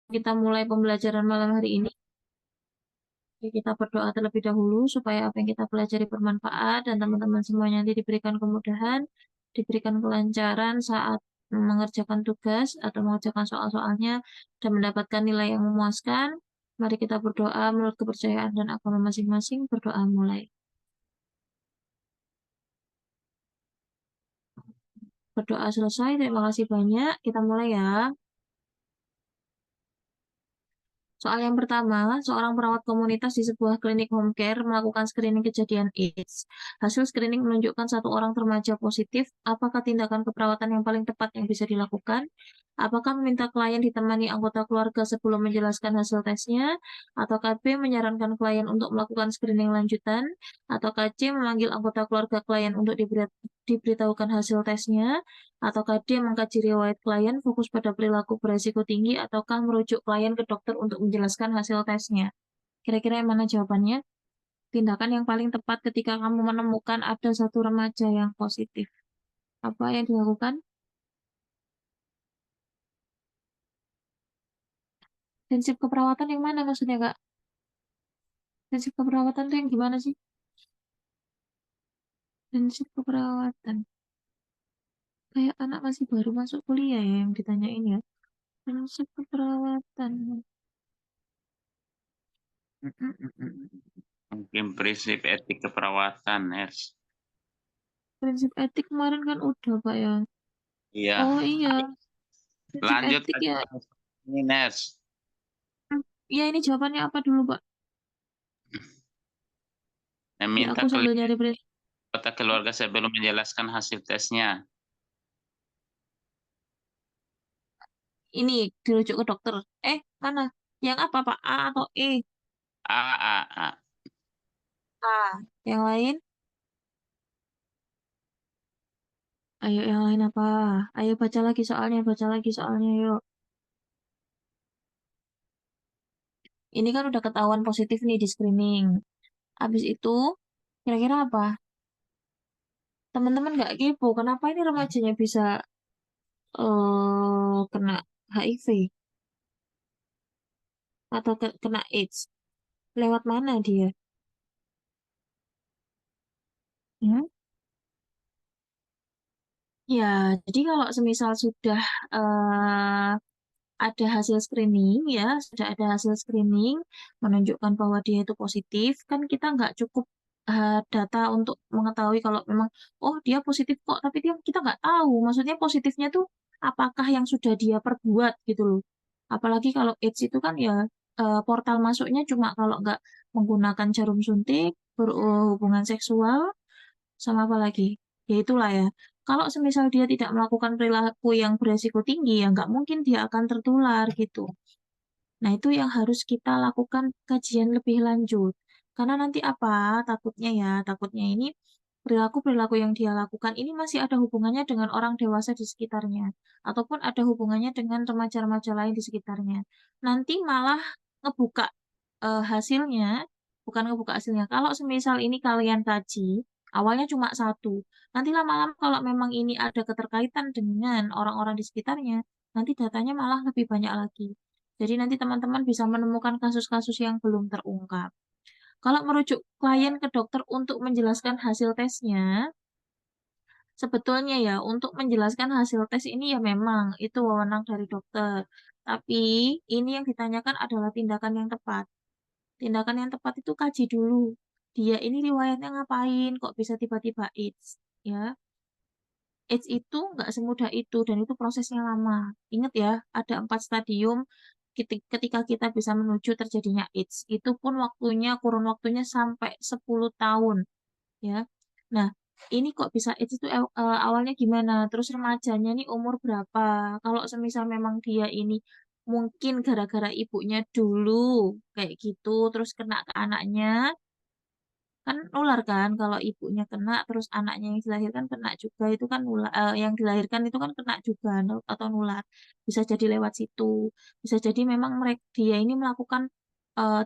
kita mulai pembelajaran malam hari ini, kita berdoa terlebih dahulu supaya apa yang kita pelajari bermanfaat dan teman-teman semuanya nanti diberikan kemudahan, diberikan kelancaran saat mengerjakan tugas atau mengerjakan soal-soalnya dan mendapatkan nilai yang memuaskan. Mari kita berdoa menurut kepercayaan dan agama masing-masing. Berdoa mulai. Berdoa selesai. Terima kasih banyak. Kita mulai ya. Soal yang pertama, seorang perawat komunitas di sebuah klinik home care melakukan screening kejadian AIDS. Hasil screening menunjukkan satu orang remaja positif. Apakah tindakan keperawatan yang paling tepat yang bisa dilakukan? Apakah meminta klien ditemani anggota keluarga sebelum menjelaskan hasil tesnya? Atau KB menyarankan klien untuk melakukan screening lanjutan? Atau KC memanggil anggota keluarga klien untuk diberitahukan hasil tesnya? Ataukah dia mengkaji riwayat klien fokus pada perilaku beresiko tinggi ataukah merujuk klien ke dokter untuk menjelaskan hasil tesnya? Kira-kira yang mana jawabannya? Tindakan yang paling tepat ketika kamu menemukan ada satu remaja yang positif. Apa yang dilakukan? Prinsip keperawatan yang mana maksudnya, Kak? Prinsip keperawatan itu yang gimana sih? Prinsip keperawatan. Kayak anak masih baru masuk kuliah ya yang ditanyain ya. Prinsip keperawatan. Mm, mm, mm, mm. Mungkin prinsip etik keperawatan, Ners. Prinsip etik kemarin kan udah, Pak ya. Iya. Oh iya, prinsip Lanjut etik ke ya. ini, Ners. Ya ini jawabannya apa dulu, Pak? Ya Meminta aku sambil nyari prinsip. kota keluarga sebelum menjelaskan hasil tesnya. Ini dirujuk ke dokter. Mana? Yang apa, Pak? A atau E? A, A, A. A. Yang lain? Ayo yang lain apa? Ayo baca lagi soalnya, yuk. Ini kan udah ketahuan positif nih di screening. Habis itu, kira-kira apa? Teman-teman nggak kepo, kenapa ini remajanya bisa kena HIV atau kena AIDS? Lewat mana dia? Hmm? Ya, jadi kalau semisal sudah eh, ada hasil screening ya, sudah ada hasil screening menunjukkan bahwa dia itu positif, kan kita nggak cukup data untuk mengetahui kalau memang, oh dia positif kok, tapi kita nggak tahu, maksudnya positifnya tuh apakah yang sudah dia perbuat gitu loh. Apalagi kalau AIDS itu kan ya portal masuknya cuma kalau nggak menggunakan jarum suntik, berhubungan seksual, sama apa lagi? Ya itulah ya. Kalau semisal dia tidak melakukan perilaku yang beresiko tinggi, ya nggak mungkin dia akan tertular gitu. Nah, itu yang harus kita lakukan kajian lebih lanjut. Karena nanti apa? Takutnya ya, takutnya ini perilaku-perilaku yang dia lakukan ini masih ada hubungannya dengan orang dewasa di sekitarnya. Ataupun ada hubungannya dengan remaja-remaja lain di sekitarnya. Nanti malah ngebuka hasilnya, bukan ngebuka hasilnya. Kalau semisal ini kalian kaji, awalnya cuma satu. Nanti lama-lama kalau memang ini ada keterkaitan dengan orang-orang di sekitarnya, nanti datanya malah lebih banyak lagi. Jadi nanti teman-teman bisa menemukan kasus-kasus yang belum terungkap. Kalau merujuk klien ke dokter untuk menjelaskan hasil tesnya, sebetulnya ya untuk menjelaskan hasil tes ini ya memang itu wewenang dari dokter. Tapi ini yang ditanyakan adalah tindakan yang tepat. Tindakan yang tepat itu kaji dulu. Dia ini riwayatnya ngapain, kok bisa tiba-tiba AIDS, ya. AIDS itu nggak semudah itu dan itu prosesnya lama. Ingat ya, ada 4 stadium ketika kita bisa menuju terjadinya AIDS. Itu pun waktunya, kurun waktunya sampai 10 tahun. Ya. Nah, ini kok bisa AIDS itu awalnya gimana? Terus remajanya nih umur berapa? Kalau semisal memang dia ini mungkin gara-gara ibunya dulu kayak gitu, terus kena ke anaknya, kan nular kan kalau ibunya kena terus anaknya yang dilahirkan kena juga itu kan nular, yang dilahirkan itu kan kena juga atau nular bisa jadi lewat situ bisa jadi memang mereka dia ini melakukan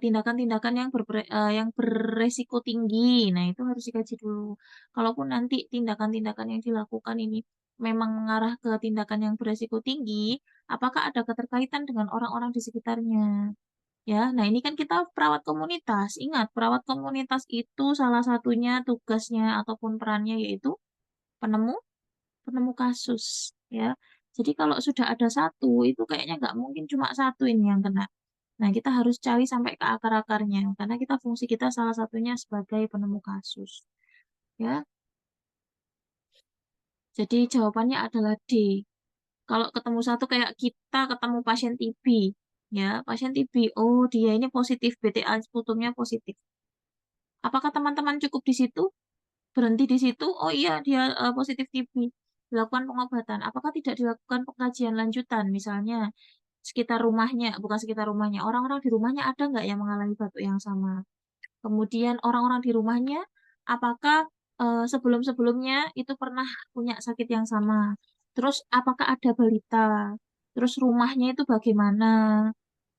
tindakan-tindakan yang beresiko tinggi. Nah itu harus dikaji dulu kalaupun nanti tindakan-tindakan yang dilakukan ini memang mengarah ke tindakan yang beresiko tinggi, apakah ada keterkaitan dengan orang-orang di sekitarnya? Ya, nah ini kan kita perawat komunitas. Ingat, perawat komunitas itu salah satunya tugasnya ataupun perannya yaitu penemu penemu kasus, ya. Jadi kalau sudah ada satu, itu kayaknya nggak mungkin cuma satu ini yang kena. Nah, kita harus cari sampai ke akar-akarnya, karena kita fungsi kita salah satunya sebagai penemu kasus, ya. Jadi jawabannya adalah D. Kalau ketemu satu kayak kita ketemu pasien TB, ya, pasien TB, oh dia ini positif, BTA sputumnya positif. Apakah teman-teman cukup di situ? Berhenti di situ? Oh iya, dia positif TB. Dilakukan pengobatan. Apakah tidak dilakukan pengkajian lanjutan? Misalnya, sekitar rumahnya, bukan sekitar rumahnya, orang-orang di rumahnya ada nggak yang mengalami batuk yang sama? Kemudian orang-orang di rumahnya, apakah sebelum-sebelumnya itu pernah punya sakit yang sama? Terus apakah ada balita? Terus rumahnya itu bagaimana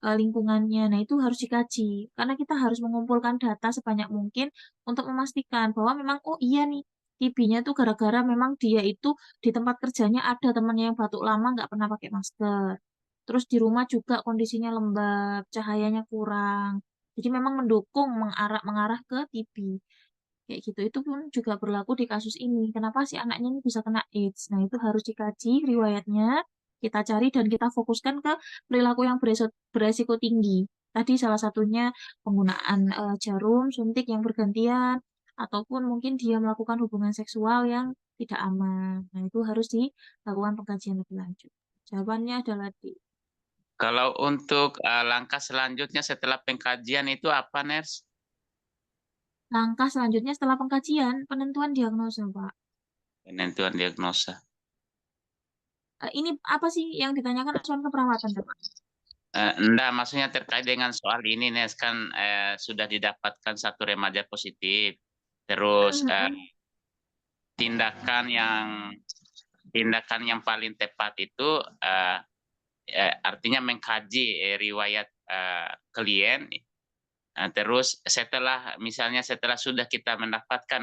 lingkungannya? Nah, itu harus dikaji. Karena kita harus mengumpulkan data sebanyak mungkin untuk memastikan bahwa memang, oh iya nih, TB-nya tuh gara-gara memang dia itu di tempat kerjanya ada temannya yang batuk lama nggak pernah pakai masker. Terus di rumah juga kondisinya lembab, cahayanya kurang. Jadi memang mendukung mengarah ke TB. Kayak gitu. Itu pun juga berlaku di kasus ini. Kenapa si anaknya ini bisa kena AIDS? Nah, itu harus dikaji riwayatnya, kita cari dan kita fokuskan ke perilaku yang beresiko tinggi. Tadi salah satunya penggunaan jarum suntik yang bergantian ataupun mungkin dia melakukan hubungan seksual yang tidak aman. Nah, itu harus dilakukan pengkajian lebih lanjut. Jawabannya adalah D. Kalau untuk langkah selanjutnya setelah pengkajian itu apa, Ners? Langkah selanjutnya setelah pengkajian, penentuan diagnosa, Pak. Penentuan diagnosa. Ini apa sih yang ditanyakan asuhan keperawatan, Pak? Enggak, maksudnya terkait dengan soal ini, Nes, kan sudah didapatkan satu remaja positif. Terus tindakan yang tindakan yang paling tepat itu artinya mengkaji riwayat klien. Terus setelah sudah kita mendapatkan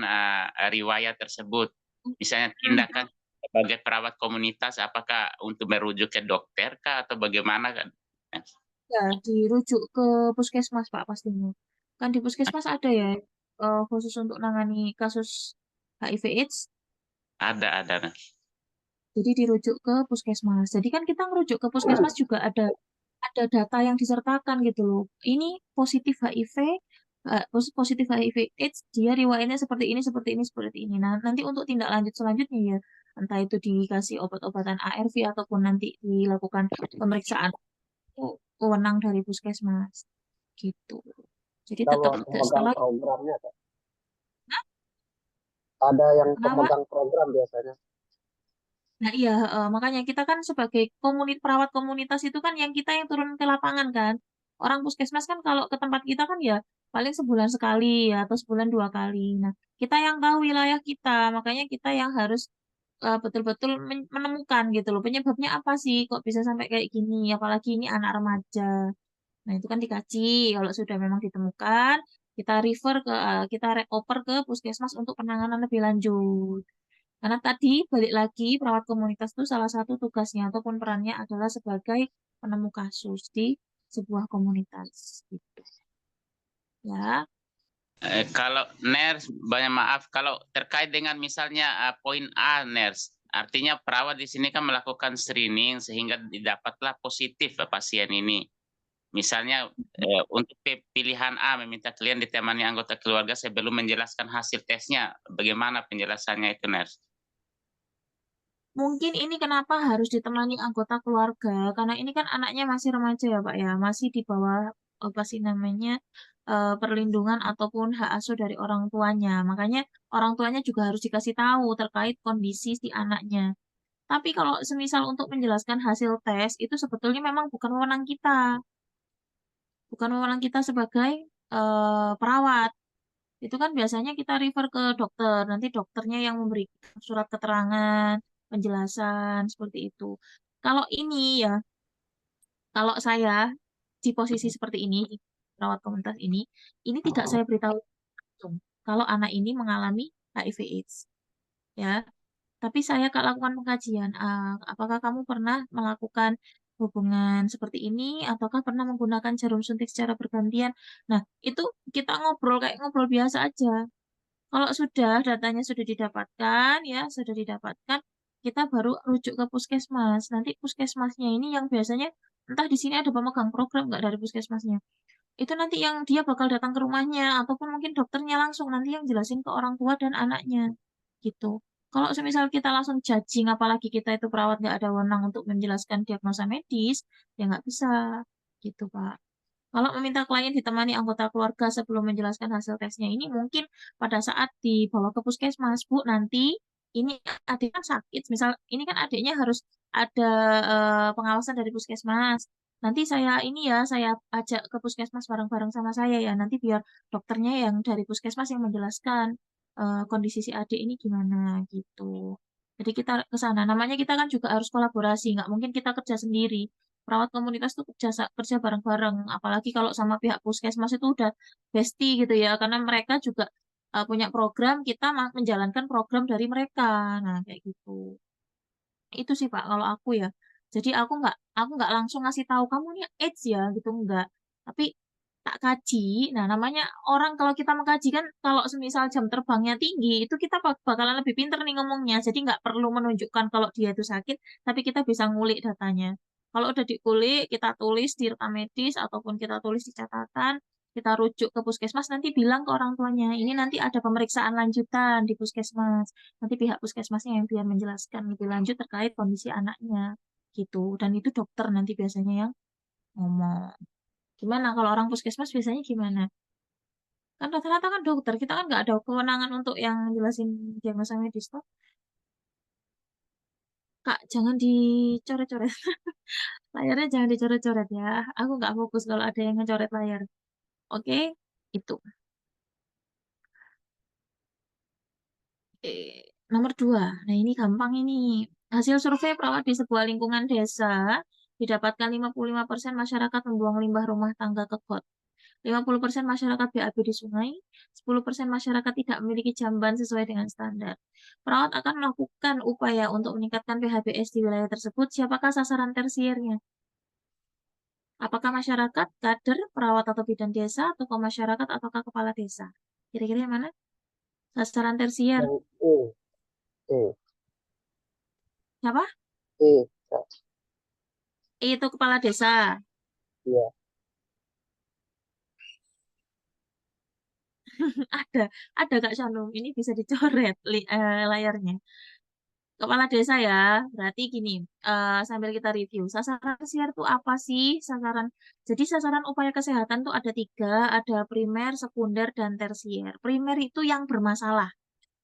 riwayat tersebut, misalnya tindakan sebagai perawat komunitas, apakah untuk merujuk ke dokter kah atau bagaimana kan? Ya, dirujuk ke puskesmas, Pak, pastinya. Kan di puskesmas ada ya, khusus untuk nangani kasus HIV/AIDS, Ada. Nah. jadi dirujuk ke puskesmas. Jadi kan kita ngerujuk ke puskesmas juga ada data yang disertakan gitu loh. Ini positif HIV, positif HIV/AIDS, dia riwayatnya seperti ini, seperti ini, seperti ini. Nah, nanti untuk tindak lanjut selanjutnya ya, entah itu dikasih obat-obatan ARV ataupun nanti dilakukan pemeriksaan, itu wewenang dari puskesmas gitu. Jadi Kalau tetap pemegang setelah programnya, Kak. Ada yang kenapa? pemegang program biasanya. Nah iya, makanya kita kan sebagai perawat komunitas itu kan yang kita yang turun ke lapangan kan. Orang puskesmas kan kalau ke tempat kita kan ya paling sebulan sekali ya atau sebulan 2 kali. Nah, kita yang tahu wilayah kita, makanya kita yang harus betul-betul menemukan gitu loh penyebabnya apa sih kok bisa sampai kayak gini, apalagi ini anak remaja. Nah, itu kan dikaji. Kalau sudah memang ditemukan, kita oper ke puskesmas untuk penanganan lebih lanjut. Karena tadi balik lagi perawat komunitas itu salah satu tugasnya ataupun perannya adalah sebagai penemu kasus di sebuah komunitas. Gitu. Ya, Kalau Ners, banyak maaf, kalau terkait dengan misalnya poin A, Ners, artinya perawat di sini kan melakukan screening sehingga didapatlah positif pasien ini. Misalnya untuk pilihan A meminta klien ditemani anggota keluarga sebelum menjelaskan hasil tesnya. Bagaimana penjelasannya itu, Ners? mungkin ini kenapa harus ditemani anggota keluarga, karena ini kan anaknya masih remaja ya Pak ya, masih di bawah apa sih namanya perlindungan ataupun hak asuh dari orang tuanya. Makanya orang tuanya juga harus dikasih tahu terkait kondisi si anaknya. Tapi kalau semisal untuk menjelaskan hasil tes, itu sebetulnya memang bukan wewenang kita. Bukan wewenang kita sebagai perawat. Itu kan biasanya kita refer ke dokter. Nanti dokternya yang memberikan surat keterangan, penjelasan, seperti itu. Kalau ini ya, kalau saya di posisi seperti ini, perawat komunitas ini tidak saya beritahu langsung kalau anak ini mengalami HIV/AIDS. Ya, Tapi saya Kak lakukan pengkajian. Apakah kamu pernah melakukan hubungan seperti ini, ataukah pernah menggunakan jarum suntik secara bergantian? Nah, itu kita ngobrol kayak ngobrol biasa aja. Kalau sudah datanya sudah didapatkan, ya sudah didapatkan, kita baru rujuk ke puskesmas. Nanti puskesmasnya ini yang biasanya entah di sini ada pemegang program nggak dari puskesmasnya. Itu nanti yang dia bakal datang ke rumahnya ataupun mungkin dokternya langsung nanti yang jelasin ke orang tua dan anaknya gitu. Kalau semisal kita langsung judging, apalagi kita itu perawat nggak ada wewenang untuk menjelaskan diagnosa medis, ya nggak bisa gitu Pak. Kalau meminta klien ditemani anggota keluarga sebelum menjelaskan hasil tesnya ini mungkin pada saat dibawa ke puskesmas, Bu, nanti ini adik kan sakit, misal ini kan adiknya harus ada pengawasan dari puskesmas. Nanti saya ini ya, saya ajak ke puskesmas bareng-bareng sama saya ya. Nanti biar dokternya yang dari puskesmas yang menjelaskan kondisi si adik ini gimana gitu. Jadi kita ke sana. Namanya kita kan juga harus kolaborasi, nggak mungkin kita kerja sendiri. Perawat komunitas tuh kerja bareng-bareng. Apalagi kalau sama pihak puskesmas itu udah bestie gitu ya, karena mereka juga punya program, kita menjalankan program dari mereka. Nah, kayak gitu. Itu sih Pak kalau aku ya. Jadi aku nggak langsung ngasih tahu kamu nih AIDS ya gitu enggak. Tapi tak kaji. Nah, namanya orang kalau kita mengkaji kan kalau semisal jam terbangnya tinggi itu kita bakalan lebih pinter nih ngomongnya. Jadi nggak perlu menunjukkan kalau dia itu sakit, tapi kita bisa ngulik datanya. Kalau udah dikulik, kita tulis di rekam medis ataupun kita tulis di catatan, kita rujuk ke puskesmas, nanti bilang ke orang tuanya, ini nanti ada pemeriksaan lanjutan di puskesmas. Nanti pihak puskesmasnya yang biar menjelaskan lebih lanjut terkait kondisi anaknya gitu. Dan itu dokter nanti biasanya yang ngomong. Gimana kalau orang puskesmas biasanya gimana? Kan rata-rata kan dokter, kita kan nggak ada kewenangan untuk yang jelasin diagnosa medis toh. Kak, jangan dicoret-coret. Layarnya jangan dicoret-coret ya. Aku nggak fokus kalau ada yang ngecoret layar. Oke, itu. Nomor dua. Nah, ini gampang ini. Hasil survei perawat di sebuah lingkungan desa didapatkan 55% masyarakat membuang limbah rumah tangga ke got. 50% masyarakat BAB di sungai, 10% masyarakat tidak memiliki jamban sesuai dengan standar. Perawat akan melakukan upaya untuk meningkatkan PHBS di wilayah tersebut. Siapakah sasaran tersiernya? Apakah masyarakat, kader, perawat atau bidan desa, tokoh masyarakat, ataukah kepala desa? Kira-kira yang mana? Sasaran tersier. Yang E, E, Siapa? E, Kak. Itu kepala desa. Iya. Ada, ada Kak Shanum. Ini bisa dicoret layarnya. Kepala desa ya, berarti gini, sambil kita review, sasaran tersier itu apa sih? Jadi sasaran upaya kesehatan tuh ada tiga, ada primer, sekunder, dan tersier. Primer itu yang bermasalah.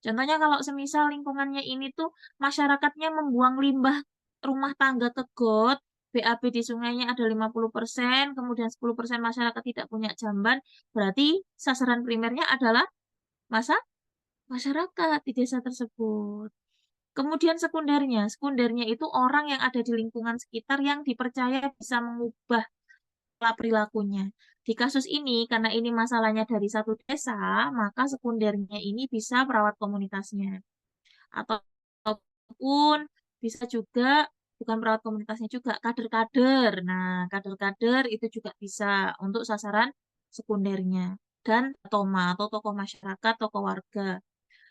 Contohnya kalau semisal lingkungannya ini tuh masyarakatnya membuang limbah rumah tangga ke got, BAB di sungainya ada 50%, kemudian 10% masyarakat tidak punya jamban, berarti sasaran primernya adalah masa masyarakat di desa tersebut. Kemudian sekundernya itu orang yang ada di lingkungan sekitar yang dipercaya bisa mengubah pola perilakunya. Di kasus ini, karena ini masalahnya dari satu desa, maka sekundernya ini bisa perawat komunitasnya. Ataupun bisa juga, bukan perawat komunitasnya juga, kader-kader. Nah, kader-kader itu juga bisa untuk sasaran sekundernya. Dan toma atau tokoh masyarakat, tokoh warga.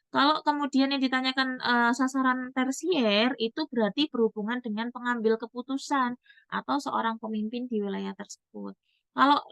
Kalau kemudian yang ditanyakan sasaran tersier itu berarti berhubungan dengan pengambil keputusan atau seorang pemimpin di wilayah tersebut. Kalau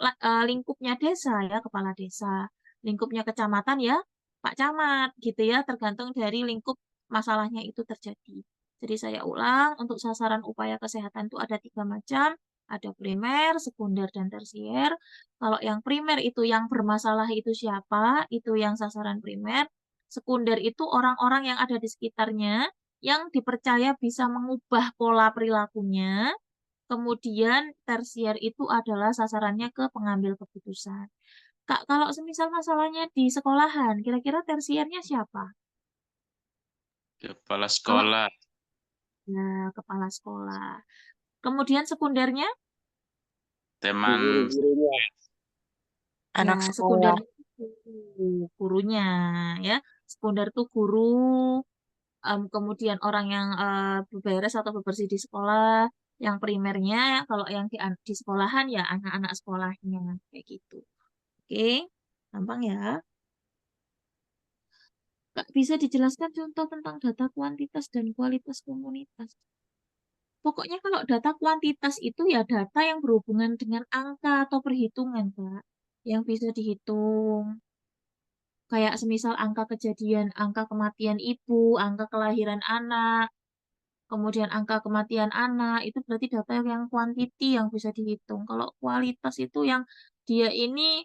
lingkupnya desa ya kepala desa, lingkupnya kecamatan ya Pak Camat gitu ya, tergantung dari lingkup masalahnya itu terjadi. Jadi saya ulang, untuk sasaran upaya kesehatan itu ada tiga macam, ada primer, sekunder, dan tersier. Kalau yang primer itu yang bermasalah itu siapa? Itu yang sasaran primer. Sekunder itu orang-orang yang ada di sekitarnya yang dipercaya bisa mengubah pola perilakunya. Kemudian tersier itu adalah sasarannya ke pengambil keputusan. Kak, kalau semisal masalahnya di sekolahan, kira-kira tersiernya siapa? Kepala Kalau sekolah, ya, kepala sekolah. Kemudian sekundernya, teman Guru-gurunya. ya Anak sekolah. sekundernya itu gurunya, ya. Sekunder itu guru, kemudian orang yang beberes atau bebersih di sekolah, yang primernya, kalau yang di sekolahan ya anak-anak sekolahnya kayak gitu. Oke, gampang ya. Kak, bisa dijelaskan contoh tentang data kuantitas dan kualitas komunitas? Pokoknya kalau data kuantitas itu ya data yang berhubungan dengan angka atau perhitungan, Kak. Yang bisa dihitung. Kayak semisal angka kejadian, angka kematian ibu, angka kelahiran anak, kemudian angka kematian anak, itu berarti data yang kuantiti yang bisa dihitung. Kalau kualitas itu yang dia ini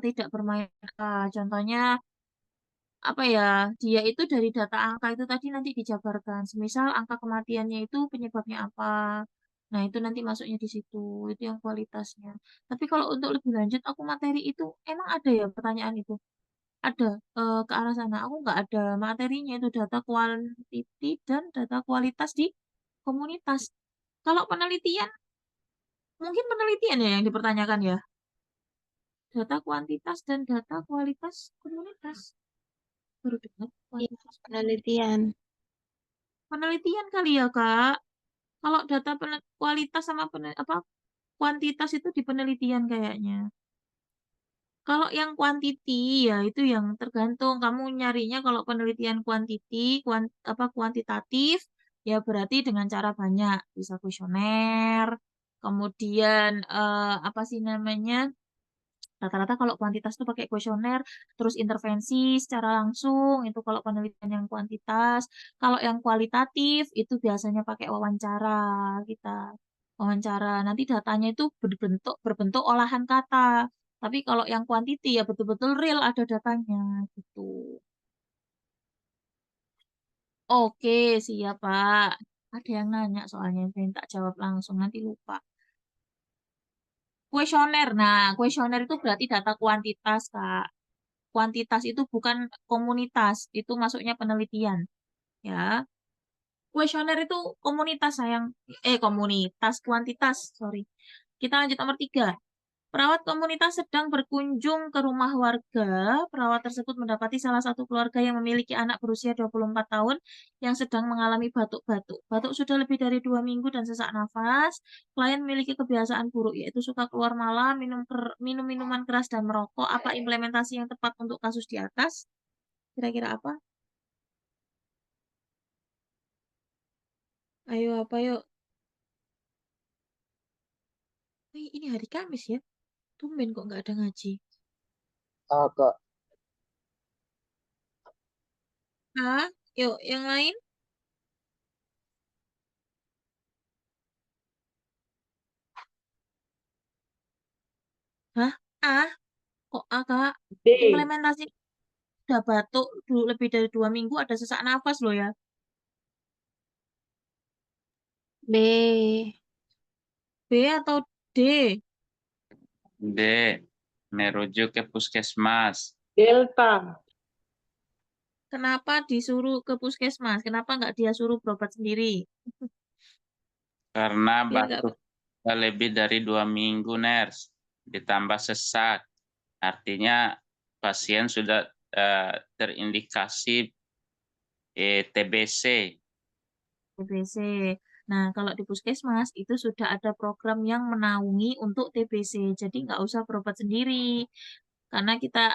tidak bermain angka. Contohnya apa ya, dia itu dari data angka itu tadi nanti dijabarkan. Semisal angka kematiannya itu penyebabnya apa. Nah, itu nanti masuknya di situ. Itu yang kualitasnya. Tapi kalau untuk lebih lanjut, aku materi itu, emang ada ya pertanyaan itu? Ada ke arah sana. Aku nggak ada materinya itu data kuantiti dan data kualitas di komunitas. Kalau penelitian, mungkin penelitian ya yang dipertanyakan ya. Data kuantitas dan data kualitas komunitas. Baru dengar Iya, kuantitas komunitas. penelitian. Penelitian kali ya, Kak. Kalau data kualitas sama apa kuantitas itu di penelitian kayaknya. Kalau yang quantity ya itu yang tergantung kamu nyarinya kalau penelitian quantity, apa kuantitatif ya berarti dengan cara banyak bisa kuesioner, kemudian apa sih namanya? Rata-rata kalau kuantitas itu pakai kuesioner, terus intervensi secara langsung itu kalau penelitian yang kuantitas. Kalau yang kualitatif itu biasanya pakai wawancara kita. Wawancara nanti datanya itu berbentuk olahan kata. Tapi kalau yang kuantiti ya betul-betul real ada datanya gitu. Oke, siap Pak. Ada yang nanya soalnya, pengen tak jawab langsung nanti lupa. Kuesioner. Nah, kuesioner itu berarti data kuantitas, Kak. Kuantitas itu bukan komunitas, itu masuknya penelitian, ya. Kuesioner itu komunitas sayang, komunitas, kuantitas, sorry. Kita lanjut nomor 3. Perawat komunitas sedang berkunjung ke rumah warga. Perawat tersebut mendapati salah satu keluarga yang memiliki anak berusia 24 tahun yang sedang mengalami batuk-batuk. Batuk sudah lebih dari 2 minggu dan sesak nafas. Klien memiliki kebiasaan buruk, yaitu suka keluar malam, minum minuman keras, dan merokok. Apa implementasi yang tepat untuk kasus di atas? Kira-kira apa? Ayo, apa yuk? Ini hari Kamis ya? Tumben kok nggak ada ngaji. Kak. Ah, yuk, yang lain? Hah? Ah, kok Kak? D. Implementasi udah batuk dulu lebih dari 2 minggu ada sesak nafas loh ya. B. B atau D? D. Merujuk ke puskesmas. Delta. Kenapa disuruh ke puskesmas? Kenapa nggak dia suruh berobat sendiri? Karena Biar nggak batuk lebih dari 2 minggu, Ners. Ditambah sesak. Artinya pasien sudah terindikasi TBC. TBC. Nah, kalau di puskesmas itu sudah ada program yang menaungi untuk TBC. Jadi nggak usah berobat sendiri. Karena kita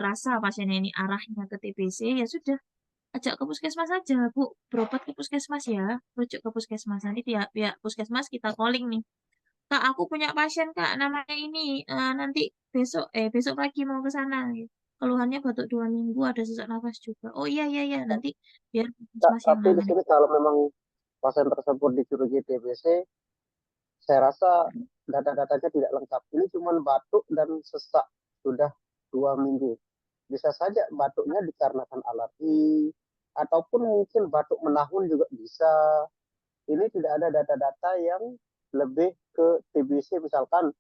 rasa pasiennya ini arahnya ke TBC, ya sudah ajak ke puskesmas aja, Bu. Berobat ke puskesmas ya. Rujuk ke puskesmas. Nanti pihak puskesmas kita calling nih. Kak, aku punya pasien, Kak. Namanya ini. Nanti besok pagi mau ke sana. Keluhannya batuk 2 minggu, ada sesak nafas juga. Oh iya, iya, iya. Nanti biar Kak, puskesmas yang tapi di nangani. sini kalau memang pasien tersebut dicurigai TBC, saya rasa data-datanya tidak lengkap. Ini cuma batuk dan sesak sudah 2 minggu. Bisa saja batuknya dikarenakan alergi, ataupun mungkin batuk menahun juga bisa. Ini tidak ada data-data yang lebih ke TBC, misalkan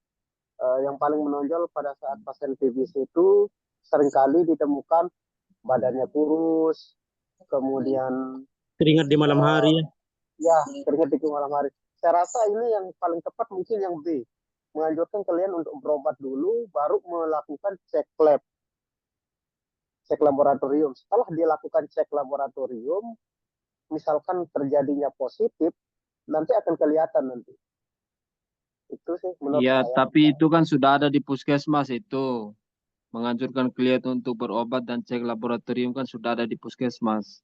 yang paling menonjol pada saat pasien TBC itu seringkali ditemukan badannya kurus, kemudian Keringat di malam hari ya. ya keringat di malam hari. Saya rasa ini yang paling tepat mungkin yang B, menganjurkan kalian untuk berobat dulu, baru melakukan cek lab. cek laboratorium. Setelah dilakukan cek laboratorium, misalkan terjadinya positif, nanti akan kelihatan nanti. Itu sih menurut Iya, saya. tapi itu kan sudah ada di puskesmas itu. Menganjurkan klien untuk berobat dan cek laboratorium kan sudah ada di puskesmas.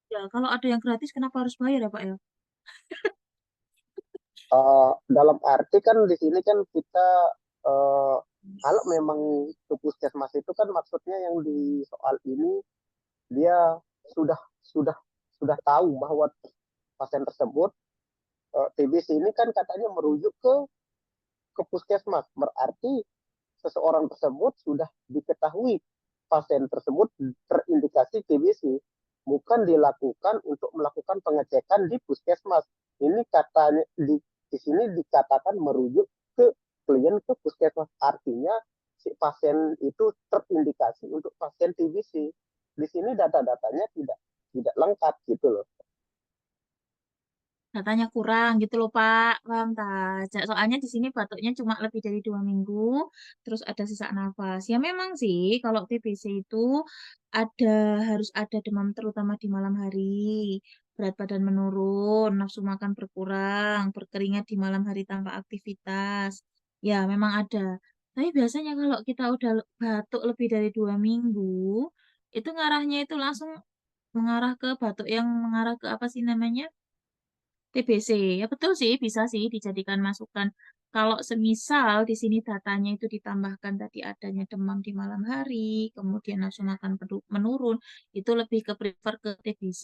Ya, kalau ada yang gratis kenapa harus bayar ya Pak ya? Dalam arti kan di sini kan kita uh, kalau memang ke puskesmas itu kan maksudnya yang di soal ini dia sudah sudah sudah tahu bahwa pasien tersebut TBC ini kan katanya merujuk ke puskesmas, berarti seseorang tersebut sudah diketahui pasien tersebut terindikasi TBC, bukan dilakukan untuk melakukan pengecekan di puskesmas. Ini katanya di sini dikatakan merujuk ke klien ke puskesmas, artinya si pasien itu terindikasi untuk pasien TBC. Di sini data-datanya tidak lengkap gitu loh. Datanya kurang gitu loh Pak, paham tak? Soalnya di sini batuknya cuma lebih dari 2 minggu, terus ada sesak nafas. Ya memang sih kalau TBC itu ada harus ada demam terutama di malam hari, berat badan menurun, nafsu makan berkurang, berkeringat di malam hari tanpa aktivitas. Ya memang ada. Tapi biasanya kalau kita udah batuk lebih dari 2 minggu, itu ngarahnya itu langsung mengarah ke batuk yang mengarah ke apa sih namanya? TBC. Ya betul sih, bisa sih dijadikan masukan. Kalau semisal di sini datanya itu ditambahkan tadi adanya demam di malam hari, kemudian nafsu makan menurun, itu lebih ke prefer ke TBC.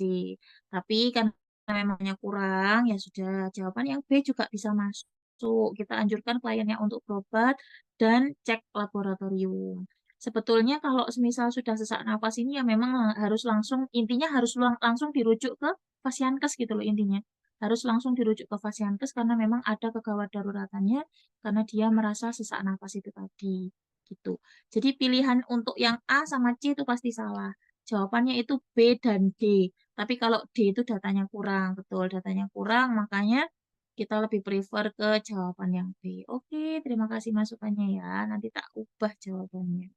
Tapi kan memangnya kurang, ya sudah. Jawaban yang B juga bisa masuk. Kita anjurkan kliennya untuk berobat dan cek laboratorium. Sebetulnya kalau semisal sudah sesak napas ini ya memang harus langsung, intinya harus langsung dirujuk ke Fasiankes gitu loh intinya, harus langsung dirujuk ke Fasiankes karena memang ada kegawat daruratannya karena dia merasa sesak nafas itu tadi gitu. Jadi pilihan untuk yang A sama C itu pasti salah. Jawabannya itu B dan D. Tapi kalau D itu datanya kurang, betul datanya kurang, makanya kita lebih prefer ke jawaban yang B. Oke, terima kasih masukannya ya. Nanti tak ubah jawabannya.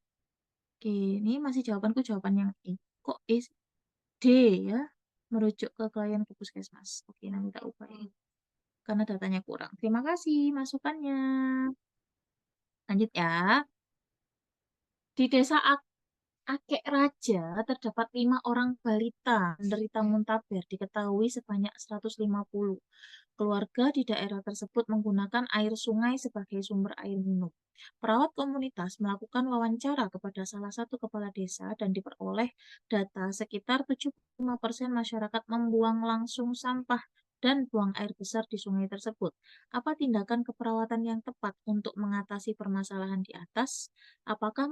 Oke, ini masih jawabanku jawaban yang E. Kok E? D ya, merujuk ke klien ke puskesmas. Oke, nanti tak ubah ya karena datanya kurang. Terima kasih masukannya. Lanjut ya. Di desa Akek Raja terdapat 5 orang balita menderita muntaber diketahui sebanyak 150. Keluarga di daerah tersebut menggunakan air sungai sebagai sumber air minum. Perawat komunitas melakukan wawancara kepada salah satu kepala desa dan diperoleh data sekitar 75% masyarakat membuang langsung sampah dan buang air besar di sungai tersebut. Apa tindakan keperawatan yang tepat untuk mengatasi permasalahan di atas? Apakah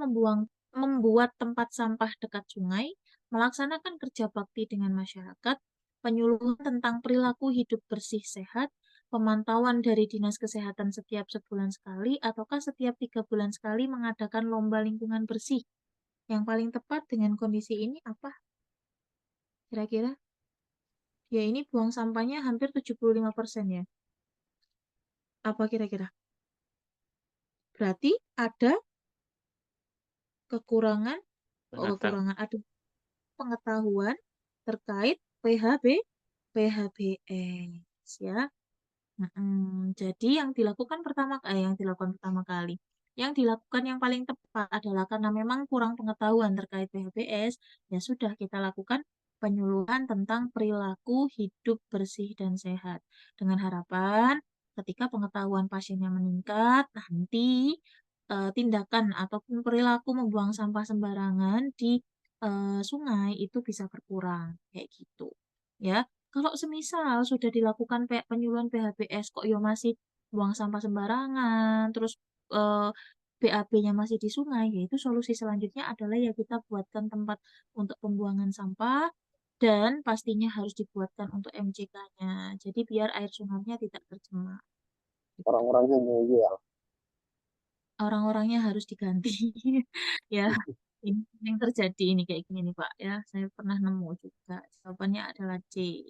membuat tempat sampah dekat sungai, melaksanakan kerja bakti dengan masyarakat, penyuluhan tentang perilaku hidup bersih sehat, pemantauan dari Dinas Kesehatan setiap sebulan sekali, ataukah setiap 3 bulan sekali mengadakan lomba lingkungan bersih? Yang paling tepat dengan kondisi ini apa? Kira-kira? Ya ini buang sampahnya hampir 75% ya. Apa kira-kira? Berarti ada kekurangan, ada pengetahuan terkait PHBS ya. Jadi yang dilakukan pertama kali, yang dilakukan yang paling tepat adalah karena memang kurang pengetahuan terkait PHBS, ya sudah kita lakukan penyuluhan tentang perilaku hidup bersih dan sehat. Dengan harapan ketika pengetahuan pasiennya meningkat, nanti tindakan ataupun perilaku membuang sampah sembarangan di sungai itu bisa berkurang kayak gitu. Ya, kalau semisal sudah dilakukan penyuluhan PHBS kok ya masih buang sampah sembarangan, terus BAB-nya masih di sungai, yaitu solusi selanjutnya adalah ya kita buatkan tempat untuk pembuangan sampah dan pastinya harus dibuatkan untuk MCK-nya. Jadi biar air sungainya tidak tercemar. Orang-orangnya ngeyel. Orang-orangnya harus diganti. Ya, ini yang terjadi ini kayak gini nih Pak ya. Saya pernah nemu juga. Jawabannya adalah C.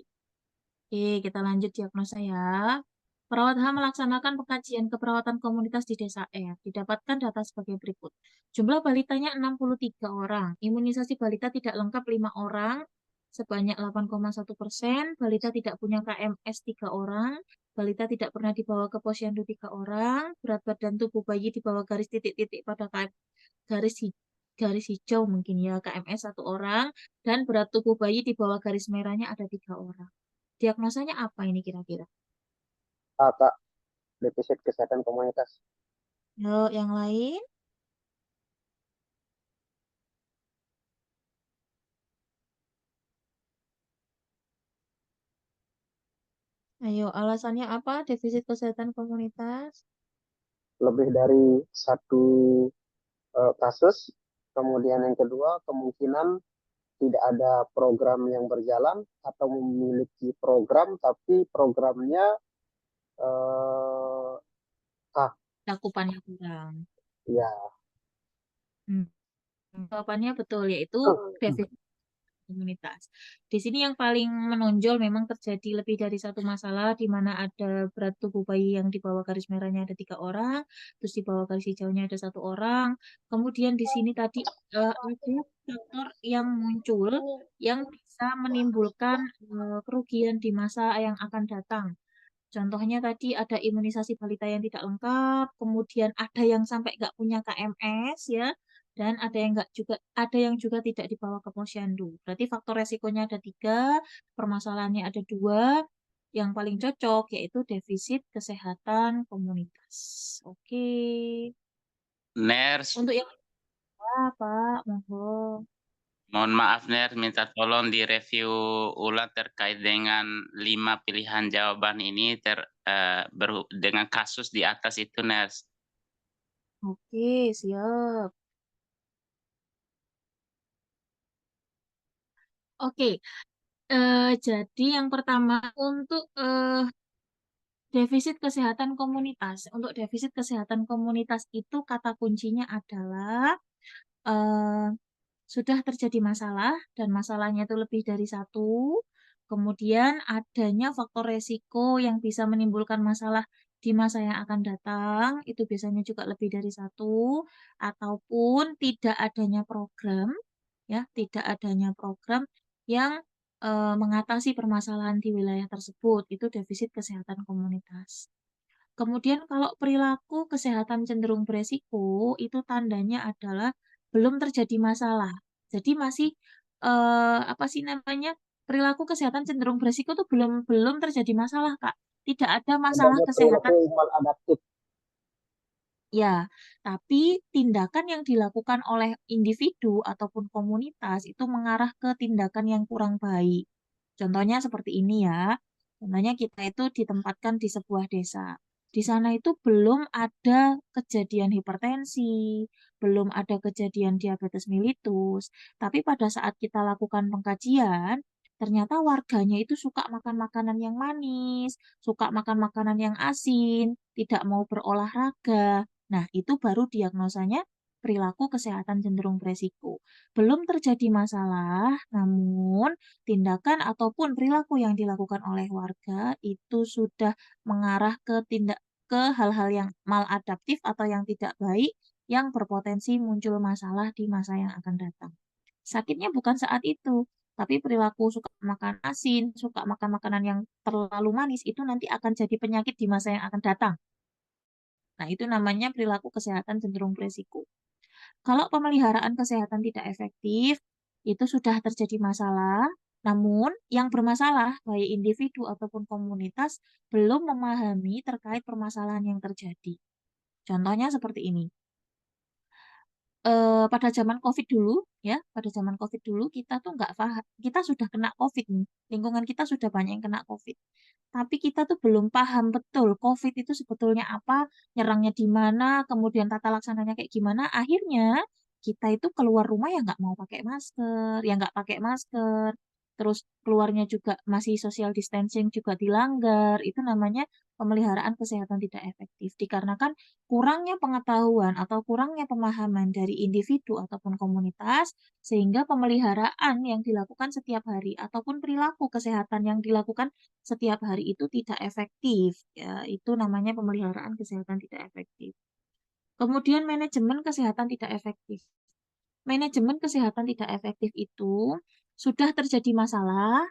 Oke, kita lanjut diagnosa ya. Perawat H melaksanakan pengkajian keperawatan komunitas di desa R. Didapatkan data sebagai berikut. Jumlah balitanya 63 orang. Imunisasi balita tidak lengkap 5 orang, sebanyak 8,1%. Balita tidak punya KMS 3 orang. Balita tidak pernah dibawa ke posyandu 3 orang. Berat badan tubuh bayi di bawah garis titik-titik pada garis hijau mungkin ya, KMS 1 orang. Dan berat tubuh bayi di bawah garis merahnya ada 3 orang. Diagnosanya apa ini kira-kira? Kak, defisit kesehatan komunitas. Yuk, yang lain? Ayo, alasannya apa? Defisit kesehatan komunitas? Lebih dari satu kasus. Kemudian yang kedua, kemungkinan tidak ada program yang berjalan atau memiliki program tapi programnya eh, Cakupannya kurang. ya Hmm. Jawabannya betul, yaitu defisit komunitas. Di sini yang paling menonjol memang terjadi lebih dari satu masalah, di mana ada berat tubuh bayi yang di bawah garis merahnya ada 3 orang, terus di bawah garis hijaunya ada 1 orang. Kemudian di sini tadi ada faktor yang muncul yang bisa menimbulkan kerugian di masa yang akan datang. Contohnya tadi ada imunisasi balita yang tidak lengkap, kemudian ada yang sampai nggak punya KMS ya, dan ada yang juga tidak dibawa ke posyandu. Berarti faktor resikonya ada 3, permasalahannya ada 2. Yang paling cocok yaitu defisit kesehatan komunitas. Oke. Ners, Untuk yang kedua, Pak, monggo. mohon maaf Ners, minta tolong direview ulang terkait dengan 5 pilihan jawaban ini dengan kasus di atas itu Ners. Oke, siap. Oke. Jadi yang pertama untuk defisit kesehatan komunitas. Untuk defisit kesehatan komunitas itu kata kuncinya adalah eh, sudah terjadi masalah dan masalahnya itu lebih dari satu. Kemudian adanya faktor resiko yang bisa menimbulkan masalah di masa yang akan datang, itu biasanya juga lebih dari satu, ataupun tidak adanya program, ya, tidak adanya program yang mengatasi permasalahan di wilayah tersebut, itu defisit kesehatan komunitas. Kemudian kalau perilaku kesehatan cenderung beresiko, itu tandanya adalah belum terjadi masalah. Jadi masih apa sih namanya? Perilaku kesehatan cenderung beresiko itu belum terjadi masalah, Kak. Tidak ada masalah adanya kesehatan. perilaku maladaptif. Ya, tapi tindakan yang dilakukan oleh individu ataupun komunitas itu mengarah ke tindakan yang kurang baik. Contohnya seperti ini ya. Contohnya kita itu ditempatkan di sebuah desa. Di sana itu belum ada kejadian hipertensi, belum ada kejadian diabetes mellitus, tapi pada saat kita lakukan pengkajian, ternyata warganya itu suka makan makanan yang manis, suka makan makanan yang asin, tidak mau berolahraga. Nah, itu baru diagnosanya perilaku kesehatan cenderung beresiko. Belum terjadi masalah, namun tindakan ataupun perilaku yang dilakukan oleh warga itu sudah mengarah ke hal-hal yang maladaptif atau yang tidak baik yang berpotensi muncul masalah di masa yang akan datang. Sakitnya bukan saat itu, tapi perilaku suka makan asin, suka makan makanan yang terlalu manis itu nanti akan jadi penyakit di masa yang akan datang. Nah, itu namanya perilaku kesehatan cenderung beresiko. Kalau pemeliharaan kesehatan tidak efektif, itu sudah terjadi masalah, namun yang bermasalah, baik individu ataupun komunitas, belum memahami terkait permasalahan yang terjadi. Contohnya seperti ini. Pada zaman COVID dulu, ya, pada zaman COVID dulu kita tuh nggak paham, kita sudah kena COVID nih, lingkungan kita sudah banyak yang kena COVID. Tapi kita tuh belum paham betul COVID itu sebetulnya apa, nyerangnya di mana, kemudian tata laksananya kayak gimana. Akhirnya kita itu keluar rumah ya nggak mau pakai masker, ya nggak pakai masker. terus keluarnya juga masih social distancing juga dilanggar, itu namanya pemeliharaan kesehatan tidak efektif. Dikarenakan kurangnya pengetahuan atau kurangnya pemahaman dari individu ataupun komunitas, sehingga pemeliharaan yang dilakukan setiap hari ataupun perilaku kesehatan yang dilakukan setiap hari itu tidak efektif. Ya, itu namanya pemeliharaan kesehatan tidak efektif. Kemudian manajemen kesehatan tidak efektif. Manajemen kesehatan tidak efektif itu sudah terjadi masalah,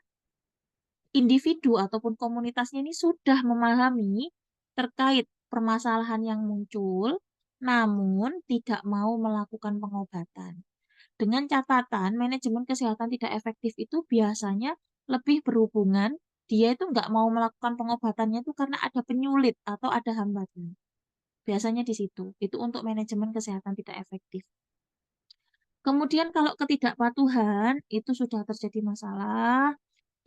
individu ataupun komunitasnya ini sudah memahami terkait permasalahan yang muncul, namun tidak mau melakukan pengobatan. Dengan catatan, manajemen kesehatan tidak efektif itu biasanya lebih berhubungan, dia itu nggak mau melakukan pengobatannya itu karena ada penyulit atau ada hambatan. Biasanya di situ, itu untuk manajemen kesehatan tidak efektif. Kemudian kalau ketidakpatuhan, itu sudah terjadi masalah,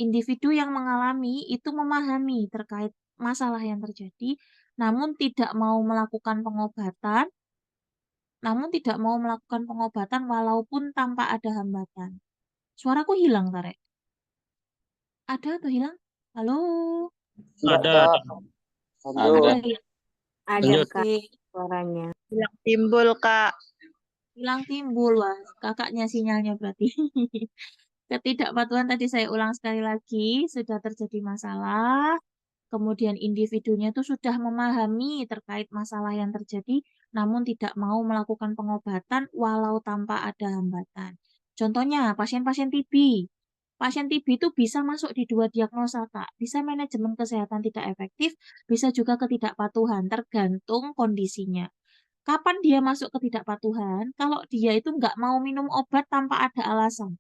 individu yang mengalami itu memahami terkait masalah yang terjadi, namun tidak mau melakukan pengobatan, walaupun tanpa ada hambatan. Suaraku hilang, Tarek. Ada atau hilang? Halo? Iya, Ada. Kak. Ada. Lanjut. Ya. Ada Lanjut. Kak Oke. suaranya. Hilang timbul, Kak. Hilang timbul, wah. Kakaknya sinyalnya berarti. Ketidakpatuhan tadi saya ulang sekali lagi, sudah terjadi masalah, kemudian individunya itu sudah memahami terkait masalah yang terjadi, namun tidak mau melakukan pengobatan walau tanpa ada hambatan. Contohnya, pasien-pasien TB. Pasien TB itu bisa masuk di dua diagnosa, Kak. Bisa manajemen kesehatan tidak efektif, bisa juga ketidakpatuhan, tergantung kondisinya. Kapan dia masuk ketidakpatuhan? Kalau dia itu nggak mau minum obat tanpa ada alasan.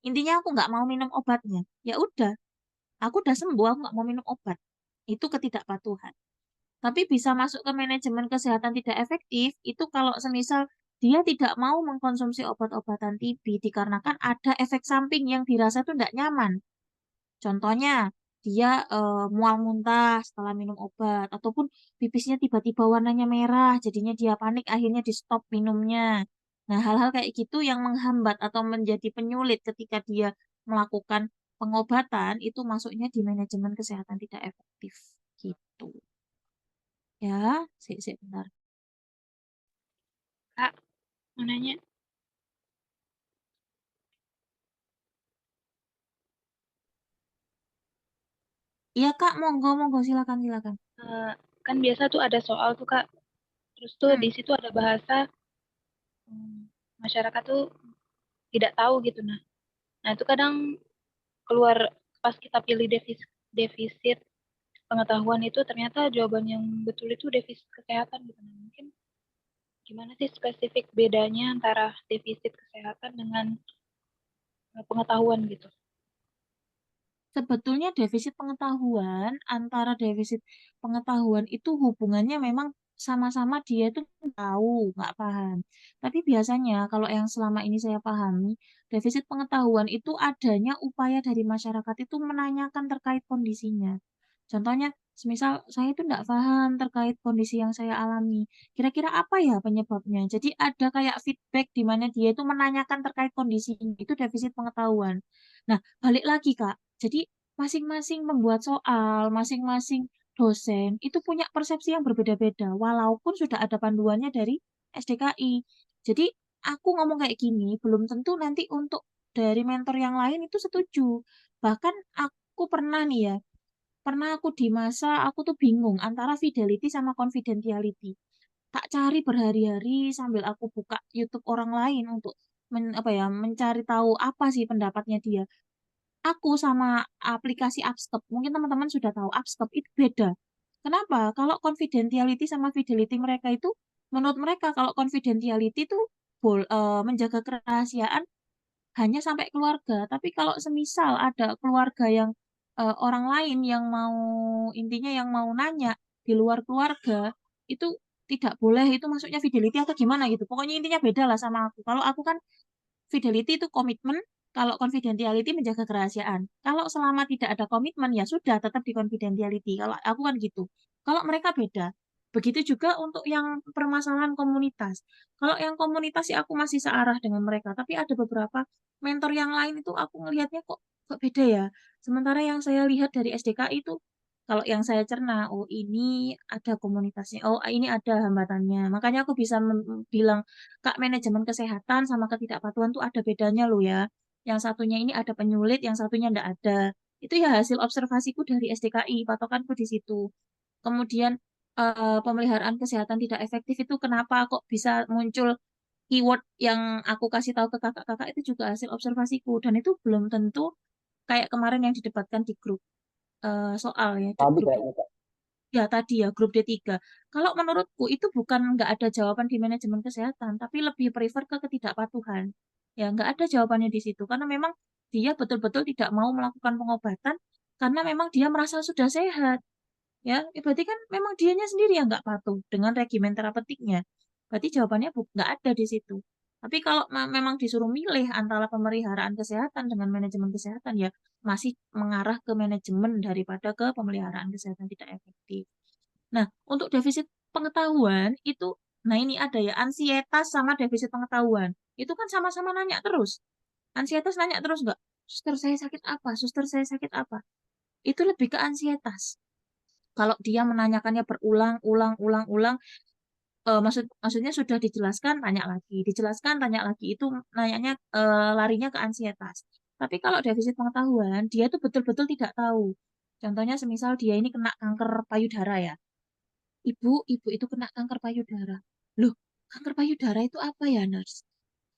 Intinya aku nggak mau minum obatnya. Ya udah, aku udah sembuh, aku nggak mau minum obat. Itu ketidakpatuhan. Tapi bisa masuk ke manajemen kesehatan tidak efektif, itu kalau semisal dia tidak mau mengkonsumsi obat-obatan TB dikarenakan ada efek samping yang dirasa tuh nggak nyaman. Contohnya, dia mual muntah setelah minum obat, ataupun pipisnya tiba-tiba warnanya merah, jadinya dia panik, akhirnya di stop minumnya. Nah, hal-hal kayak gitu yang menghambat atau menjadi penyulit ketika dia melakukan pengobatan, itu masuknya di manajemen kesehatan tidak efektif. Gitu. Ya, bentar. Kak, mau nanya. Iya, Kak, monggo, silakan. Kan biasa tuh ada soal tuh, Kak. Terus tuh di situ ada bahasa masyarakat tuh tidak tahu gitu. Nah itu kadang keluar pas kita pilih defisit pengetahuan itu ternyata jawaban yang betul itu defisit kesehatan gitu. Nah, mungkin gimana sih spesifik bedanya antara defisit kesehatan dengan pengetahuan gitu? Sebetulnya defisit pengetahuan, antara defisit pengetahuan itu hubungannya memang sama-sama dia itu tahu, nggak paham. Tapi biasanya kalau yang selama ini saya pahami, defisit pengetahuan itu adanya upaya dari masyarakat itu menanyakan terkait kondisinya. Contohnya, semisal saya itu nggak paham terkait kondisi yang saya alami. Kira-kira apa ya penyebabnya? Jadi ada kayak feedback di mana dia itu menanyakan terkait kondisinya. Itu defisit pengetahuan. Nah, balik lagi, Kak. Jadi masing-masing pembuat soal, masing-masing dosen itu punya persepsi yang berbeda-beda, walaupun sudah ada panduannya dari SDKI. Jadi aku ngomong kayak gini, belum tentu nanti untuk dari mentor yang lain itu setuju. Bahkan aku pernah nih ya, aku di masa aku tuh bingung antara fidelity sama confidentiality. Tak cari berhari-hari sambil aku buka YouTube orang lain untuk mencari tahu apa sih pendapatnya dia. Aku sama aplikasi Upstep, mungkin teman-teman sudah tahu Upstep itu beda. Kenapa? Kalau confidentiality sama fidelity mereka itu, menurut mereka kalau confidentiality itu menjaga kerahasiaan hanya sampai keluarga. Tapi kalau semisal ada keluarga yang orang lain yang mau intinya yang mau nanya di luar keluarga itu tidak boleh, itu masuknya fidelity atau gimana gitu. Pokoknya intinya beda lah sama aku. Kalau aku kan fidelity itu komitmen, kalau confidentiality menjaga kerahasiaan. Kalau selama tidak ada komitmen, ya sudah tetap di confidentiality. Kalau aku kan gitu. Kalau mereka beda. Begitu juga untuk yang permasalahan komunitas. Kalau yang komunitas sih aku masih searah dengan mereka. Tapi ada beberapa mentor yang lain itu aku ngelihatnya kok kok beda ya? Sementara yang saya lihat dari SDKI itu, kalau yang saya cerna, oh ini ada komunitasnya, oh ini ada hambatannya. Makanya aku bisa bilang, Kak, manajemen kesehatan sama ketidakpatuhan tuh ada bedanya loh ya. Yang satunya ini ada penyulit, yang satunya enggak ada. Itu ya hasil observasiku dari SDKI, patokanku di situ. Kemudian pemeliharaan kesehatan tidak efektif itu kenapa kok bisa muncul keyword yang aku kasih tahu ke kakak-kakak itu juga hasil observasiku dan itu belum tentu kayak kemarin yang didebatkan di grup soal ya di Tadi grup kayaknya Kak. ya tadi ya grup D3. Kalau menurutku itu bukan nggak ada jawaban di manajemen kesehatan, tapi lebih prefer ke ketidakpatuhan. Ya nggak ada jawabannya di situ karena memang dia betul-betul tidak mau melakukan pengobatan karena memang dia merasa sudah sehat. Ya, berarti kan memang dianya sendiri yang nggak patuh dengan regimen terapeutiknya. Berarti jawabannya nggak ada di situ. Tapi kalau memang disuruh milih antara pemeliharaan kesehatan dengan manajemen kesehatan, ya masih mengarah ke manajemen daripada ke pemeliharaan kesehatan tidak efektif. Nah, untuk defisit pengetahuan itu, nah ini ada ya, ansietas sama defisit pengetahuan. Itu kan sama-sama nanya terus. Ansietas nanya terus nggak? Suster saya sakit apa? Suster saya sakit apa? Itu lebih ke ansietas. Kalau dia menanyakannya berulang-ulang, maksudnya sudah dijelaskan, tanya lagi, dijelaskan, tanya lagi, itu nanyanya larinya ke ansietas. Tapi kalau defisit pengetahuan, dia tuh betul-betul tidak tahu. Contohnya semisal dia ini kena kanker payudara ya. Ibu itu kena kanker payudara. Loh, kanker payudara itu apa ya, nurse?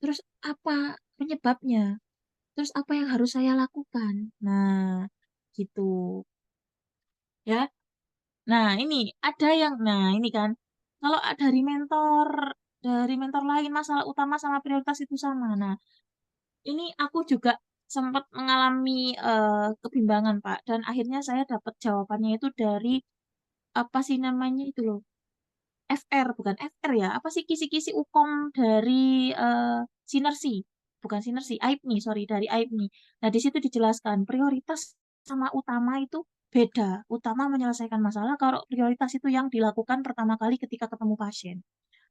Terus apa penyebabnya? Terus apa yang harus saya lakukan? Nah, gitu. Ya, nah, ini ada yang, nah ini kan, kalau dari mentor lain masalah utama sama prioritas itu sama. Nah, ini aku juga sempat mengalami kebimbangan, Pak. Dan akhirnya saya dapat jawabannya itu dari apa sih namanya itu loh, FR, bukan FR ya, apa sih kisi-kisi ukom dari Sinersi, bukan Sinersi, AIPNI, sorry, dari AIPNI. Nah, di situ dijelaskan prioritas sama utama itu beda. Utama menyelesaikan masalah, kalau prioritas itu yang dilakukan pertama kali ketika ketemu pasien.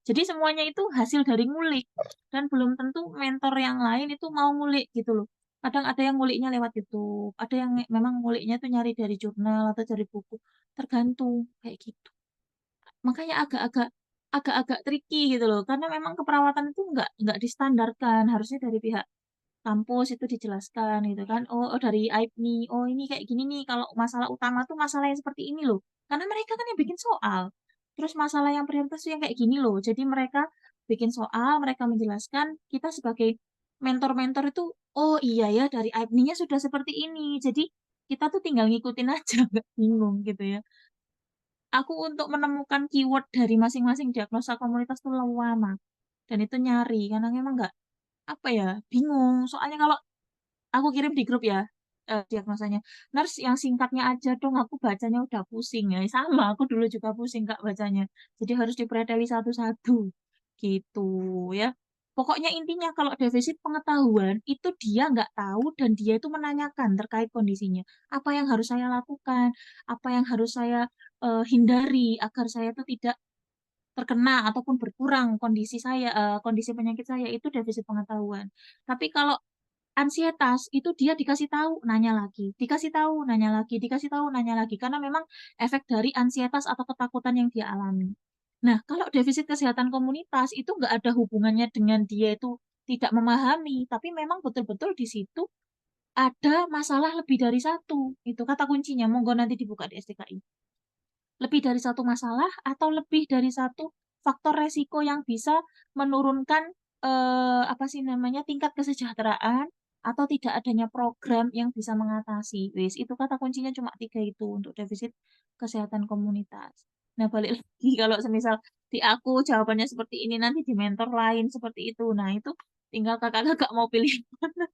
Jadi semuanya itu hasil dari ngulik, dan belum tentu mentor yang lain itu mau ngulik gitu loh. Kadang ada yang nguliknya lewat YouTube, ada yang memang nguliknya itu nyari dari jurnal atau dari buku, tergantung kayak gitu. Makanya agak-agak tricky gitu loh karena memang keperawatan itu nggak distandarkan, harusnya dari pihak kampus itu dijelaskan gitu kan, oh dari AIPNI, oh ini kayak gini nih kalau masalah utama tuh masalah yang seperti ini loh, karena mereka kan yang bikin soal, terus masalah yang prioritas tuh yang kayak gini loh, jadi mereka bikin soal, mereka menjelaskan, kita sebagai mentor-mentor itu, oh iya ya dari AIPNI-nya sudah seperti ini, jadi kita tuh tinggal ngikutin aja nggak bingung gitu ya. Aku untuk menemukan keyword dari masing-masing diagnosa komunitas tuh lama. Dan itu nyari, karena memang nggak, apa ya, bingung. Soalnya kalau aku kirim di grup ya, diagnosanya. Nurse yang singkatnya aja dong, aku bacanya udah pusing ya. Sama, aku dulu juga pusing Kak bacanya. Jadi harus dipreteli satu-satu. Gitu ya. Pokoknya intinya kalau defisit pengetahuan itu dia nggak tahu dan dia itu menanyakan terkait kondisinya. Apa yang harus saya lakukan? Apa yang harus saya hindari agar saya itu tidak terkena ataupun berkurang kondisi saya, kondisi penyakit saya itu defisit pengetahuan. Tapi kalau ansietas itu dia dikasih tahu, nanya lagi, dikasih tahu, nanya lagi, dikasih tahu, nanya lagi, karena memang efek dari ansietas atau ketakutan yang dia alami. Nah, kalau defisit kesehatan komunitas itu nggak ada hubungannya dengan dia itu tidak memahami, tapi memang betul-betul di situ ada masalah lebih dari satu. Itu kata kuncinya, monggo nanti dibuka di STKI. Lebih dari satu masalah atau lebih dari satu faktor resiko yang bisa menurunkan apa sih namanya tingkat kesejahteraan atau tidak adanya program yang bisa mengatasi. Wis, itu kata kuncinya cuma 3 itu untuk defisit kesehatan komunitas. Nah, balik lagi kalau semisal di aku jawabannya seperti ini, nanti di mentor lain seperti itu. Nah, itu tinggal kakak-kakak mau pilih mana.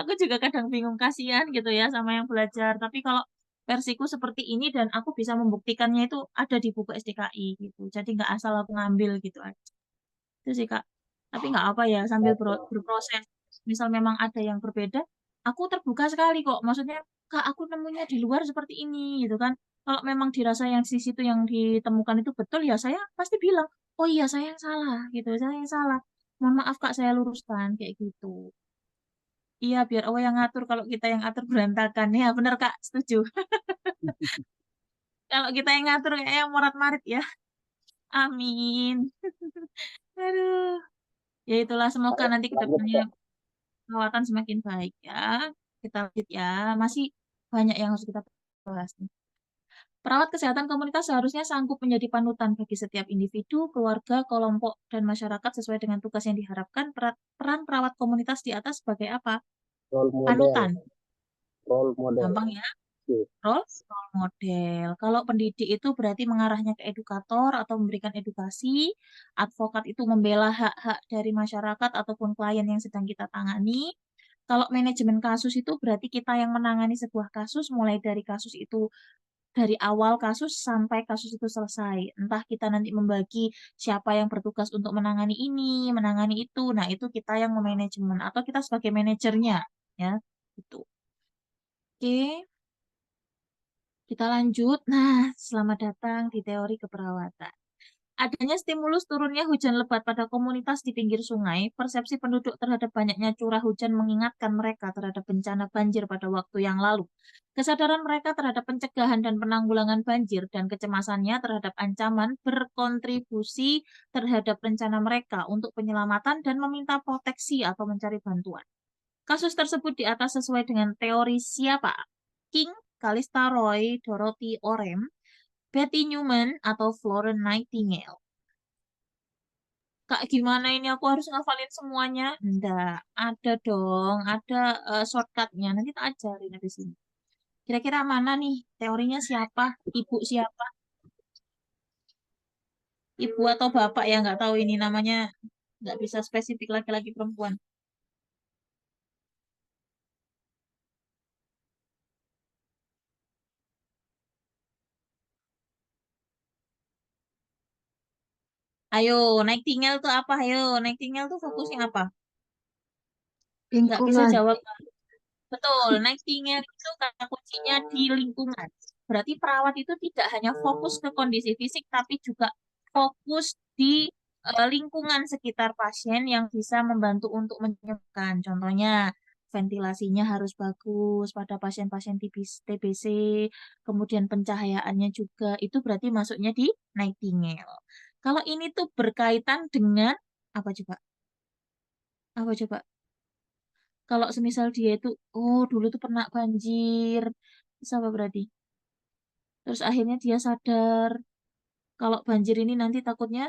Aku juga kadang bingung, kasihan gitu ya sama yang belajar. Tapi kalau versiku seperti ini dan aku bisa membuktikannya itu ada di buku SDKI gitu. Jadi nggak asal aku ngambil gitu aja. Itu sih Kak. Tapi nggak apa ya, sambil Oke. berproses. Misal memang ada yang berbeda, aku terbuka sekali kok. Maksudnya, Kak, aku nemunya di luar seperti ini gitu kan. Kalau memang dirasa yang di situ yang ditemukan itu betul, ya saya pasti bilang, oh iya saya yang salah gitu, saya yang salah. Mohon maaf Kak, saya luruskan kayak gitu. Iya, biar Allah yang ngatur. Kalau kita yang atur berantakan. Ya, bener Kak, setuju. Kalau kita yang ngatur kayaknya morat-marit ya. Amin. Aduh. Ya itulah, semoga nanti ke Lanjut depannya Kak. perawatan semakin baik ya. Kita lanjut ya. Masih banyak yang harus kita bahas nih. Perawat kesehatan komunitas seharusnya sanggup menjadi panutan bagi setiap individu, keluarga, kelompok, dan masyarakat sesuai dengan tugas yang diharapkan. Peran perawat komunitas di atas sebagai apa? Role model, Panutan. role model. Gampang ya. Oke. Role model. Kalau pendidik itu berarti mengarahnya ke edukator atau memberikan edukasi. Advokat itu membela hak-hak dari masyarakat ataupun klien yang sedang kita tangani. Kalau manajemen kasus itu berarti kita yang menangani sebuah kasus, mulai dari kasus itu dari awal kasus sampai kasus itu selesai. Entah kita nanti membagi siapa yang bertugas untuk menangani ini, menangani itu. Nah, itu kita yang memanajemen atau kita sebagai manajernya, ya. Itu. Oke, kita lanjut. Nah, selamat datang di teori keperawatan. Adanya stimulus turunnya hujan lebat pada komunitas di pinggir sungai, persepsi penduduk terhadap banyaknya curah hujan mengingatkan mereka terhadap bencana banjir pada waktu yang lalu. Kesadaran mereka terhadap pencegahan dan penanggulangan banjir dan kecemasannya terhadap ancaman berkontribusi terhadap rencana mereka untuk penyelamatan dan meminta proteksi atau mencari bantuan. Kasus tersebut di atas sesuai dengan teori siapa? King, Callista Roy, Dorothy Orem, Betty Newman, atau Florence Nightingale. Kak, gimana ini aku harus ngafalin semuanya? Enggak, ada dong, ada shortcutnya. Nanti tak ajarin di sini. Kira-kira mana nih? Teorinya siapa? Ibu siapa? Ibu atau bapak ya nggak tahu ini namanya. Nggak bisa spesifik laki-laki perempuan. Ayo, Nightingale tuh apa? Ayo, Nightingale tuh fokusnya apa? Nggak bisa Lingkungan. jawab. Betul, Nightingale itu kata kuncinya di lingkungan. Berarti perawat itu tidak hanya fokus ke kondisi fisik, tapi juga fokus di lingkungan sekitar pasien yang bisa membantu untuk menyembuhkan. Contohnya, ventilasinya harus bagus pada pasien-pasien TBC, kemudian pencahayaannya juga, itu berarti masuknya di Nightingale. Kalau ini tuh berkaitan dengan, apa coba? Apa coba? Kalau semisal dia itu, oh dulu tuh pernah banjir, terus apa berarti? Terus akhirnya dia sadar kalau banjir ini nanti takutnya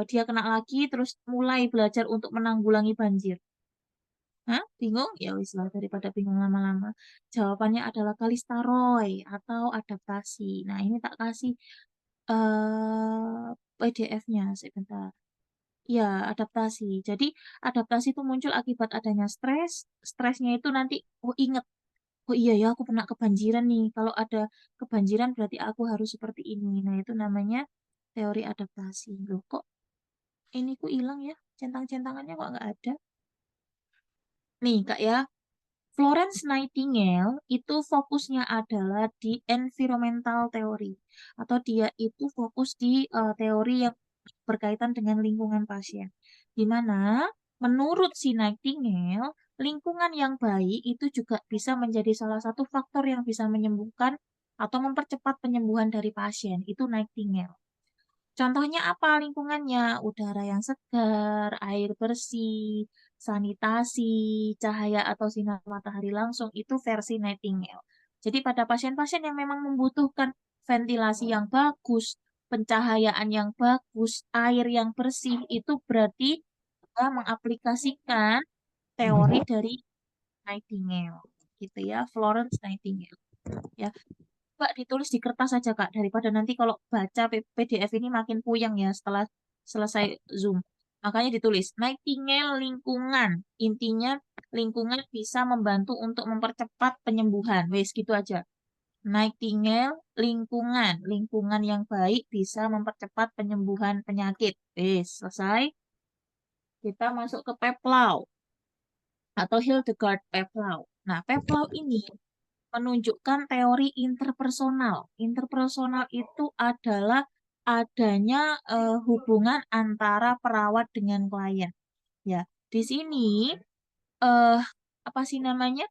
dia kena lagi, terus mulai belajar untuk menanggulangi banjir. Hah? Bingung? Ya wis lah, daripada bingung lama-lama. Jawabannya adalah Kalistaroy atau adaptasi. Nah ini tak kasih PDF-nya sebentar. Ya, adaptasi. Jadi adaptasi itu muncul akibat adanya stres. Stresnya itu nanti, oh inget. Oh iya ya, aku pernah kebanjiran nih. Kalau ada kebanjiran berarti aku harus seperti ini. Nah, itu namanya teori adaptasi. Loh, kok ini ku hilang ya? Centang-centangannya kok nggak ada? Nih, Kak ya. Florence Nightingale itu fokusnya adalah di environmental theory. Atau dia itu fokus di teori yang berkaitan dengan lingkungan pasien. Di mana menurut si Nightingale, lingkungan yang baik itu juga bisa menjadi salah satu faktor yang bisa menyembuhkan atau mempercepat penyembuhan dari pasien. Itu Nightingale. Contohnya apa lingkungannya? Udara yang segar, air bersih, sanitasi, cahaya atau sinar matahari langsung itu versi Nightingale. Jadi pada pasien-pasien yang memang membutuhkan ventilasi yang bagus, pencahayaan yang bagus, air yang bersih, itu berarti kita mengaplikasikan teori dari Nightingale. Gitu ya, Florence Nightingale. Ya, Mbak, ditulis di kertas saja, Kak. Daripada nanti kalau baca PDF ini makin puyeng ya setelah selesai Zoom. Makanya ditulis, Nightingale lingkungan. Intinya lingkungan bisa membantu untuk mempercepat penyembuhan. Wes, gitu aja. Nightingale lingkungan. Lingkungan yang baik bisa mempercepat penyembuhan penyakit. Wes, selesai. Kita masuk ke Peplau atau Hildegard Peplau. Nah, Peplau ini menunjukkan teori interpersonal. Interpersonal itu adalah adanya hubungan antara perawat dengan klien. Ya, di sini apa sih namanya?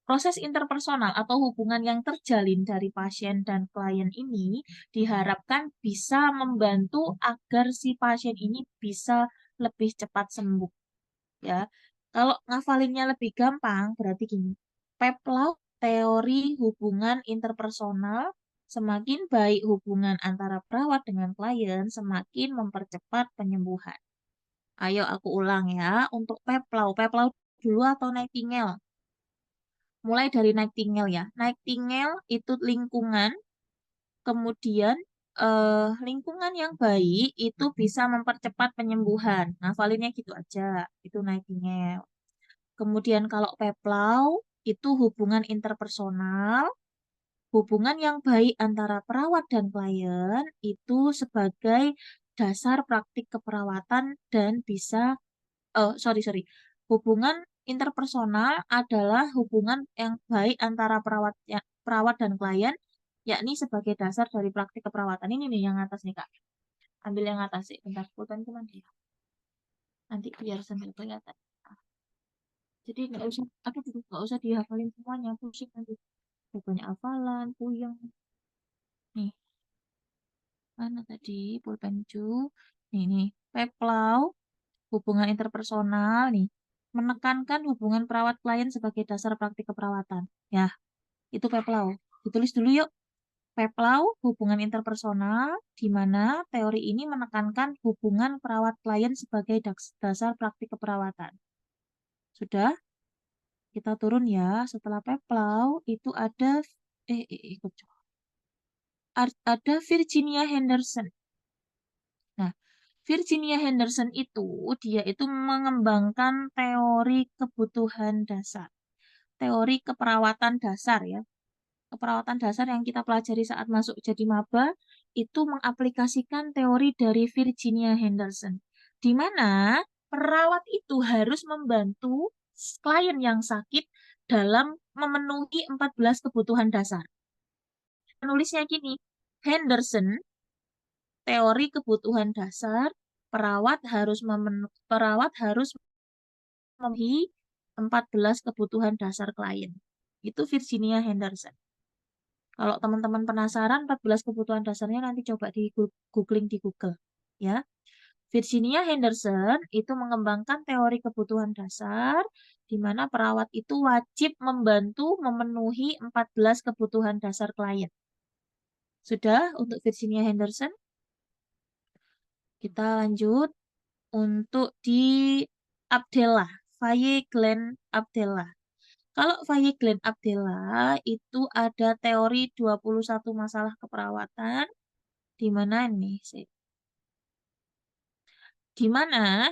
Proses interpersonal atau hubungan yang terjalin dari pasien dan klien ini diharapkan bisa membantu agar si pasien ini bisa lebih cepat sembuh. Ya, kalau ngafalinnya lebih gampang, berarti gini. PEPLAU, teori hubungan interpersonal, semakin baik hubungan antara perawat dengan klien, semakin mempercepat penyembuhan. Ayo aku ulang ya, untuk PEPLAU. PEPLAU dulu atau Nightingale? Mulai dari Nightingale ya. Nightingale itu lingkungan, kemudian lingkungan yang baik itu bisa mempercepat penyembuhan. Ngafalinnya gitu aja, itu Nightingale. Kemudian kalau PEPLAU itu hubungan interpersonal, hubungan yang baik antara perawat dan klien itu sebagai dasar praktik keperawatan dan bisa, hubungan interpersonal adalah hubungan yang baik antara perawat dan klien, yakni sebagai dasar dari praktik keperawatan. Ini nih yang atas nih Kak. Ambil yang atas sih, bentar, pulpen cuman dia. Nanti biar sambil kelihatan. Jadi nggak usah, aku juga nggak usah dihafalin semuanya, pusing nanti. Banyak hafalan, puyeng. Nih, mana tadi pulpencu? Nih, PEPLAU, hubungan interpersonal nih, menekankan hubungan perawat klien sebagai dasar praktik keperawatan. Ya, itu PEPLAU. Ditulis dulu yuk. PEPLAU, hubungan interpersonal, di mana teori ini menekankan hubungan perawat klien sebagai dasar praktik keperawatan. Sudah? Kita turun ya. Setelah PEPLAU itu ada ikut ada Virginia Henderson. Nah, Virginia Henderson itu dia itu mengembangkan teori kebutuhan dasar. Teori keperawatan dasar ya. Keperawatan dasar yang kita pelajari saat masuk jadi maba itu mengaplikasikan teori dari Virginia Henderson. Di mana perawat itu harus membantu klien yang sakit dalam memenuhi 14 kebutuhan dasar. Penulisnya gini, Henderson, teori kebutuhan dasar, perawat harus memenuhi 14 kebutuhan dasar klien. Itu Virginia Henderson. Kalau teman-teman penasaran 14 kebutuhan dasarnya nanti coba di googling di Google ya. Virginia Henderson itu mengembangkan teori kebutuhan dasar di mana perawat itu wajib membantu memenuhi 14 kebutuhan dasar klien. Sudah untuk Virginia Henderson? Kita lanjut untuk di Abdella, Faye Glenn Abdella. Kalau Faye Glenn Abdella itu ada teori 21 masalah keperawatan di mana nih sih? Di mana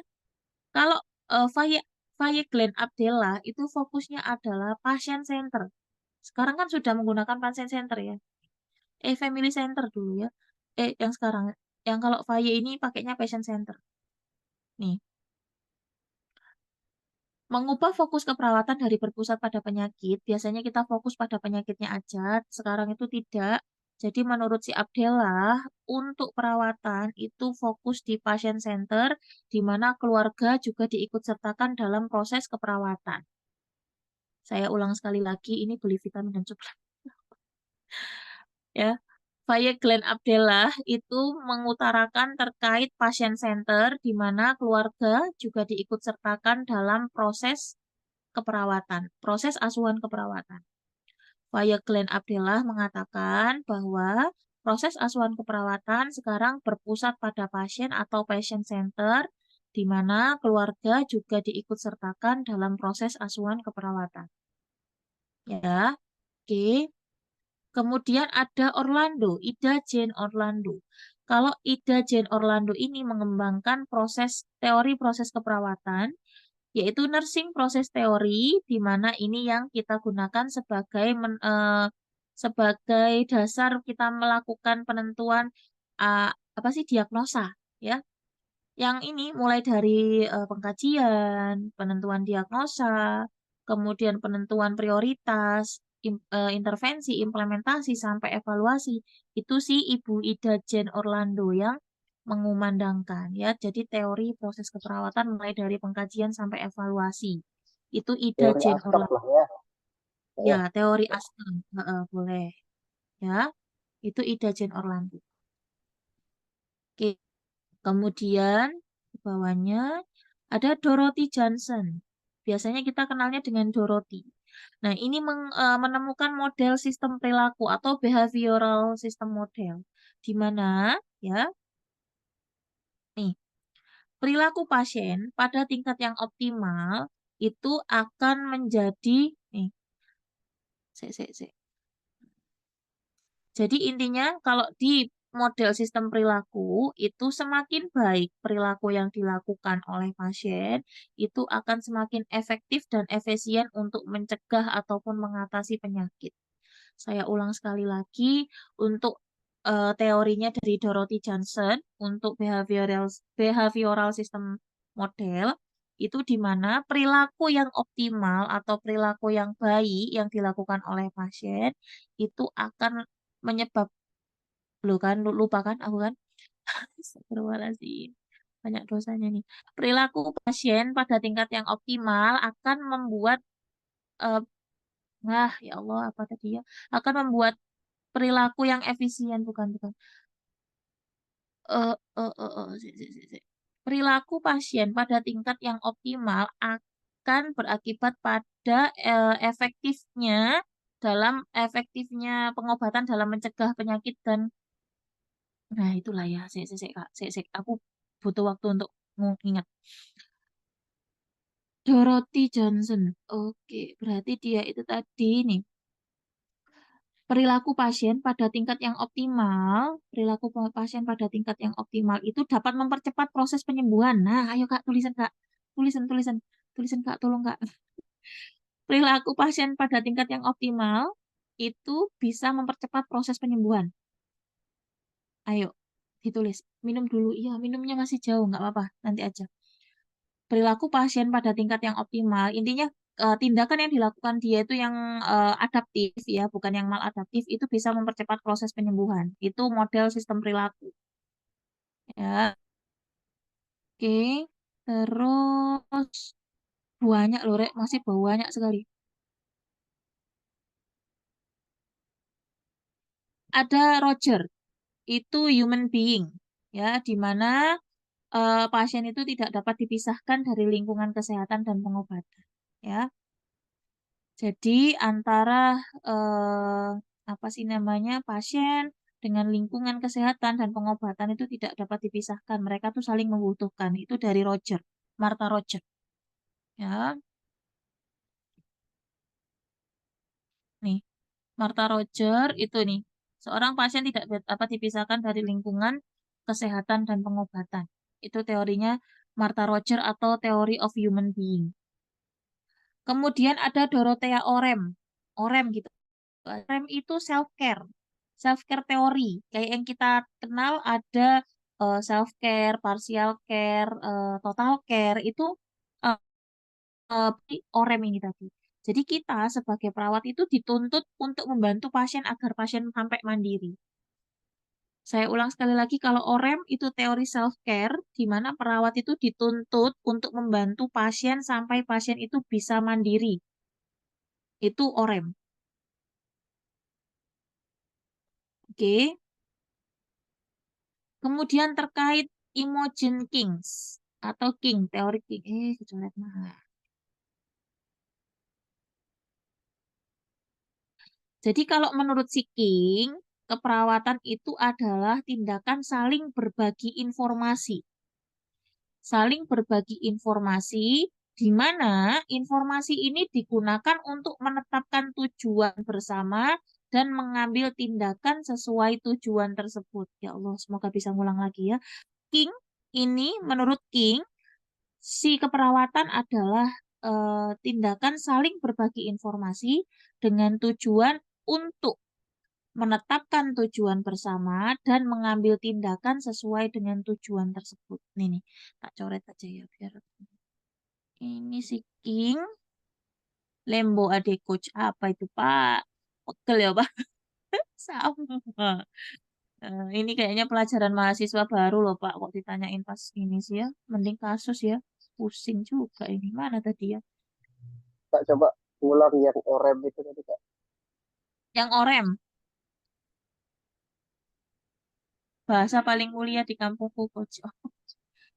kalau Faye Glenn Abdella itu fokusnya adalah pasien center. Sekarang kan sudah menggunakan pasien center ya. Family center dulu ya. Yang sekarang yang kalau Faye ini pakainya patient center. Nih. Mengubah fokus keperawatan dari berpusat pada penyakit, biasanya kita fokus pada penyakitnya aja, sekarang itu tidak. Jadi menurut si Abdella, untuk perawatan itu fokus di pasien center, di mana keluarga juga diikut sertakan dalam proses keperawatan. Saya ulang sekali lagi, ini beli vitamin dan suplemen. Ya, Faye Glenn Abdella itu mengutarakan terkait pasien center, di mana keluarga juga diikut sertakan dalam proses keperawatan, proses asuhan keperawatan. Faye Glenn Abdella mengatakan bahwa proses asuhan keperawatan sekarang berpusat pada pasien atau patient center, di mana keluarga juga diikut sertakan dalam proses asuhan keperawatan. Ya, oke. Kemudian ada Orlando, Ida Jane Orlando. Kalau Ida Jane Orlando ini mengembangkan teori proses keperawatan, yaitu nursing proses teori, di mana ini yang kita gunakan sebagai dasar kita melakukan penentuan apa sih diagnosa, ya. Yang ini mulai dari pengkajian, penentuan diagnosa, kemudian penentuan prioritas, intervensi, implementasi, sampai evaluasi. Itu sih Ibu Ida Jane Orlando yang mengumandangkan ya. Jadi teori proses keperawatan mulai dari pengkajian sampai evaluasi. Itu Ida Teori Jane ASCAP Orlando. lah ya. Ya, teori ASCAP. Boleh. Ya, itu Ida Jane Orlando. Oke. Kemudian di bawahnya ada Dorothy Johnson. Biasanya kita kenalnya dengan Dorothy. Nah, ini menemukan model sistem perilaku atau behavioral system model. Di mana ya, nih, perilaku pasien pada tingkat yang optimal itu akan menjadi nih. Sik. Jadi intinya kalau di model sistem perilaku itu semakin baik perilaku yang dilakukan oleh pasien itu akan semakin efektif dan efisien untuk mencegah ataupun mengatasi penyakit. Saya ulang sekali lagi untuk teorinya dari Dorothy Johnson untuk behavioral system model itu di mana perilaku yang optimal atau perilaku yang baik yang dilakukan oleh pasien itu akan menyebab lupa kan aku kan. Astagfirullahaladzim. Banyak dosanya nih. Perilaku pasien pada tingkat yang optimal akan membuat eh, ya Allah apa tadi ya? Akan membuat perilaku yang efisien bukan. Sik. Perilaku pasien pada tingkat yang optimal akan berakibat pada efektifnya pengobatan dalam mencegah penyakit dan nah itulah ya. Kak. Aku butuh waktu untuk mengingat. Dorothy Johnson. Oke, berarti dia itu tadi nih. Perilaku pasien pada tingkat yang optimal, perilaku pasien pada tingkat yang optimal itu dapat mempercepat proses penyembuhan. Nah, ayo Kak, tulisan Kak. Tulisan Kak, tolong Kak. Perilaku pasien pada tingkat yang optimal itu bisa mempercepat proses penyembuhan. Ayo, ditulis. Minum dulu. Iya, minumnya masih jauh, nggak apa-apa. Nanti aja. Perilaku pasien pada tingkat yang optimal, intinya tindakan yang dilakukan dia itu yang adaptif ya, bukan yang maladaptif, itu bisa mempercepat proses penyembuhan. Itu model sistem perilaku. Ya, oke. Terus banyak loh, Rek, masih banyak sekali. Ada Roger, itu human being, ya, di mana pasien itu tidak dapat dipisahkan dari lingkungan kesehatan dan pengobatan, ya. Jadi antara eh, apa sih namanya pasien dengan lingkungan kesehatan dan pengobatan itu tidak dapat dipisahkan. Mereka tuh saling membutuhkan. Itu dari Roger, Martha Roger. Ya, nih Martha Roger itu nih seorang pasien tidak dapat dipisahkan dari lingkungan kesehatan dan pengobatan. Itu teorinya Martha Roger atau Theory of Human Being. Kemudian ada Dorothea Orem. Orem gitu. Rem itu self-care. Self-care teori. Kayak yang kita kenal ada self-care, partial care, total care. Itu uh, OREM ini tadi. Jadi kita sebagai perawat itu dituntut untuk membantu pasien agar pasien sampai mandiri. Saya ulang sekali lagi, kalau OREM itu teori self-care, di mana perawat itu dituntut untuk membantu pasien sampai pasien itu bisa mandiri. Itu OREM. Oke. Kemudian terkait Imogen Kings atau King, teori King. Kecoret nah. Jadi kalau menurut si King, keperawatan itu adalah tindakan saling berbagi informasi. Saling berbagi informasi di mana informasi ini digunakan untuk menetapkan tujuan bersama dan mengambil tindakan sesuai tujuan tersebut. Ya Allah, semoga bisa ngulang lagi ya. King ini menurut King si keperawatan adalah tindakan saling berbagi informasi dengan tujuan untuk menetapkan tujuan bersama dan mengambil tindakan sesuai dengan tujuan tersebut. Nih, tak coret aja ya biar ini si King Lembo Ade Coach apa itu Pak? Pegel ya Pak? Sama. Ini kayaknya pelajaran mahasiswa baru loh Pak. Kok ditanyain pas ini sih ya? Mending kasus ya. Pusing juga ini. Mana tadi ya? Kak coba ulang yang orem itu tadi Kak. Yang orem, bahasa paling mulia di kampungku Kojo.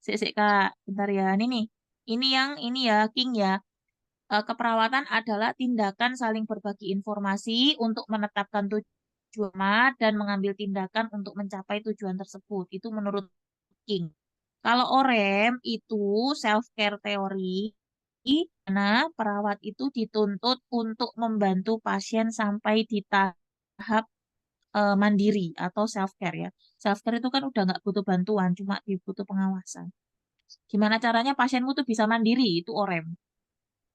Sik, Kak, bentar ya. Ini nih. Ini ya, King ya. Keperawatan adalah tindakan saling berbagi informasi untuk menetapkan tujuan dan mengambil tindakan untuk mencapai tujuan tersebut. Itu menurut King. Kalau OREM itu self-care teori, karena perawat itu dituntut untuk membantu pasien sampai di tahap mandiri atau self-care ya. Self-care itu kan udah nggak butuh bantuan, cuma dibutuh pengawasan. Gimana caranya pasienmu tuh bisa mandiri, itu OREM.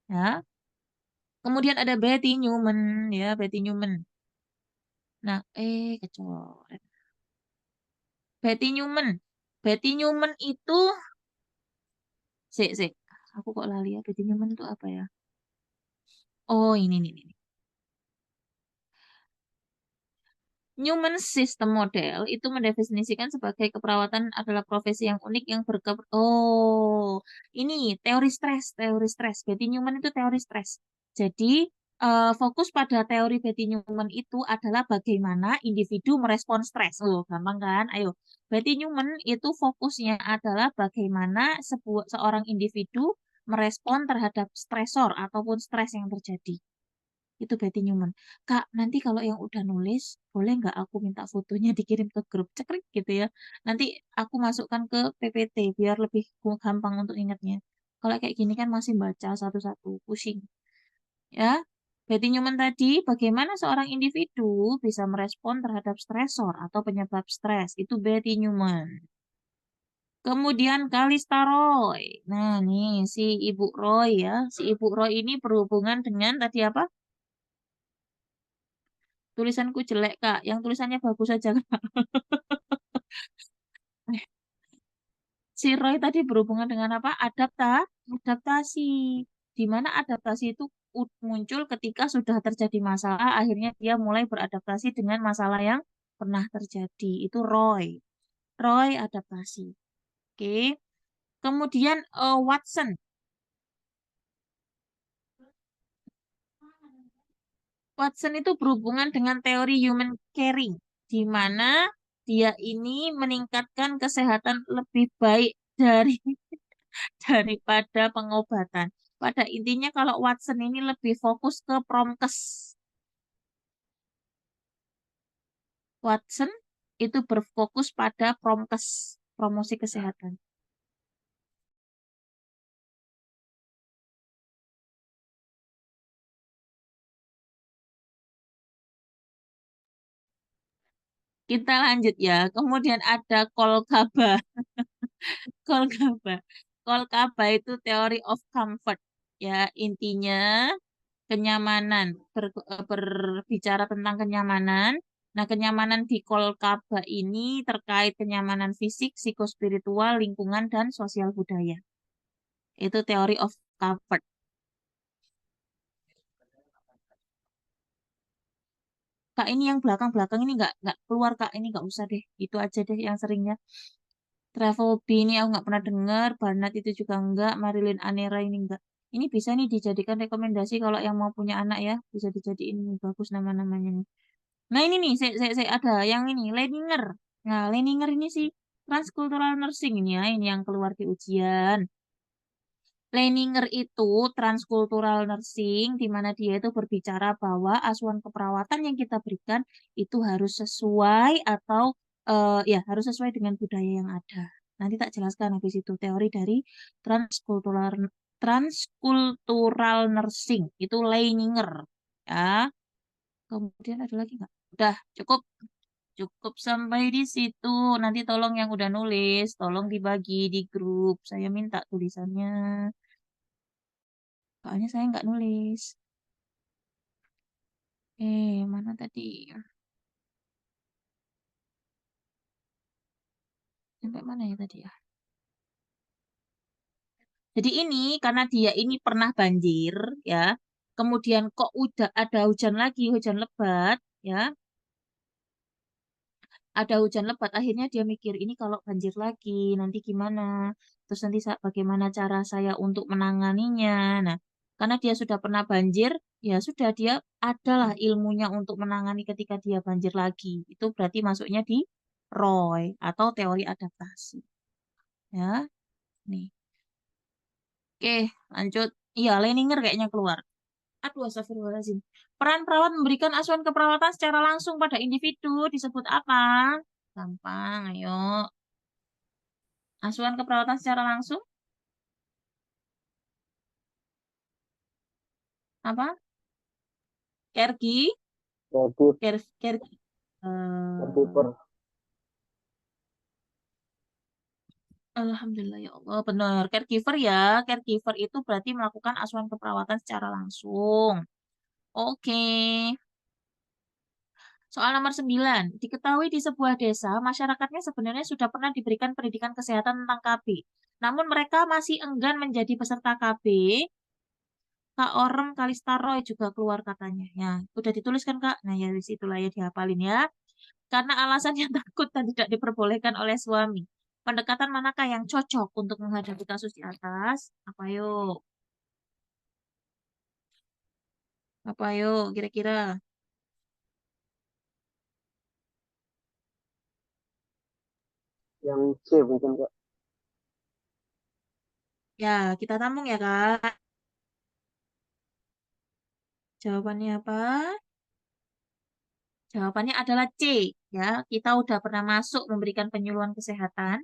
Ya. Kemudian ada Betty Newman, ya, Betty Newman. Nah, kecoret. Betty Newman. Betty Newman itu, sik. Aku kok lali ya, Betty Newman itu apa ya? Oh, ini nih. Newman System Model itu mendefinisikan sebagai keperawatan adalah profesi yang unik yang ini teori stres. Betty Newman itu teori stres. Jadi fokus pada teori Betty Newman itu adalah bagaimana individu merespon stres. Oh, gampang kan? Ayo. Betty Newman itu fokusnya adalah bagaimana seorang individu merespon terhadap stresor ataupun stres yang terjadi. Itu Betty Newman. Kak, nanti kalau yang udah nulis, boleh nggak aku minta fotonya dikirim ke grup cekrik gitu ya. Nanti aku masukkan ke PPT biar lebih gampang untuk ingatnya. Kalau kayak gini kan masih baca satu-satu, pusing. Ya, Betty Newman tadi, bagaimana seorang individu bisa merespon terhadap stresor atau penyebab stres. Itu Betty Newman. Kemudian Kalista Roy. Nah, nih si Ibu Roy ya. Si Ibu Roy ini berhubungan dengan tadi apa? Tulisanku jelek, Kak. Yang tulisannya bagus saja, Kak. Si Roy tadi berhubungan dengan apa? Adaptasi. Di mana adaptasi itu muncul ketika sudah terjadi masalah, akhirnya dia mulai beradaptasi dengan masalah yang pernah terjadi. Itu Roy. Roy adaptasi. Oke. Kemudian Watson. Watson itu berhubungan dengan teori human caring, di mana dia ini meningkatkan kesehatan lebih baik dari daripada pengobatan. Pada intinya kalau Watson ini lebih fokus ke promkes. Watson itu berfokus pada promkes, promosi kesehatan. Kita lanjut ya. Kemudian ada Kolkaba. Kolkaba. Kolkaba itu teori of comfort. Ya, intinya kenyamanan. Berbicara tentang kenyamanan. Nah, kenyamanan di Kolkaba ini terkait kenyamanan fisik, psikospiritual, lingkungan, dan sosial budaya. Itu teori of comfort. Kak, ini yang belakang-belakang ini nggak keluar, Kak. Ini nggak usah deh. Itu aja deh yang seringnya. Travel B ini aku nggak pernah dengar. Barnett itu juga enggak. Marilyn Anera ini enggak. Ini bisa nih dijadikan rekomendasi kalau yang mau punya anak ya. Bisa dijadiin nih. Bagus nama-namanya nih. Nah ini nih, saya ada yang ini. Leninger. Nah, Leninger ini sih transcultural nursing ini ya. Ini yang keluar di ujian. Leininger itu transkultural nursing, di mana dia itu berbicara bahwa asuhan keperawatan yang kita berikan itu harus sesuai atau ya harus sesuai dengan budaya yang ada. Nanti tak jelaskan habis itu teori dari transkultural transkultural nursing itu Leininger ya. Kemudian ada lagi nggak? Udah cukup cukup sampai di situ. Nanti tolong yang udah nulis, tolong dibagi di grup. Saya minta tulisannya. Soalnya saya nggak nulis. Mana tadi? Sampai mana ya tadi ya? Jadi ini karena dia ini pernah banjir ya. Kemudian kok udah ada hujan lagi, hujan lebat ya. Ada hujan lebat akhirnya dia mikir ini kalau banjir lagi nanti gimana? Terus nanti bagaimana cara saya untuk menanganinya? Nah, Karena dia sudah pernah banjir, ya sudah dia adalah ilmunya untuk menangani ketika dia banjir lagi. Itu berarti masuknya di ROY atau teori adaptasi. Ya, nih. Oke, lanjut. Iya, Leninger kayaknya keluar. Aduh, astagfirullahaladzim. Peran perawat memberikan asuhan keperawatan secara langsung pada individu disebut apa? Gampang, ayo. Asuhan keperawatan secara langsung apa? Kergi? Caregiver, Kergi. caregiver. Alhamdulillah ya Allah, benar. Caregiver ya. Caregiver itu berarti melakukan asuhan keperawatan secara langsung. Oke. Soal nomor 9. Diketahui di sebuah desa, masyarakatnya sebenarnya sudah pernah diberikan pendidikan kesehatan tentang KB. Namun mereka masih enggan menjadi peserta KB. Kak Orem Kalistaroy juga keluar katanya. Ya, udah ditulis kan Kak? Nah ya, wis itulah ya dihafalin ya. Karena alasannya takut dan tidak diperbolehkan oleh suami. Pendekatan manakah yang cocok untuk menghadapi kasus di atas? Apa yuk? Apa yuk kira-kira? Yang C mungkin Kak. Ya, kita tampung ya Kak. Jawabannya apa? Jawabannya adalah C. Ya, kita udah pernah masuk memberikan penyuluhan kesehatan,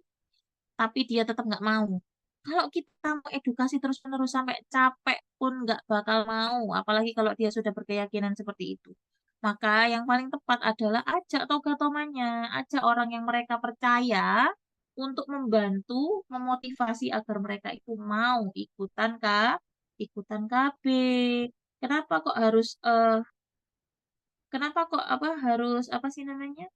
tapi dia tetap nggak mau. Kalau kita mau edukasi terus-menerus sampai capek pun nggak bakal mau, apalagi kalau dia sudah berkeyakinan seperti itu. Maka yang paling tepat adalah ajak toga-tomanya, ajak orang yang mereka percaya untuk membantu, memotivasi agar mereka itu mau ikutan KB. Kenapa kok harus kenapa kok apa harus apa sih namanya?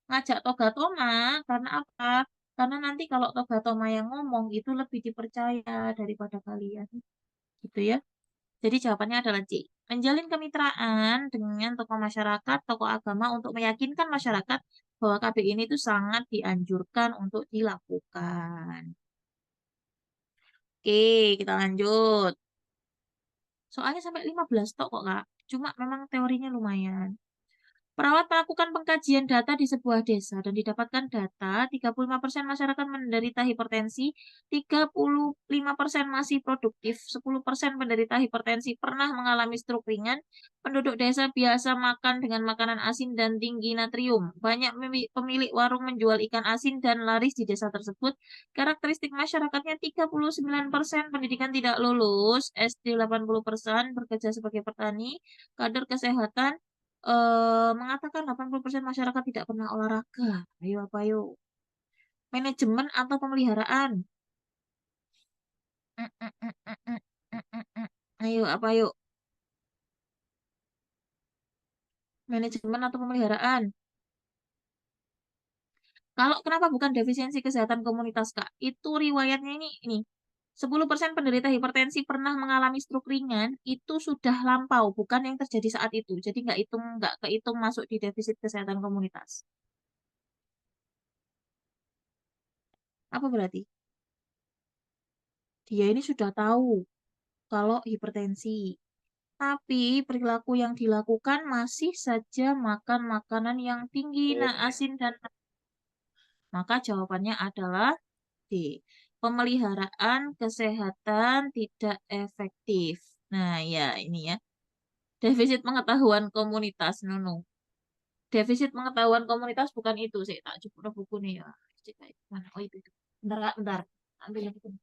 Ngajak Toga Toma karena apa? Karena nanti kalau Toga Toma yang ngomong itu lebih dipercaya daripada kalian, gitu ya. Jadi jawabannya adalah C. Menjalin kemitraan dengan tokoh masyarakat, tokoh agama untuk meyakinkan masyarakat bahwa KB ini itu sangat dianjurkan untuk dilakukan. Oke, kita lanjut. Soalnya sampai 15 tok kok, Kak. Cuma memang teorinya lumayan. Perawat melakukan pengkajian data di sebuah desa dan didapatkan data 35% masyarakat menderita hipertensi, 35% masih produktif, 10% penderita hipertensi pernah mengalami stroke ringan, penduduk desa biasa makan dengan makanan asin dan tinggi natrium. Banyak pemilik warung menjual ikan asin dan laris di desa tersebut. Karakteristik masyarakatnya 39% pendidikan tidak lulus, SD 80% bekerja sebagai petani, kader kesehatan mengatakan 80% masyarakat tidak pernah olahraga. Ayo apa yuk? Manajemen atau pemeliharaan? Mm, mm, mm, mm, mm, mm, mm, mm. Ayo apa yuk? Manajemen atau pemeliharaan? Kalau kenapa bukan defisiensi kesehatan komunitas, Kak? Itu riwayatnya ini. 10% penderita hipertensi pernah mengalami stroke ringan, itu sudah lampau, bukan yang terjadi saat itu. Jadi nggak kehitung masuk di defisit kesehatan komunitas. Apa berarti? Dia ini sudah tahu kalau hipertensi. Tapi perilaku yang dilakukan masih saja makan makanan yang tinggi asin dan maka jawabannya adalah D. Pemeliharaan kesehatan tidak efektif. Nah, ya ini ya. Defisit pengetahuan komunitas, Nunu. Defisit pengetahuan komunitas bukan itu sih. Tak cukup buku nih ya. Cek aja. Mana? Oh itu. Bentar, Kak, bentar. Ambil yang buku.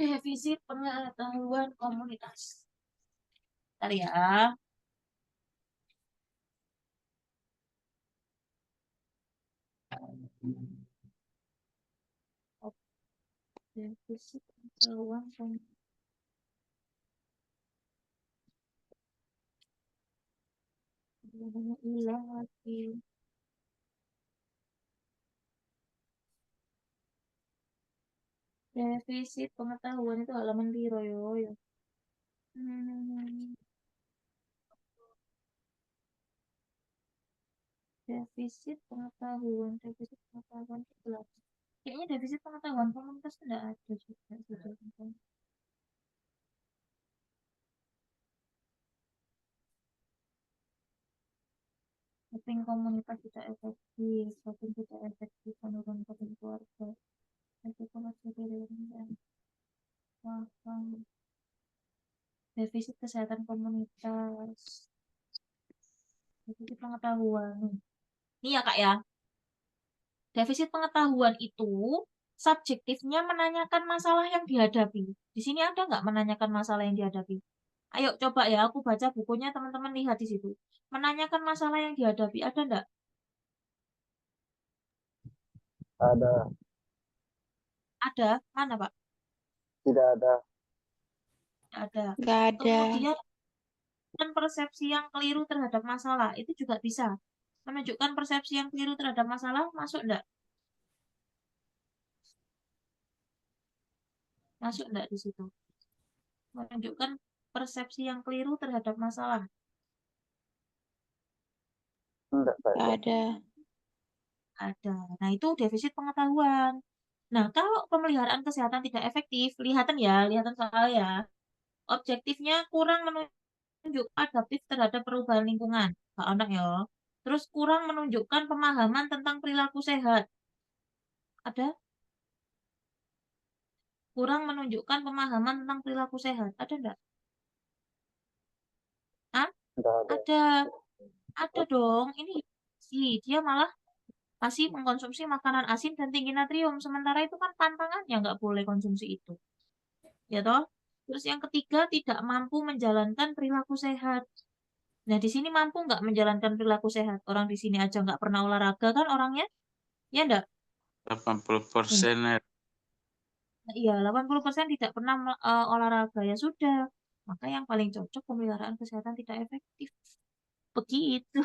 Defisit pengetahuan komunitas. Bentar ya. Defisit pengetahuan komunitas. Hilang lagi. Defisit pengetahuan itu halaman biru yo. Yo. Hmm, defisit pengetahuan itu berapa? Kayaknya defisit pengetahuan komunitas komunitas tidak ada juga sudah. Coping komunitas tidak efektif, coping tidak efektif menurunkan coping keluarga. Itu masih dan defisit kesehatan komunitas, defisit pengetahuan. Ini ya Kak ya, defisit pengetahuan itu subjektifnya menanyakan masalah yang dihadapi. Di sini ada nggak menanyakan masalah yang dihadapi? Ayo coba ya, aku baca bukunya, teman-teman lihat di situ. Menanyakan masalah yang dihadapi, ada nggak? Ada, Ada, mana Pak? tidak ada. Ada. Nggak ada. Kemudian dan persepsi yang keliru terhadap masalah, itu juga bisa. Menunjukkan persepsi yang keliru terhadap masalah, masuk enggak? Masuk enggak di situ? Menunjukkan persepsi yang keliru terhadap masalah. Enggak, Pak. Nggak ada. Ada. Nah, itu defisit pengetahuan. Nah, kalau pemeliharaan kesehatan tidak efektif, lihatan soal ya. Objektifnya kurang menunjuk adaptif terhadap perubahan lingkungan. Pak anak ya. Terus kurang menunjukkan pemahaman tentang perilaku sehat. Ada? Kurang menunjukkan pemahaman tentang perilaku sehat. Ada enggak? Ah, Enggak ada. ada dong. Ini sih dia malah masih mengkonsumsi makanan asin dan tinggi natrium. Sementara itu kan pantangannya nggak boleh konsumsi itu. Ya toh? Terus yang ketiga, tidak mampu menjalankan perilaku sehat. Nah, di sini mampu nggak menjalankan perilaku sehat? Orang di sini aja nggak pernah olahraga kan orangnya? Ya enggak? 80%. Iya, 80% tidak pernah olahraga. Ya sudah. Maka yang paling cocok pemeliharaan kesehatan tidak efektif. Begitu.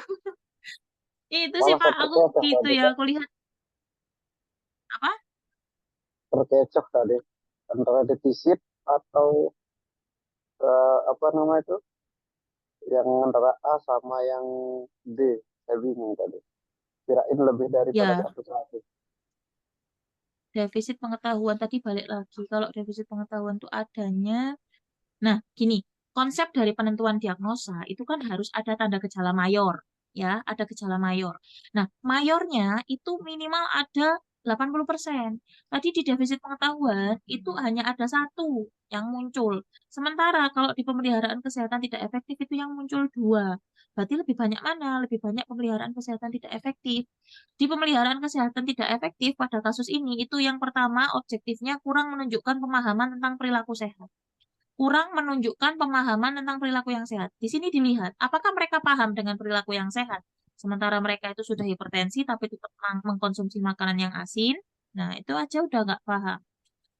Itu sih Malah Pak, aku terkecoh gitu tadi, ya. Kak. Aku lihat apa? Terkecoh tadi. Antara defisit atau apa nama itu? Yang antara A sama yang D. Saya bingung tadi. Kirain lebih daripada Ya, 100. defisit pengetahuan tadi balik lagi. Kalau defisit pengetahuan itu adanya, nah gini, konsep dari penentuan diagnosa itu kan harus ada tanda gejala mayor, ya, ada gejala mayor. Nah, mayornya itu minimal ada 80%. Tadi di defisit pengetahuan itu hanya ada satu yang muncul. Sementara kalau di pemeliharaan kesehatan tidak efektif itu yang muncul dua. Berarti lebih banyak mana? Lebih banyak pemeliharaan kesehatan tidak efektif. Di pemeliharaan kesehatan tidak efektif pada kasus ini, itu yang pertama objektifnya kurang menunjukkan pemahaman tentang perilaku sehat. Kurang menunjukkan pemahaman tentang perilaku yang sehat. Di sini dilihat, apakah mereka paham dengan perilaku yang sehat? Sementara mereka itu sudah hipertensi tapi tetap mengkonsumsi makanan yang asin, nah itu aja udah nggak paham.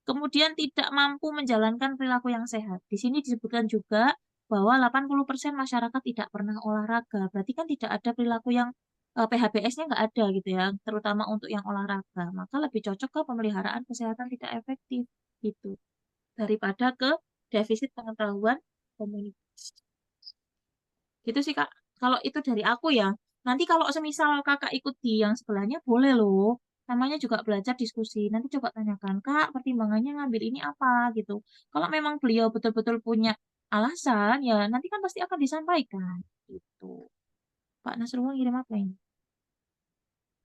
Kemudian tidak mampu menjalankan perilaku yang sehat. Di sini disebutkan juga bahwa 80% masyarakat tidak pernah olahraga. Berarti kan tidak ada perilaku yang PHBS-nya nggak ada gitu ya, terutama untuk yang olahraga. Maka lebih cocok ke pemeliharaan kesehatan tidak efektif gitu daripada ke defisit pengetahuan komunitas. Gitu sih Kak. Kalau itu dari aku ya. Nanti kalau semisal Kakak ikut di yang sebelahnya boleh loh. Namanya juga belajar diskusi. Nanti coba tanyakan, Kak, pertimbangannya ngambil ini apa gitu. Kalau memang beliau betul-betul punya alasan, ya nanti kan pasti akan disampaikan. Gitu. Pak Nasrullah ngirim apa ini?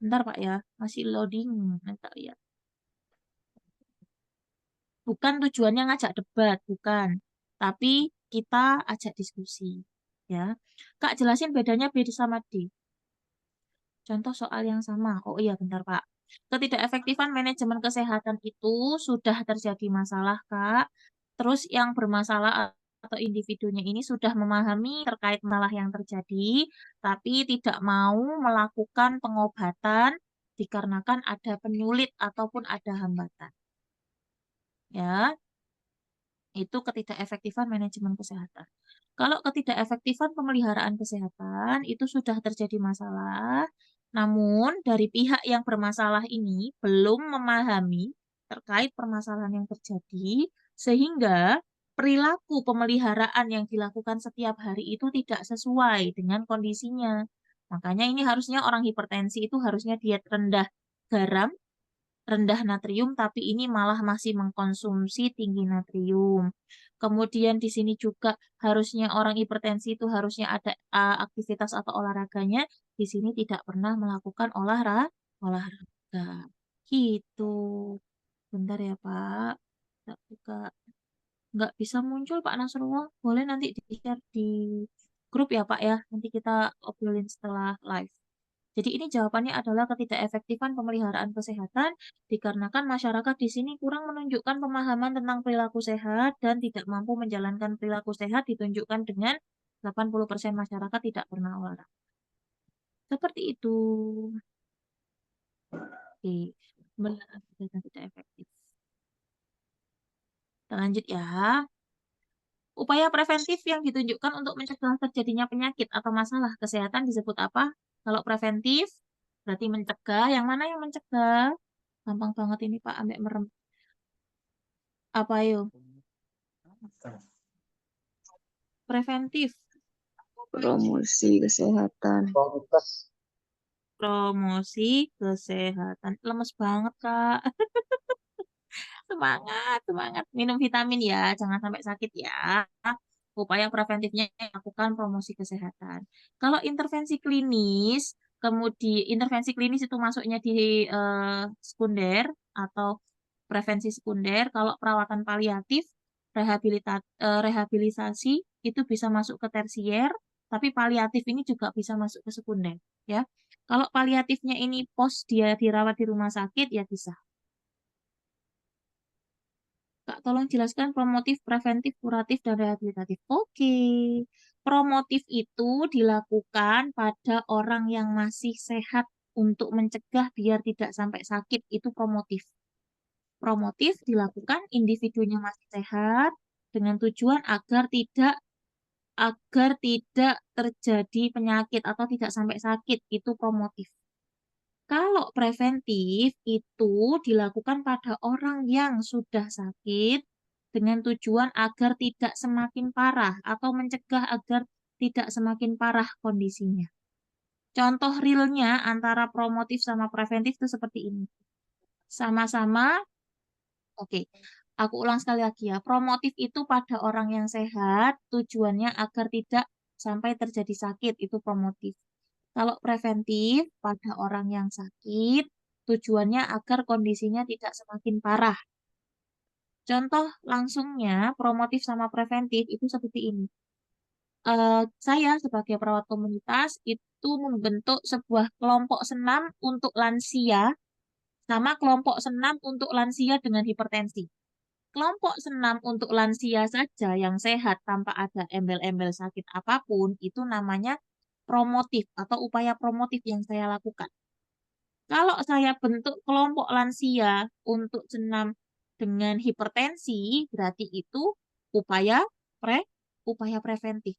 Bentar Pak ya, masih loading. Nanti lihat. Bukan tujuannya ngajak debat, bukan. Tapi kita ajak diskusi. Ya, Kak jelasin bedanya B sama D. Contoh soal yang sama. Oh iya, bentar Pak. Ketidakefektifan manajemen kesehatan itu sudah terjadi masalah, Kak. Terus yang bermasalah atau individunya ini sudah memahami terkait masalah yang terjadi, tapi tidak mau melakukan pengobatan dikarenakan ada penyulit ataupun ada hambatan. Ya, itu ketidakefektifan manajemen kesehatan. Kalau ketidakefektifan pemeliharaan kesehatan itu sudah terjadi masalah, namun dari pihak yang bermasalah ini belum memahami terkait permasalahan yang terjadi, sehingga perilaku pemeliharaan yang dilakukan setiap hari itu tidak sesuai dengan kondisinya. Makanya ini harusnya orang hipertensi itu harusnya diet rendah garam, rendah natrium, tapi ini malah masih mengkonsumsi tinggi natrium. Kemudian di sini juga harusnya orang hipertensi itu harusnya ada aktivitas atau olahraganya. Di sini tidak pernah melakukan olahraga. Gitu. Bentar ya Pak. Tak buka. Nggak bisa muncul Pak Nasrullah. Boleh nanti di-share di grup ya Pak ya. Nanti kita obrolin setelah live. Jadi ini jawabannya adalah ketidakefektifan pemeliharaan kesehatan dikarenakan masyarakat di sini kurang menunjukkan pemahaman tentang perilaku sehat dan tidak mampu menjalankan perilaku sehat ditunjukkan dengan 80% masyarakat tidak pernah olahraga. Seperti itu. Oke, pemeliharaan kesehatan tidak efektif. Kita lanjut ya. Upaya preventif yang ditunjukkan untuk mencegah terjadinya penyakit atau masalah kesehatan disebut apa? Kalau preventif, berarti mencegah. Yang mana yang mencegah? Gampang banget ini Pak, ambek merem. Apa yuk? Preventif. Promosi kesehatan. Prokes. Promosi kesehatan. Lemes banget Kak. Semangat, semangat. Minum vitamin ya, jangan sampai sakit ya. Upaya preventifnya lakukan promosi kesehatan. Kalau intervensi klinis, kemudian intervensi klinis itu masuknya di sekunder atau prevensi sekunder. Kalau perawatan paliatif, rehabilitasi itu bisa masuk ke tersier, tapi paliatif ini juga bisa masuk ke sekunder. Ya, kalau paliatifnya ini dia dirawat di rumah sakit ya bisa. Kak, tolong jelaskan promotif, preventif, kuratif, dan rehabilitatif. Oke. Promotif itu dilakukan pada orang yang masih sehat untuk mencegah biar tidak sampai sakit. Itu promotif. Promotif dilakukan individunya masih sehat dengan tujuan agar tidak terjadi penyakit atau tidak sampai sakit. Itu promotif. Kalau preventif itu dilakukan pada orang yang sudah sakit dengan tujuan agar tidak semakin parah atau mencegah agar tidak semakin parah kondisinya. Contoh realnya antara promotif sama preventif itu seperti ini. Sama-sama, oke. Aku ulang sekali lagi ya. Promotif itu pada orang yang sehat, tujuannya agar tidak sampai terjadi sakit, itu promotif. Kalau preventif pada orang yang sakit, tujuannya agar kondisinya tidak semakin parah. Contoh langsungnya, promotif sama preventif itu seperti ini. Saya sebagai perawat komunitas itu membentuk sebuah kelompok senam untuk lansia sama kelompok senam untuk lansia dengan hipertensi. Kelompok senam untuk lansia saja yang sehat tanpa ada embel-embel sakit apapun itu namanya promotif atau upaya promotif yang saya lakukan. Kalau saya bentuk kelompok lansia untuk senam dengan hipertensi, berarti itu upaya upaya preventif.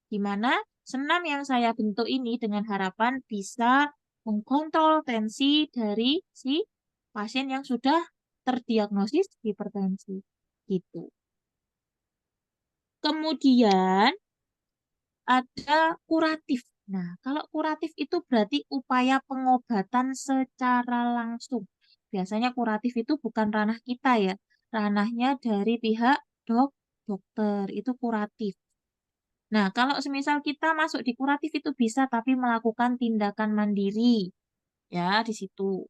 Di mana senam yang saya bentuk ini dengan harapan bisa mengkontrol tensi dari si pasien yang sudah terdiagnosis hipertensi. Gitu. Kemudian ada kuratif. Nah, kalau kuratif itu berarti upaya pengobatan secara langsung. Biasanya kuratif itu bukan ranah kita ya, ranahnya dari pihak dokter, itu kuratif. Nah, kalau semisal kita masuk di kuratif itu bisa tapi melakukan tindakan mandiri. Ya, di situ.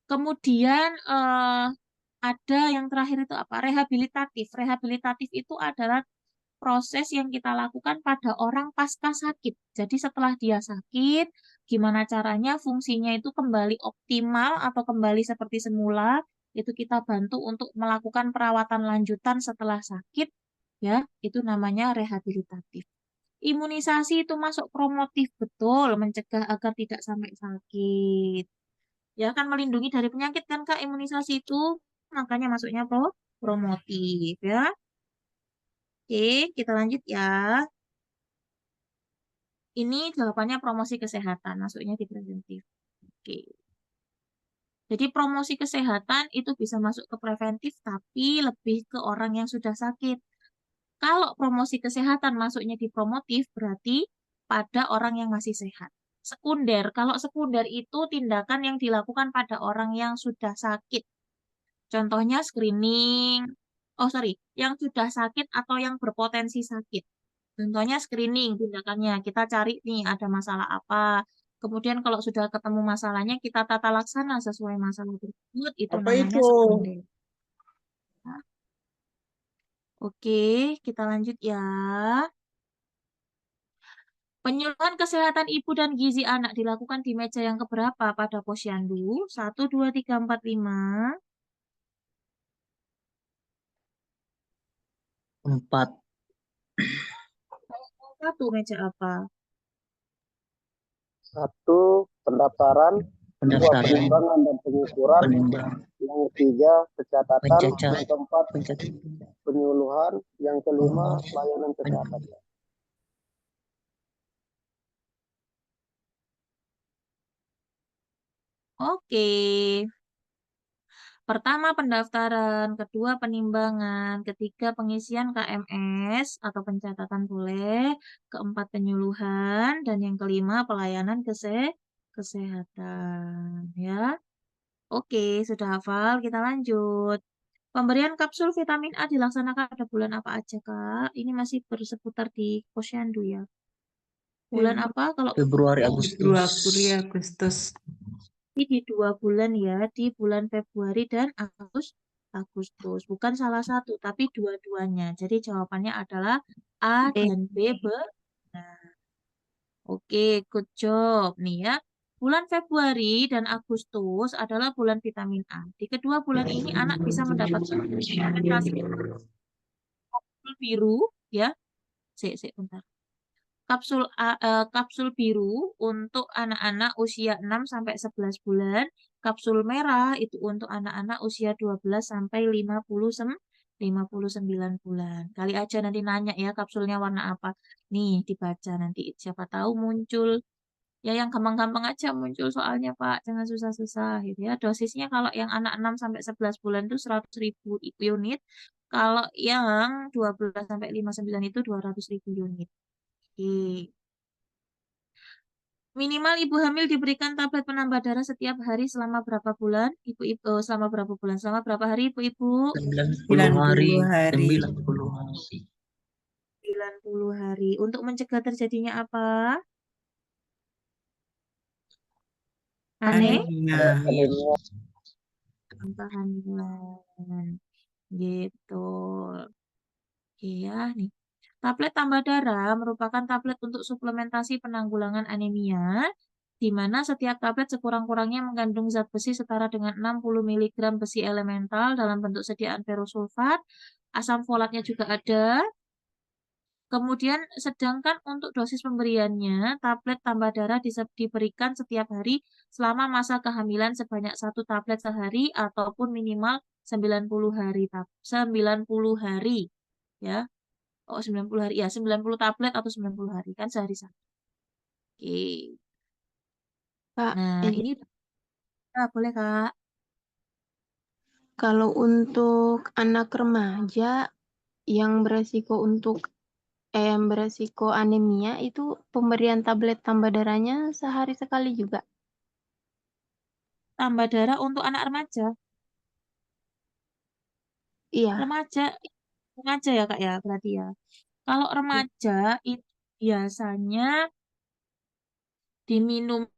Kemudian ada yang terakhir itu apa? Rehabilitatif. Rehabilitatif itu adalah proses yang kita lakukan pada orang pasca sakit. Jadi setelah dia sakit, gimana caranya fungsinya itu kembali optimal atau kembali seperti semula, itu kita bantu untuk melakukan perawatan lanjutan setelah sakit, ya, itu namanya rehabilitatif. Imunisasi itu masuk promotif, betul, mencegah agar tidak sampai sakit. Ya kan melindungi dari penyakit kan Kak, imunisasi itu, makanya masuknya promotif, ya. Oke, kita lanjut ya. Ini jawabannya promosi kesehatan, masuknya di preventif. Oke. Jadi promosi kesehatan itu bisa masuk ke preventif, tapi lebih ke orang yang sudah sakit. Kalau promosi kesehatan masuknya di promotif, berarti pada orang yang masih sehat. Sekunder. Kalau sekunder itu tindakan yang dilakukan pada orang yang sudah sakit. Contohnya screening. Oh, sorry. Yang sudah sakit atau yang berpotensi sakit. Contohnya screening tindakannya. Kita cari nih ada masalah apa. Kemudian kalau sudah ketemu masalahnya, kita tata laksana sesuai masalah tersebut. Itu Apa namanya itu? sekunder. Nah, oke, kita lanjut ya. Penyuluhan kesehatan ibu dan gizi anak dilakukan di meja yang keberapa pada posyandu? 1, 2, 3, 4, 5. 4. Satu meja apa? 1 pendaftaran, 2 Pendaftaran, penimbangan dan pengukuran, penimbang, yang 3 pencatatan, pencacat, yang keempat pencatatan. penyuluhan, yang kelima layanan kesehatan. Oke. Pertama pendaftaran, kedua penimbangan, ketiga pengisian KMS atau pencatatan boleh, keempat penyuluhan, dan yang kelima pelayanan kesehatan. Ya, oke, sudah hafal. Kita lanjut. Pemberian kapsul vitamin A dilaksanakan pada bulan apa aja, Kak? Ini masih berseputar di posyandu ya. Bulan apa? Kalau Februari, Februari, Agustus. Agustus. ini di 2 bulan ya, di bulan Februari dan Agustus. Bukan salah satu, tapi dua-duanya. Jadi jawabannya adalah A dan B benar. Oke, good job. Nih ya, bulan Februari dan Agustus adalah bulan vitamin A. Di kedua bulan ini anak bisa mendapatkan suplementasi kapsul biru ya. Bentar. Kapsul biru untuk anak-anak usia 6 sampai 11 bulan, kapsul merah itu untuk anak-anak usia 12 sampai 59 bulan. Kali aja nanti nanya ya kapsulnya warna apa. Nih dibaca nanti siapa tahu muncul ya yang gampang-gampang aja muncul soalnya Pak, jangan susah-susah gitu ya. Dosisnya kalau yang anak 6 sampai 11 bulan itu 100.000 unit, kalau yang 12 sampai 59 itu 200.000 unit. Oke. Minimal ibu hamil diberikan tablet penambah darah setiap hari selama berapa bulan? Ibu-ibu selama berapa bulan? Selama berapa hari ibu-ibu? 90 hari. 90 hari. 90 hari. 90 hari. Untuk mencegah terjadinya apa? Aneh? Anemia. Kehamilan. Gitu. Oke ya, nih. Tablet tambah darah merupakan tablet untuk suplementasi penanggulangan anemia, di mana setiap tablet sekurang-kurangnya mengandung zat besi setara dengan 60 mg besi elemental dalam bentuk sediaan ferrosulfat. Asam folatnya juga ada. Kemudian, sedangkan untuk dosis pemberiannya, tablet tambah darah diberikan setiap hari selama masa kehamilan sebanyak 1 tablet sehari ataupun minimal 90 hari. 90 hari. Ya. Oh, 90 hari. Ya, 90 tablet atau 90 hari. Kan sehari satu. Oke. Kak, Nah, ini boleh, Kak. kalau untuk anak remaja yang beresiko anemia itu pemberian tablet tambah darahnya sehari sekali juga. Tambah darah untuk anak remaja. Iya, Remaja ya, Kak ya, berarti ya. Kalau remaja itu biasanya diminum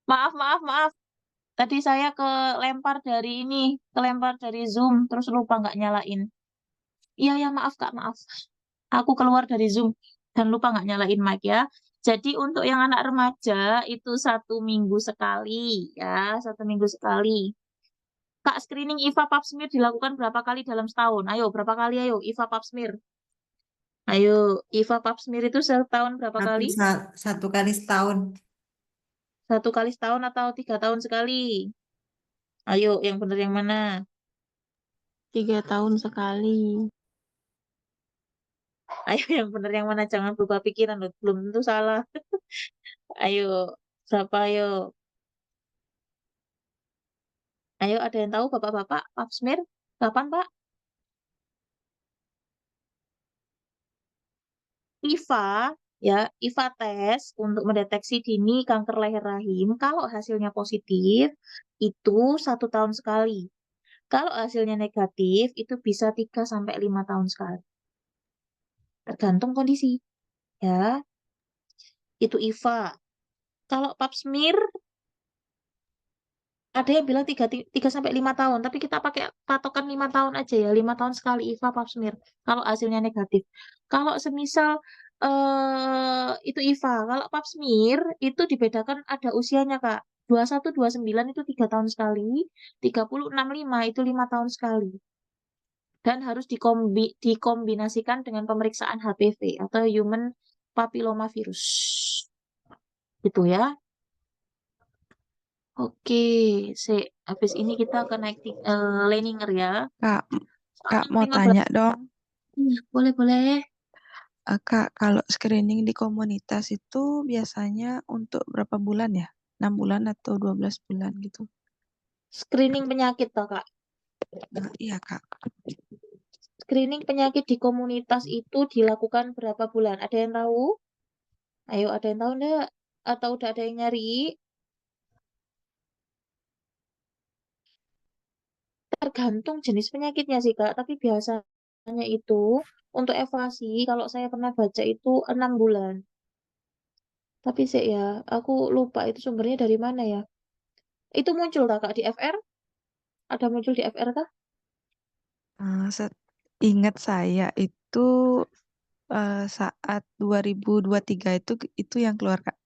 Maaf, maaf, maaf. Tadi saya kelempar dari Zoom, terus lupa nggak nyalain. Iya, ya maaf Kak, maaf. Aku keluar dari Zoom dan lupa nggak nyalain mic ya. Jadi untuk yang anak remaja itu 1 minggu sekali ya, 1 minggu sekali. Kak, screening IVA Pap smear dilakukan berapa kali dalam setahun? Ayo, berapa kali ayo IVA Pap smear? Ayo, IVA Pap smear itu setahun berapa kali? Satu kali setahun. 1 kali setahun atau 3 tahun sekali? Ayo, yang benar yang mana? 3 tahun sekali. Ayo, yang benar yang mana? Jangan berubah pikiran loh. Belum tentu salah. Ayo, berapa ayo? Ayo, ada yang tahu bapak-bapak Pap smear? Kapan, Pak? IVA, ya, IVA tes untuk mendeteksi dini kanker leher rahim. Kalau hasilnya positif, itu 1 tahun sekali. Kalau hasilnya negatif, itu bisa 3 sampai 5 tahun sekali. Tergantung kondisi, ya. Itu IVA. Kalau Pap smear, ada yang bilang 3 sampai 5 tahun, tapi kita pakai patokan 5 tahun aja ya. 5 tahun sekali IVA Pap smear. Kalau hasilnya negatif. Kalau semisal itu IVA, kalau Pap smear itu dibedakan ada usianya Kak. 21, 29 itu 3 tahun sekali, 30, 65 itu 5 tahun sekali. Dan harus dikombinasikan dengan pemeriksaan HPV atau Human Papilloma Virus. Gitu ya. Oke, habis ini kita akan naik Leninger ya. Kak, Kak Soalnya mau 15. tanya dong. Iya, boleh. Kak, kalau screening di komunitas itu biasanya untuk berapa bulan ya? 6 bulan atau 12 bulan gitu? Screening penyakit toh, Kak. Iya, Kak. Screening penyakit di komunitas itu dilakukan berapa bulan? Ada yang tahu? Ayo, ada yang tahu enggak? Atau udah ada yang nyari? Tergantung jenis penyakitnya sih, Kak. Tapi biasanya itu untuk evasi, kalau saya pernah baca itu 6 bulan. Tapi sih ya, aku lupa itu sumbernya dari mana ya. Itu muncul tak, Kak, di FR? Ada muncul di FR kah? Ingat saya itu saat 2023 itu yang keluar, Kak.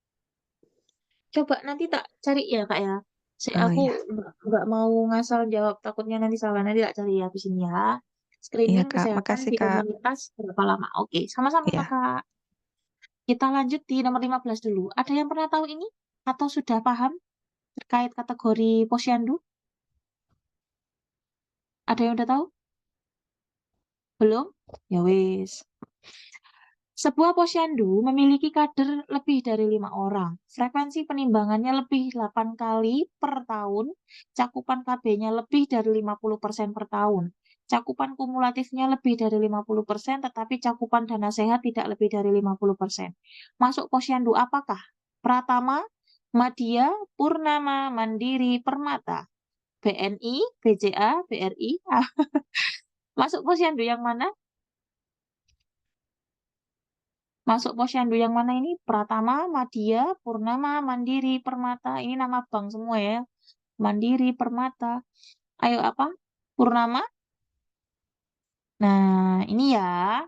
Coba nanti tak cari ya, Kak ya. Aku Iya. nggak mau ngasal jawab, takutnya nanti salah. Nanti tak cari ya di sini ya. Iya, Screening Kak. kesehatan Makasih, di Kak. komunitas berapa lama? Oke, sama-sama, Iya. Kak. Kita lanjut di nomor 15 dulu. Ada yang pernah tahu ini? Atau sudah paham terkait kategori posyandu? Ada yang udah tahu? Belum? Ya wis. Sebuah posyandu memiliki kader lebih dari 5 orang. Frekuensi penimbangannya lebih 8 kali per tahun. Cakupan KB-nya lebih dari 50% per tahun. Cakupan kumulatifnya lebih dari 50%, tetapi cakupan dana sehat tidak lebih dari 50%. Masuk posyandu apakah? Pratama, Madya, Purnama, Mandiri, Permata, BNI, BCA, BRI. Masuk posyandu yang mana? Masuk posyandu yang mana ini? Pratama, Madya, Purnama, Mandiri, Permata. Ini nama bank semua ya. Mandiri, Permata. Ayo apa? Purnama? Nah, ini ya.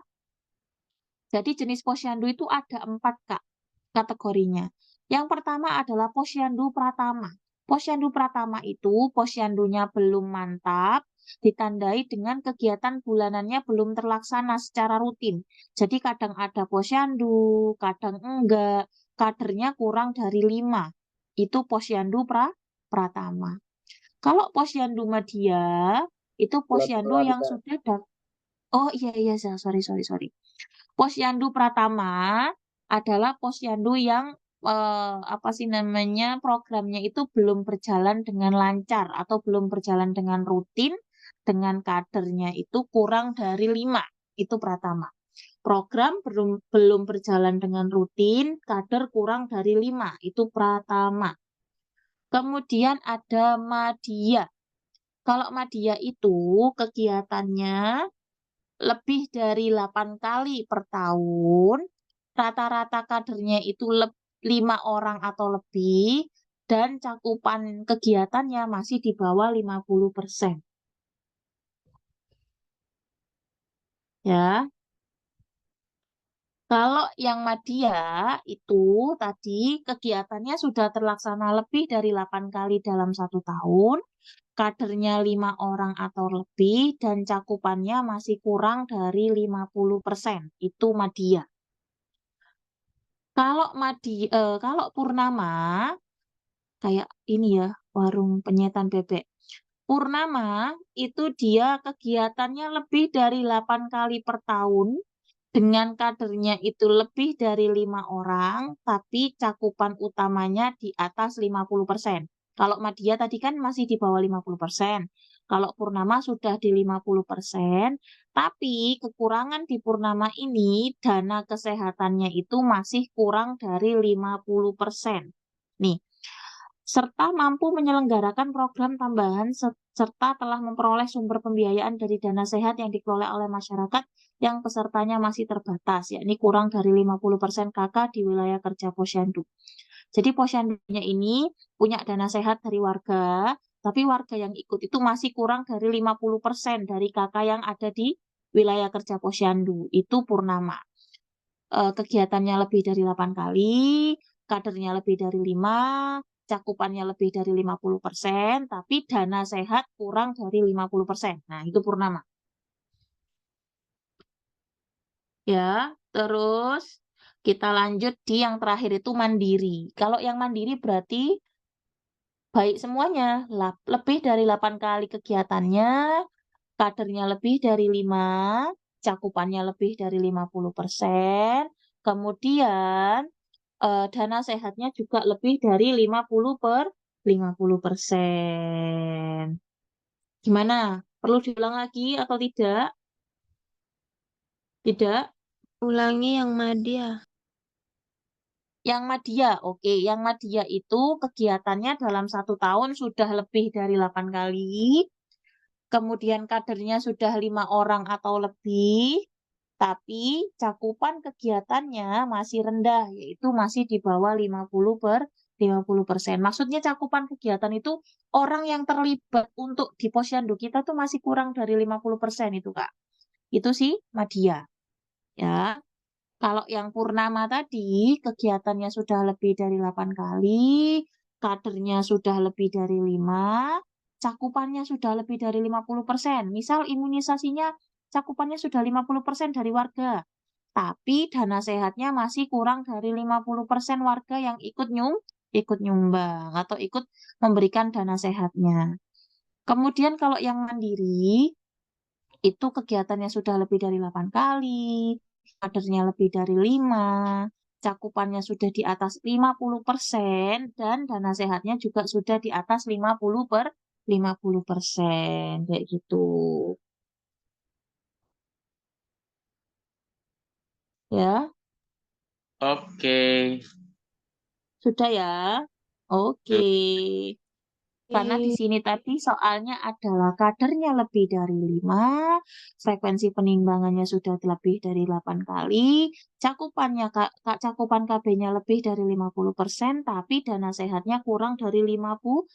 Jadi jenis posyandu itu ada 4, Kak, kategorinya. Yang pertama adalah posyandu Pratama. Posyandu Pratama itu posyandunya belum mantap, ditandai dengan kegiatan bulanannya belum terlaksana secara rutin. Jadi kadang ada posyandu, kadang enggak, kadernya kurang dari 5. Itu posyandu Pratama. Kalau posyandu Madya, itu posyandu yang sudah Oh iya, sorry. Posyandu Pratama adalah posyandu yang apa sih namanya, programnya itu belum berjalan dengan lancar atau belum berjalan dengan rutin, dengan kadernya itu kurang dari 5. Itu Pratama. Program belum berjalan dengan rutin, kader kurang dari 5. Itu Pratama. Kemudian ada Madya. Kalau Madya itu kegiatannya lebih dari 8 kali per tahun, rata-rata kadernya itu 5 orang atau lebih, dan cakupan kegiatannya masih di bawah 50%. Ya. Kalau yang Madya itu tadi kegiatannya sudah terlaksana lebih dari 8 kali dalam 1 tahun, kadernya 5 orang atau lebih, dan cakupannya masih kurang dari 50%. Itu Madya. Kalau Purnama, kayak ini ya, warung penyetan bebek. Purnama itu dia kegiatannya lebih dari 8 kali per tahun, dengan kadernya itu lebih dari 5 orang, tapi cakupan utamanya di atas 50%. Kalau Madya tadi kan masih di bawah 50%. Kalau Purnama sudah di 50%, tapi kekurangan di Purnama ini, dana kesehatannya itu masih kurang dari 50%. Nih, serta mampu menyelenggarakan program tambahan serta telah memperoleh sumber pembiayaan dari dana sehat yang dikelola oleh masyarakat yang pesertanya masih terbatas, yakni kurang dari 50% KK di wilayah kerja Posyandu. Jadi Posyandunya ini punya dana sehat dari warga, tapi warga yang ikut itu masih kurang dari 50% dari KK yang ada di wilayah kerja Posyandu. Itu Purnama. Kegiatannya lebih dari 8 kali, kadernya lebih dari 5, cakupannya lebih dari 50%, tapi dana sehat kurang dari 50%. Nah, itu Purnama. Ya, terus kita lanjut di yang terakhir itu mandiri. Kalau yang mandiri berarti baik semuanya, lebih dari 8 kali kegiatannya, kadernya lebih dari 5, cakupannya lebih dari 50%, kemudian dana sehatnya juga lebih dari 50%. Gimana? Perlu diulang lagi atau tidak? Tidak? Ulangi yang Madya. Yang Madya, oke. Yang Madya itu kegiatannya dalam 1 tahun sudah lebih dari 8 kali. Kemudian kadernya sudah 5 orang atau lebih. Tapi cakupan kegiatannya masih rendah, yaitu masih di bawah 50%. Maksudnya cakupan kegiatan itu orang yang terlibat untuk di Posyandu kita tuh masih kurang dari 50% itu, Kak. Itu sih Madya. Ya. Kalau yang Purnama tadi, kegiatannya sudah lebih dari 8 kali, kadernya sudah lebih dari 5, cakupannya sudah lebih dari 50%. Misal imunisasinya cakupannya sudah 50% dari warga, tapi dana sehatnya masih kurang dari 50% warga yang ikut nyumbang atau ikut memberikan dana sehatnya. Kemudian kalau yang mandiri, itu kegiatannya sudah lebih dari 8 kali, kadernya lebih dari 5, cakupannya sudah di atas 50%, dan dana sehatnya juga sudah di atas 50%. Kayak gitu. Ya, Oke. sudah ya. Oke. Karena di Oke. sini tadi soalnya adalah kadernya lebih dari 5, frekuensi penimbangannya sudah lebih dari 8 kali, cakupan KB-nya lebih dari 50%, tapi dana sehatnya kurang dari 50,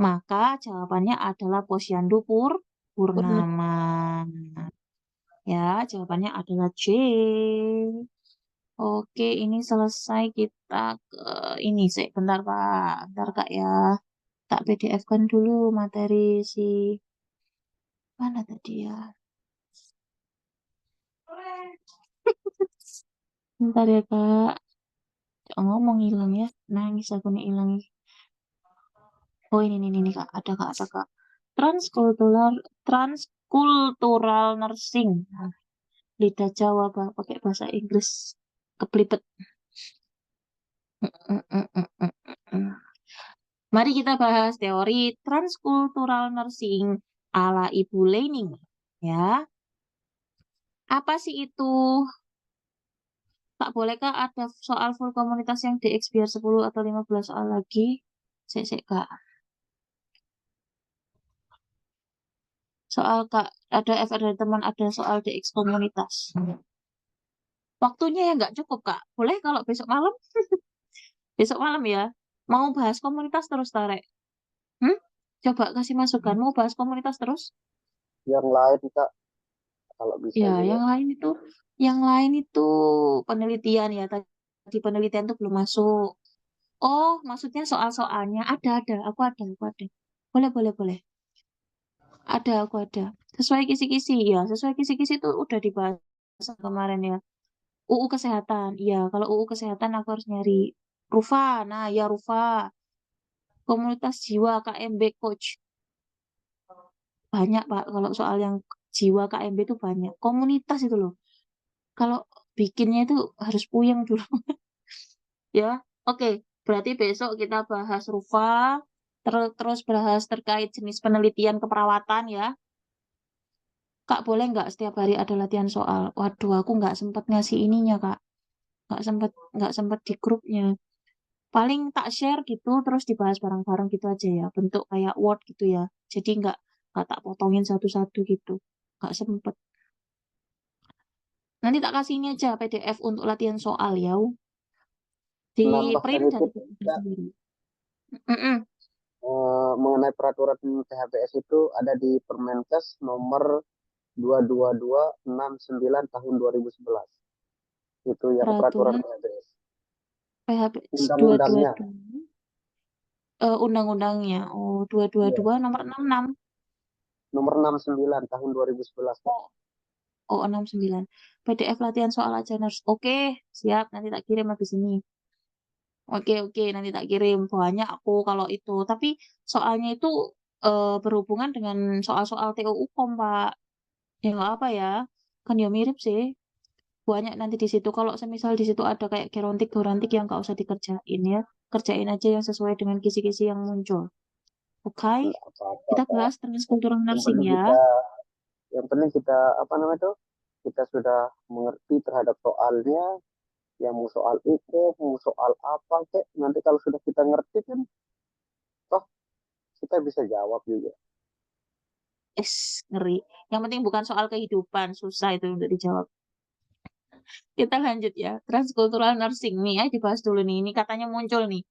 maka jawabannya adalah Posyandu Purnama. Ya, jawabannya adalah C. Oke, ini selesai kita ke ini sih. Bentar, Pak. Bentar, Kak ya. Tak PDF kan dulu materi si mana tadi ya. Bentar ya, Kak. Ngomong hilang ya. Nangis aku nih hilang. Oh, ini Kak. Ada Kak. Transkultural nursing. Nah, lidah Jawa, Pak. Pakai bahasa Inggris. Keblibet. Mari kita bahas teori transkultural nursing ala Ibu Lening. Ya, apa sih itu? Tak bolehkah ada soal full komunitas yang DX biar 10 atau 15 soal lagi? Sek, Kak. Soal Kak, ada FR dari teman, ada soal DX komunitas. Waktunya ya nggak cukup, Kak. Boleh kalau besok malam? Besok malam ya. Mau bahas komunitas terus, Tarek? Coba kasih masukan. Mau bahas komunitas terus? Yang lain Kak, kalau bisa Ya, juga. yang lain itu penelitian ya. Tadi penelitian tuh belum masuk. Oh, maksudnya soal-soalnya ada. Aku ada. Boleh, boleh, boleh. Aku ada. Sesuai kisi-kisi ya. Sesuai kisi-kisi itu udah dibahas kemarin ya. UU kesehatan. Iya, kalau UU kesehatan aku harus nyari Rufa. Nah, ya Rufa. Komunitas jiwa KMB coach. Banyak, Pak. Kalau soal yang jiwa KMB itu banyak. Komunitas itu loh. Kalau bikinnya itu harus puyeng dulu. Ya, oke. Berarti besok kita bahas Rufa. Terus bahas terkait jenis penelitian keperawatan ya. Kak, boleh nggak setiap hari ada latihan soal? Waduh, aku nggak sempet ngasih ininya, Kak. Nggak sempet di grupnya. Paling tak share gitu, terus dibahas bareng-bareng gitu aja ya. Bentuk kayak Word gitu ya. Jadi nggak tak potongin satu-satu gitu. Nggak sempet. Nanti tak kasih ini aja PDF untuk latihan soal ya. Di Nambah print dari sedikit bukunya Kak, sendiri. Mm-mm. mengenai peraturan PHBS itu ada di Permenkes nomor 22269 tahun 2011. Itu yang peraturan Peraturan PHBS. PHBS Undang-undangnya 222. Undang-undangnya. Oh, iya, 222 nomor 66. nomor 69 tahun 2011 Kak. Oh, 69. PDF latihan soal aja, Nurse. Oke, siap. Nanti tak kirim habis ini. Oke, nanti tak kirim. Banyak aku kalau itu. Tapi soalnya itu berhubungan dengan soal-soal TUU Kom, Pak. Ya nggak apa ya. Kan ya mirip sih. Banyak nanti di situ. Kalau semisal di situ ada kayak gerontik-gerontik yang nggak usah dikerjain ya. Kerjain aja yang sesuai dengan kisi-kisi yang muncul. Oke, Nggak apa-apa kita Kak. bahas transkultural Yang nursing penting ya. kita yang penting kita apa namanya itu, kita sudah mengerti terhadap soalnya, yang mau soal itu, mau soal apa kek, nanti kalau sudah kita ngerti kan toh kita bisa jawab juga. Ngeri. Yang penting bukan soal kehidupan. Susah itu untuk dijawab. Kita lanjut ya. Transkultural nursing nih ya, dibahas dulu nih. Ini katanya muncul nih.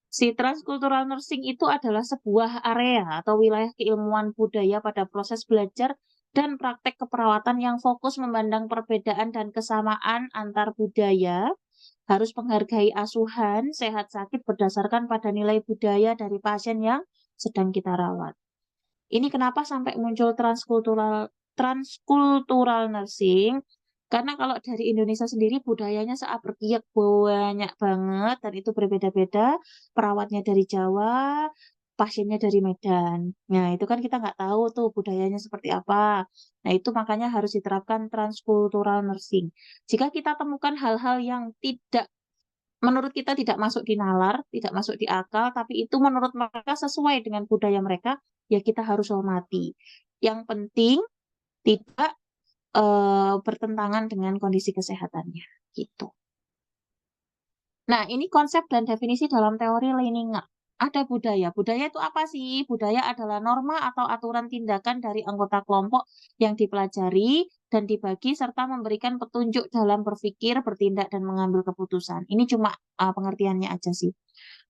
Si transkultural nursing itu adalah sebuah area atau wilayah keilmuan budaya pada proses belajar dan praktek keperawatan yang fokus memandang perbedaan dan kesamaan antar budaya, harus menghargai asuhan, sehat sakit berdasarkan pada nilai budaya dari pasien yang sedang kita rawat. Ini kenapa sampai muncul transkultural nursing? Karena kalau dari Indonesia sendiri budayanya seabrek banyak banget dan itu berbeda-beda. Perawatnya dari Jawa, pasiennya dari Medan. Nah, itu kan kita nggak tahu tuh budayanya seperti apa. Nah, itu makanya harus diterapkan transkultural nursing. Jika kita temukan hal-hal yang menurut kita tidak masuk di nalar, tidak masuk di akal, tapi itu menurut mereka sesuai dengan budaya mereka, ya kita harus hormati. Yang penting tidak bertentangan dengan kondisi kesehatannya, gitu. Nah, ini konsep dan definisi dalam teori Leininger. Ada budaya. Budaya itu apa sih? Budaya adalah norma atau aturan tindakan dari anggota kelompok yang dipelajari dan dibagi serta memberikan petunjuk dalam berpikir, bertindak, dan mengambil keputusan. Ini cuma pengertiannya aja sih.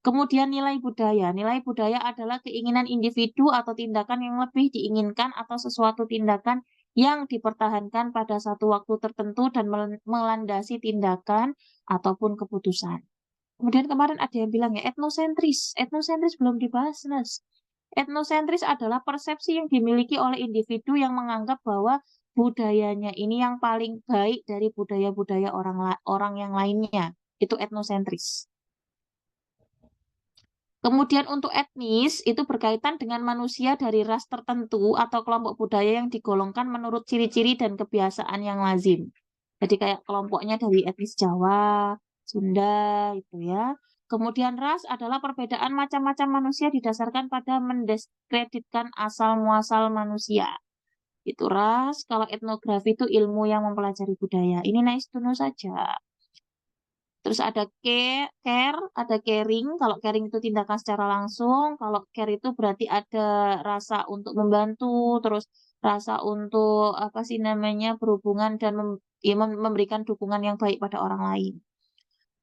Kemudian nilai budaya. Nilai budaya adalah keinginan individu atau tindakan yang lebih diinginkan atau sesuatu tindakan yang dipertahankan pada satu waktu tertentu dan melandasi tindakan ataupun keputusan. Kemudian kemarin ada yang bilang ya etnosentris. Etnosentris belum dibahas, Nas. Etnosentris adalah persepsi yang dimiliki oleh individu yang menganggap bahwa budayanya ini yang paling baik dari budaya-budaya orang yang lainnya. Itu etnosentris. Kemudian untuk etnis itu berkaitan dengan manusia dari ras tertentu atau kelompok budaya yang digolongkan menurut ciri-ciri dan kebiasaan yang lazim. Jadi kayak kelompoknya dari etnis Jawa, Sunda itu ya. Kemudian ras adalah perbedaan macam-macam manusia didasarkan pada mendiskreditkan asal muasal manusia. Itu ras. Kalau etnografi itu ilmu yang mempelajari budaya. Ini nice to know saja. Terus ada care, ada caring. Kalau caring itu tindakan secara langsung. Kalau care itu berarti ada rasa untuk membantu, terus rasa untuk apa sih namanya berhubungan dan memberikan dukungan yang baik pada orang lain.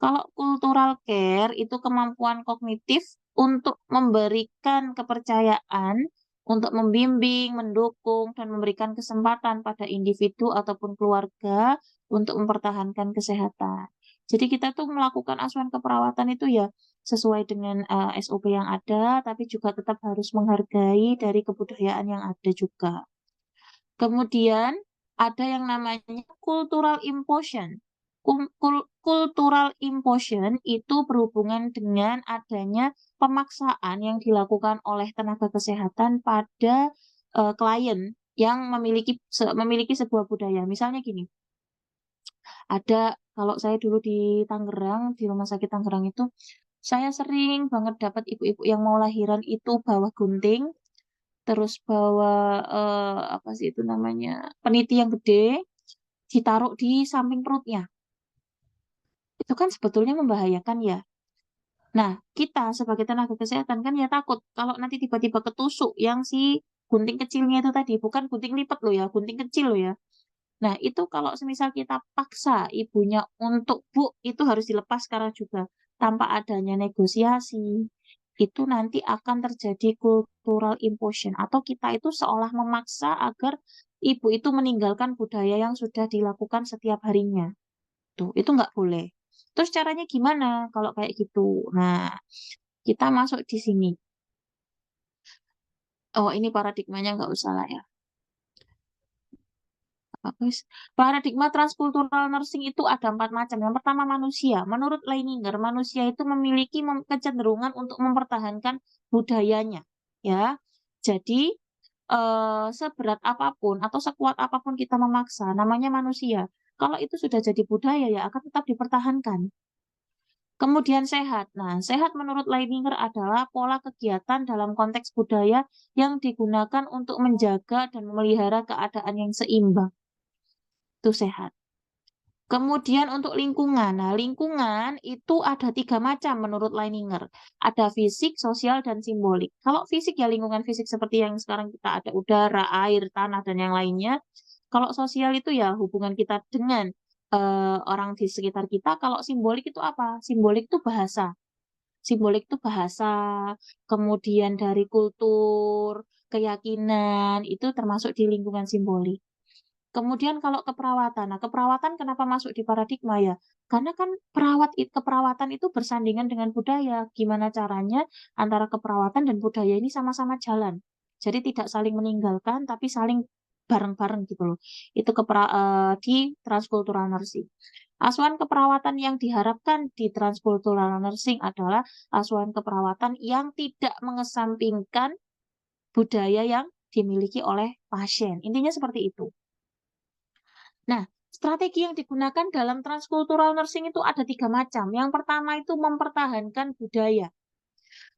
Kalau cultural care itu kemampuan kognitif untuk memberikan kepercayaan, untuk membimbing, mendukung, dan memberikan kesempatan pada individu ataupun keluarga untuk mempertahankan kesehatan. Jadi kita tuh melakukan asuhan keperawatan itu ya sesuai dengan SOP yang ada, tapi juga tetap harus menghargai dari kebudayaan yang ada juga. Kemudian ada yang namanya cultural imposition. Cultural imposition itu berhubungan dengan adanya pemaksaan yang dilakukan oleh tenaga kesehatan pada klien yang memiliki sebuah budaya. Misalnya gini, ada kalau saya dulu di Tangerang, di Rumah Sakit Tangerang itu, saya sering banget dapat ibu-ibu yang mau lahiran itu bawa gunting, terus bawa apa sih itu namanya peniti yang gede, ditaruh di samping perutnya. Itu kan sebetulnya membahayakan ya. Nah, kita sebagai tenaga kesehatan kan ya takut kalau nanti tiba-tiba ketusuk yang si gunting kecilnya itu tadi, bukan gunting lipat loh ya, gunting kecil loh ya. Nah, itu kalau semisal kita paksa ibunya untuk, Bu, itu harus dilepas sekarang juga. Tanpa adanya negosiasi, itu nanti akan terjadi cultural imposition. Atau kita itu seolah memaksa agar ibu itu meninggalkan budaya yang sudah dilakukan setiap harinya. Tuh, itu nggak boleh. Terus caranya gimana kalau kayak gitu? Nah, kita masuk di sini. Oh, ini paradigmanya nggak usah lah ya. Bagus. Paradigma transkultural nursing itu ada 4 macam. Yang pertama manusia. Menurut Leininger, manusia itu memiliki kecenderungan untuk mempertahankan budayanya. Ya, jadi seberat apapun atau sekuat apapun kita memaksa, namanya manusia. Kalau itu sudah jadi budaya ya akan tetap dipertahankan. Kemudian sehat. Nah, sehat menurut Leininger adalah pola kegiatan dalam konteks budaya yang digunakan untuk menjaga dan memelihara keadaan yang seimbang. Itu sehat. Kemudian untuk lingkungan. Nah, lingkungan itu ada 3 macam menurut Leininger. Ada fisik, sosial, dan simbolik. Kalau fisik ya lingkungan fisik seperti yang sekarang kita ada udara, air, tanah, dan yang lainnya. Kalau sosial itu ya hubungan kita dengan orang di sekitar kita. Kalau simbolik itu apa? Simbolik itu bahasa. Simbolik itu bahasa, kemudian dari kultur, keyakinan, itu termasuk di lingkungan simbolik. Kemudian kalau keperawatan, nah keperawatan kenapa masuk di paradigma ya? Karena kan keperawatan itu bersandingan dengan budaya. Gimana caranya antara keperawatan dan budaya ini sama-sama jalan. Jadi tidak saling meninggalkan, tapi saling bareng-bareng gitu loh. Itu di transkultural nursing. Asuhan keperawatan yang diharapkan di transkultural nursing adalah asuhan keperawatan yang tidak mengesampingkan budaya yang dimiliki oleh pasien. Intinya seperti itu. Nah, strategi yang digunakan dalam transkultural nursing itu ada 3 macam. Yang pertama itu mempertahankan budaya.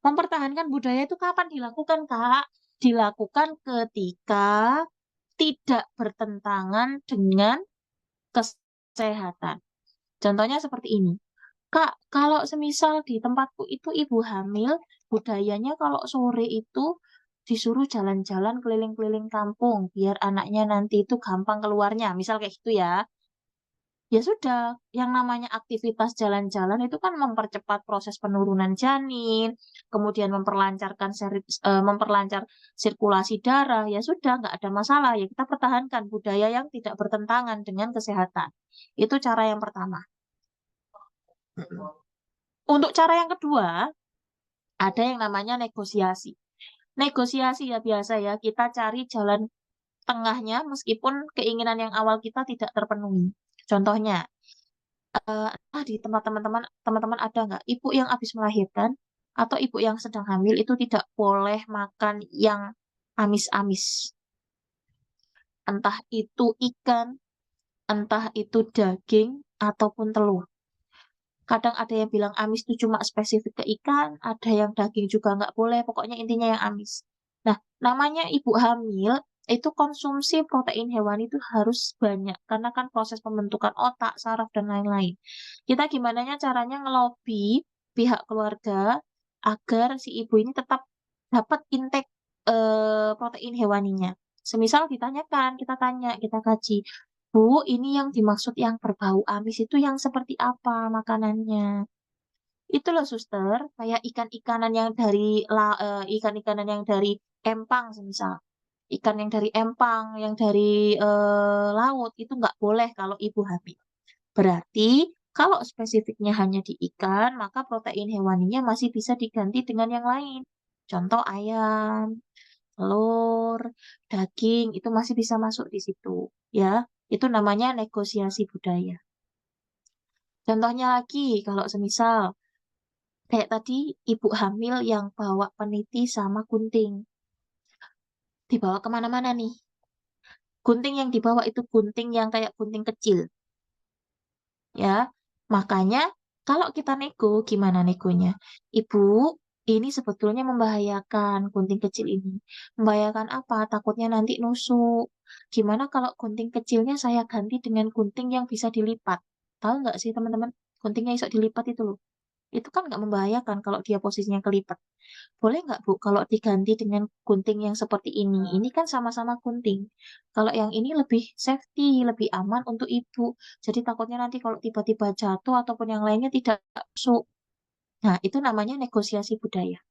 Mempertahankan budaya itu kapan dilakukan, Kak? Dilakukan ketika tidak bertentangan dengan kesehatan. Contohnya seperti ini. Kak, kalau semisal di tempatku itu ibu hamil, budayanya kalau sore itu disuruh jalan-jalan keliling-keliling kampung, biar anaknya nanti itu gampang keluarnya. Misal kayak gitu ya. Ya sudah, yang namanya aktivitas jalan-jalan itu kan mempercepat proses penurunan janin, kemudian memperlancar sirkulasi darah. Ya sudah, nggak ada masalah. Ya kita pertahankan budaya yang tidak bertentangan dengan kesehatan. Itu cara yang pertama. Untuk cara yang kedua, ada yang namanya negosiasi. Negosiasi ya biasa ya, kita cari jalan tengahnya meskipun keinginan yang awal kita tidak terpenuhi. Contohnya, di tempat teman-teman ada nggak ibu yang habis melahirkan atau ibu yang sedang hamil itu tidak boleh makan yang amis-amis. Entah itu ikan, entah itu daging, ataupun telur. Kadang ada yang bilang amis itu cuma spesifik ke ikan, ada yang daging juga nggak boleh, pokoknya intinya yang amis. Nah, namanya ibu hamil, itu konsumsi protein hewan itu harus banyak, karena kan proses pembentukan otak, saraf, dan lain-lain. Kita gimana caranya ngelobi pihak keluarga agar si ibu ini tetap dapat intake protein hewaninya. Semisal ditanyakan, kita tanya, kita kaji, Bu, ini yang dimaksud yang berbau amis itu yang seperti apa makanannya? Itu loh suster, kayak ikan-ikanan yang dari ikan-ikanan yang dari empang semisal. Ikan yang dari empang, yang dari laut itu nggak boleh kalau ibu hamil. Berarti kalau spesifiknya hanya di ikan, maka protein hewaninya masih bisa diganti dengan yang lain. Contoh ayam, telur, daging itu masih bisa masuk di situ, ya. Itu namanya negosiasi budaya. Contohnya lagi, kalau semisal kayak tadi ibu hamil yang bawa peniti sama gunting, dibawa kemana-mana nih. Gunting yang dibawa itu gunting yang kayak gunting kecil, ya. Makanya kalau kita nego, gimana negonya? Ibu, ini sebetulnya membahayakan gunting kecil ini. Membahayakan apa? Takutnya nanti nusuk. Gimana kalau gunting kecilnya saya ganti dengan gunting yang bisa dilipat? Tahu nggak sih teman-teman? Guntingnya bisa dilipat itu loh. Itu kan nggak membahayakan kalau dia posisinya kelipat. Boleh nggak Bu kalau diganti dengan gunting yang seperti ini? Ini kan sama-sama gunting. Kalau yang ini lebih safety, lebih aman untuk ibu. Jadi takutnya nanti kalau tiba-tiba jatuh ataupun yang lainnya tidak masuk. Nah, itu namanya negosiasi budaya.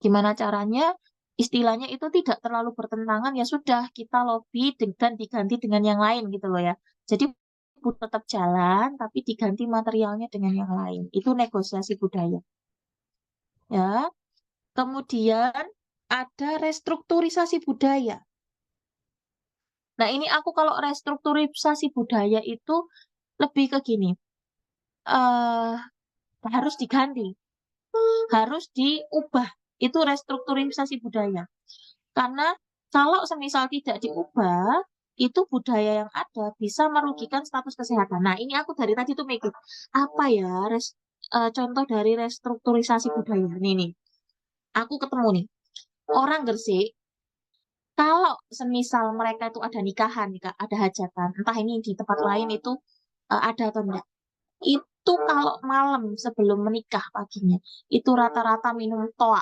Gimana caranya? Istilahnya itu tidak terlalu bertentangan, ya sudah kita lobby dan diganti dengan yang lain gitu loh ya. Jadi tetap jalan, tapi diganti materialnya dengan yang lain. Itu negosiasi budaya. Ya. Kemudian ada restrukturisasi budaya. Nah, ini aku kalau restrukturisasi budaya itu lebih ke gini. eh Harus diganti, harus diubah. Itu restrukturisasi budaya. Karena kalau semisal tidak diubah, itu budaya yang ada bisa merugikan status kesehatan. Nah, ini aku dari tadi tuh mikir, apa ya contoh dari restrukturisasi budaya? Nih, aku ketemu nih. Orang Gresik, kalau semisal mereka itu ada nikahan, ada hajatan, entah ini di tempat lain itu ada atau enggak, itu kalau malam sebelum menikah paginya, itu rata-rata minum toa,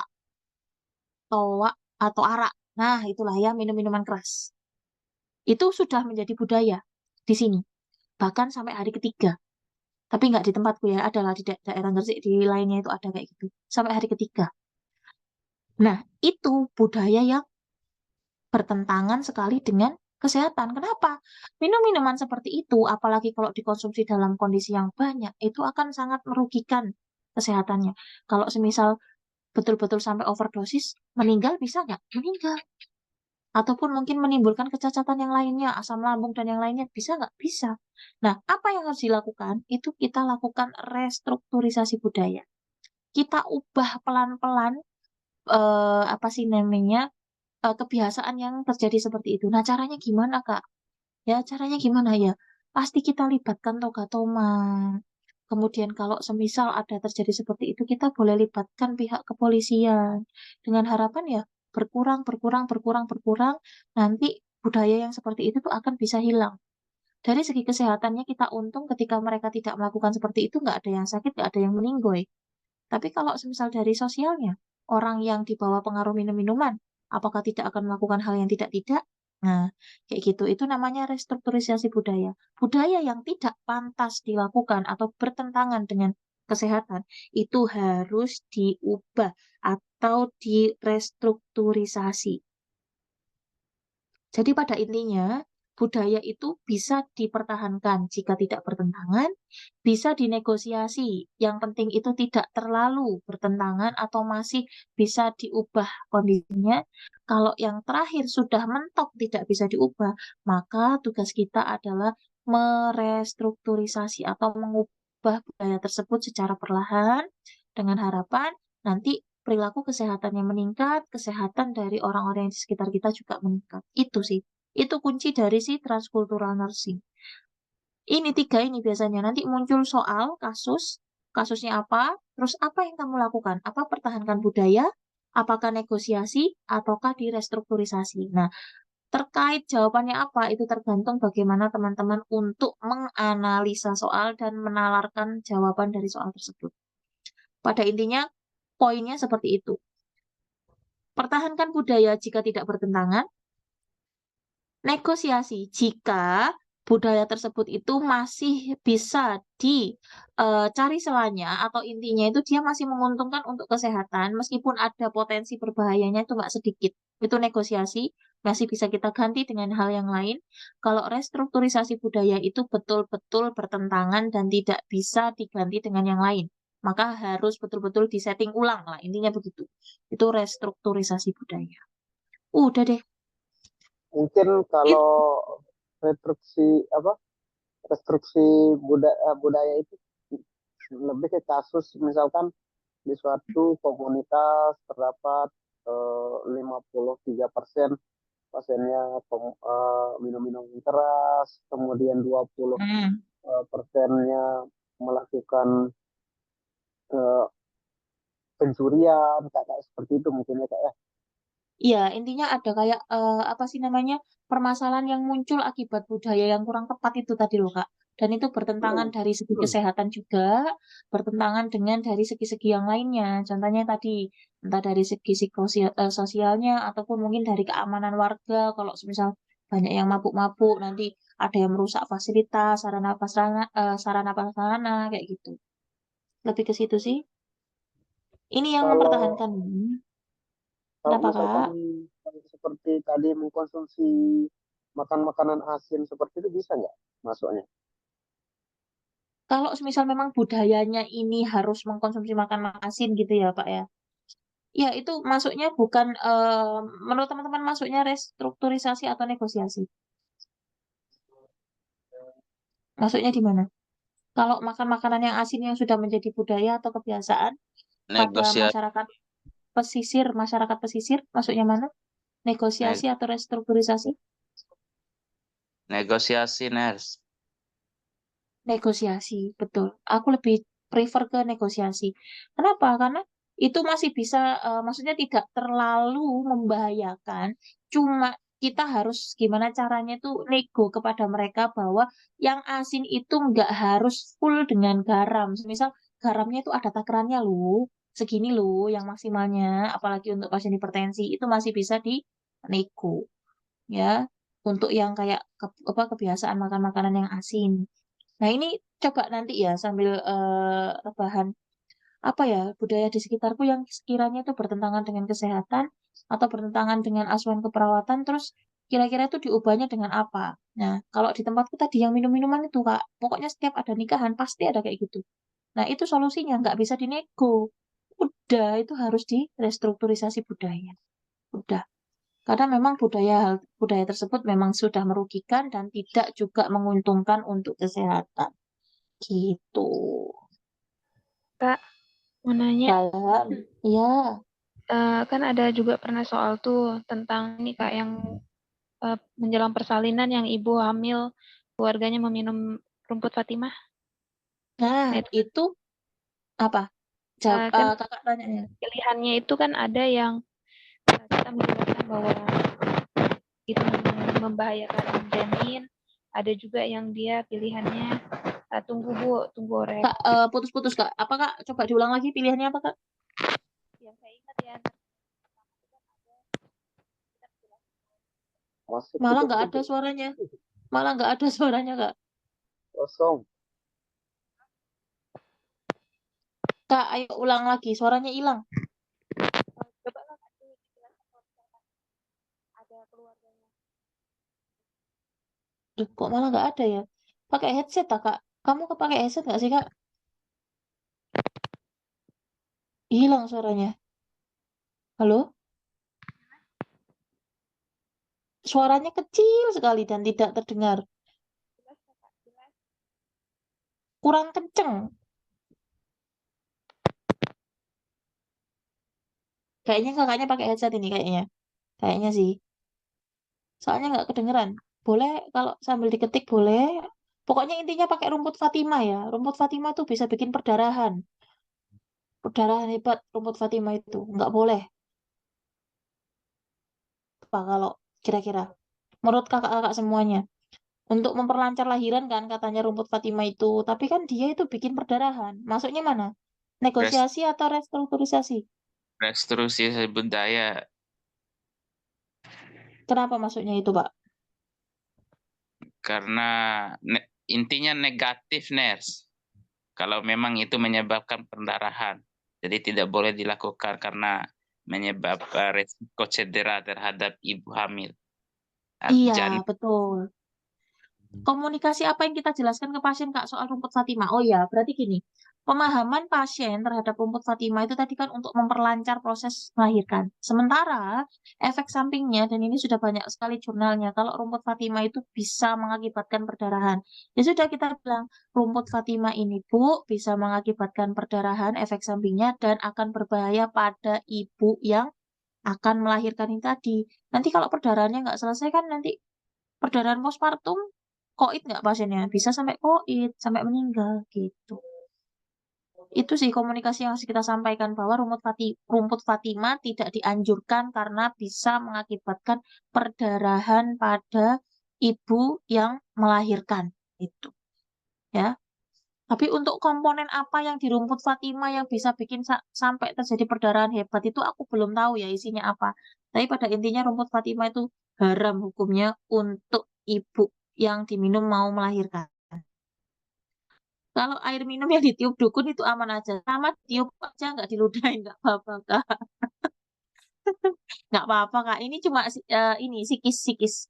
toa atau arak. Nah, itulah ya minum-minuman keras. Itu sudah menjadi budaya di sini, bahkan sampai hari ketiga. Tapi nggak di tempatku ya, adalah di daerah Gresik, di lainnya itu ada kayak gitu, sampai hari ketiga. Nah, itu budaya yang bertentangan sekali dengan kesehatan. Kenapa? Minum-minuman seperti itu, apalagi kalau dikonsumsi dalam kondisi yang banyak, itu akan sangat merugikan kesehatannya. Kalau semisal betul-betul sampai overdosis, meninggal bisa nggak? Meninggal. Ataupun mungkin menimbulkan kecacatan yang lainnya, asam lambung dan yang lainnya, bisa nggak? Bisa. Nah, apa yang harus dilakukan? Itu kita lakukan restrukturisasi budaya. Kita ubah pelan-pelan, apa sih namanya, kebiasaan yang terjadi seperti itu. Nah, caranya gimana, Kak? Ya, caranya gimana ya? Pasti kita libatkan Toga Toma. Kemudian kalau semisal ada terjadi seperti itu, kita boleh libatkan pihak kepolisian. Dengan harapan ya berkurang, berkurang, berkurang, berkurang. Nanti budaya yang seperti itu tuh akan bisa hilang. Dari segi kesehatannya kita untung ketika mereka tidak melakukan seperti itu, nggak ada yang sakit, nggak ada yang meninggoy. Tapi kalau semisal dari sosialnya, orang yang dibawa pengaruh minum-minuman, apakah tidak akan melakukan hal yang tidak-tidak? Nah, kayak gitu. Itu namanya restrukturisasi budaya. Budaya yang tidak pantas dilakukan atau bertentangan dengan kesehatan, itu harus diubah atau direstrukturisasi. Jadi pada intinya, budaya itu bisa dipertahankan jika tidak bertentangan, bisa dinegosiasi. Yang penting itu tidak terlalu bertentangan atau masih bisa diubah kondisinya. Kalau yang terakhir sudah mentok tidak bisa diubah, maka tugas kita adalah merestrukturisasi atau mengubah budaya tersebut secara perlahan dengan harapan nanti perilaku kesehatan yang meningkat, kesehatan dari orang-orang yang di sekitar kita juga meningkat. Itu sih. Itu kunci dari si transkultural nursing. Ini tiga ini biasanya. Nanti muncul soal, kasus, kasusnya apa, terus apa yang kamu lakukan? Apa pertahankan budaya, apakah negosiasi, ataukah direstrukturisasi? Nah, terkait jawabannya apa, itu tergantung bagaimana teman-teman untuk menganalisa soal dan menalarkan jawaban dari soal tersebut. Pada intinya, poinnya seperti itu. Pertahankan budaya jika tidak bertentangan, negosiasi jika budaya tersebut itu masih bisa dicari celahnya atau intinya itu dia masih menguntungkan untuk kesehatan meskipun ada potensi berbahayanya itu nggak sedikit. Itu negosiasi masih bisa kita ganti dengan hal yang lain. Kalau restrukturisasi budaya itu betul-betul bertentangan dan tidak bisa diganti dengan yang lain, maka harus betul-betul disetting ulang lah. Intinya begitu. Itu restrukturisasi budaya. Udah deh. Mungkin kalau restruksi budaya itu lebih ke kasus misalkan di suatu komunitas terdapat 53% pasiennya minum-minum keras, kemudian 20 persennya melakukan pencurian, kayak seperti itu mungkin ya Kak ya. Iya, intinya ada kayak apa sih namanya permasalahan yang muncul akibat budaya yang kurang tepat itu tadi loh Kak. Dan itu bertentangan dari segi kesehatan juga, bertentangan dengan dari segi-segi yang lainnya. Contohnya tadi entah dari segi sosialnya ataupun mungkin dari keamanan warga. Kalau misal banyak yang mabuk-mabuk, nanti ada yang merusak fasilitas, sarana prasarana kayak gitu. Lebih ke situ sih. Ini yang Kalau mempertahankan. Kenapa misalkan Kak? seperti tadi mengkonsumsi makan makanan asin seperti itu bisa nggak masuknya? Kalau misal memang budayanya ini harus mengkonsumsi makan asin gitu ya Pak ya. Ya itu masuknya bukan menurut teman-teman masuknya restrukturisasi atau negosiasi. Masuknya di mana? Kalau makan makanan yang asin yang sudah menjadi budaya atau kebiasaan pada Negosiasi, masyarakat pesisir masuknya mana? Negosiasi atau restrukturisasi? negosiasi, Ners. Negosiasi, betul. Aku lebih prefer ke negosiasi. Kenapa? Karena itu masih bisa, maksudnya tidak terlalu membahayakan. Cuma kita harus gimana caranya tuh nego kepada mereka bahwa yang asin itu nggak harus full dengan garam. Misal garamnya itu ada takarannya loh, segini loh yang maksimalnya. Apalagi untuk pasien hipertensi itu masih bisa dinego, ya. Untuk yang kayak kebiasaan makan makanan yang asin. Nah, ini coba nanti ya sambil rebahan apa ya budaya di sekitarku yang sekiranya itu bertentangan dengan kesehatan atau bertentangan dengan asuhan keperawatan, terus kira-kira itu diubahnya dengan apa? Nah, kalau di tempatku tadi yang minum-minuman itu Kak, pokoknya setiap ada nikahan pasti ada kayak gitu. Nah, itu solusinya nggak bisa dinego. Udah, itu harus direstrukturisasi budaya. Udah. Karena memang budaya tersebut memang sudah merugikan dan tidak juga menguntungkan untuk kesehatan. Gitu. Kak, mau nanya, Dalam, ya. kan ada juga pernah soal tuh tentang ini Kak yang menjelang persalinan yang ibu hamil keluarganya meminum rumput Fatimah. Nah, Nah, itu itu apa? kan Kakak tanya ya. pilihannya itu kan ada yang kita menjelaskan bahwa itu membahayakan janin, ada juga yang dia pilihannya tunggu Bu, tunggu orek. Kak, putus-putus Kak. Apa Kak? Coba diulang lagi pilihannya apa Kak? Yang saya ingat ya, Masih Malah nggak ada putus-putus suaranya. Malah nggak ada suaranya Kak. kosong. Kak, ayo ulang lagi. Suaranya hilang. coba lah Kak, dijelaskan kalau misalkan ada keluarganya. Duh, kok malah nggak ada ya? Pakai headset tak Kak? Kamu pakai headset nggak sih Kak? Hilang suaranya. Halo? Suaranya kecil sekali dan tidak terdengar. Jelas ya, Kak? Jelas. Kurang kenceng. Kayaknya kakaknya pakai headset ini kayaknya. Kayaknya sih. Soalnya nggak kedengeran. Boleh kalau sambil diketik boleh. Pokoknya intinya pakai rumput Fatimah ya. Rumput Fatimah tuh bisa bikin perdarahan. Perdarahan hebat rumput Fatimah itu. Nggak boleh. Apa kalau kira-kira? Menurut kakak-kakak semuanya. Untuk memperlancar lahiran kan katanya rumput Fatimah itu. Tapi kan dia itu bikin perdarahan. Masuknya mana? Negosiasi atau restrukturisasi? Restrukturisasi budaya. Kenapa masuknya itu, Pak? Karena intinya negatif nurse. Kalau memang itu menyebabkan pendarahan. Jadi tidak boleh dilakukan karena menyebabkan risiko cedera terhadap ibu hamil. Iya, betul. Komunikasi apa yang kita jelaskan ke pasien, Kak, soal rumput Fatima? Oh ya, berarti gini, pemahaman pasien terhadap rumput Fatima itu tadi kan untuk memperlancar proses melahirkan. Sementara efek sampingnya, dan ini sudah banyak sekali jurnalnya, kalau rumput Fatima itu bisa mengakibatkan perdarahan. Ya sudah kita bilang, rumput Fatima ini, Bu, bisa mengakibatkan perdarahan, efek sampingnya, dan akan berbahaya pada ibu yang akan melahirkan ini tadi. Nanti kalau perdarahannya nggak selesai kan nanti perdarahan postpartum, koit nggak pasiennya? Bisa sampai koit, sampai meninggal gitu. Itu sih komunikasi yang harus kita sampaikan bahwa rumput Fatima tidak dianjurkan karena bisa mengakibatkan perdarahan pada ibu yang melahirkan itu. Ya. Tapi untuk komponen apa yang di rumput Fatima yang bisa bikin sampai terjadi perdarahan hebat itu aku belum tahu ya isinya apa. Tapi pada intinya rumput Fatima itu haram hukumnya untuk ibu yang diminum mau melahirkan. Kalau air minum yang ditiup dukun itu aman aja. Sama tiup aja nggak diludahin, nggak apa-apa, Kak. Nggak apa-apa, Kak. Ini cuma ini sikis-sikis.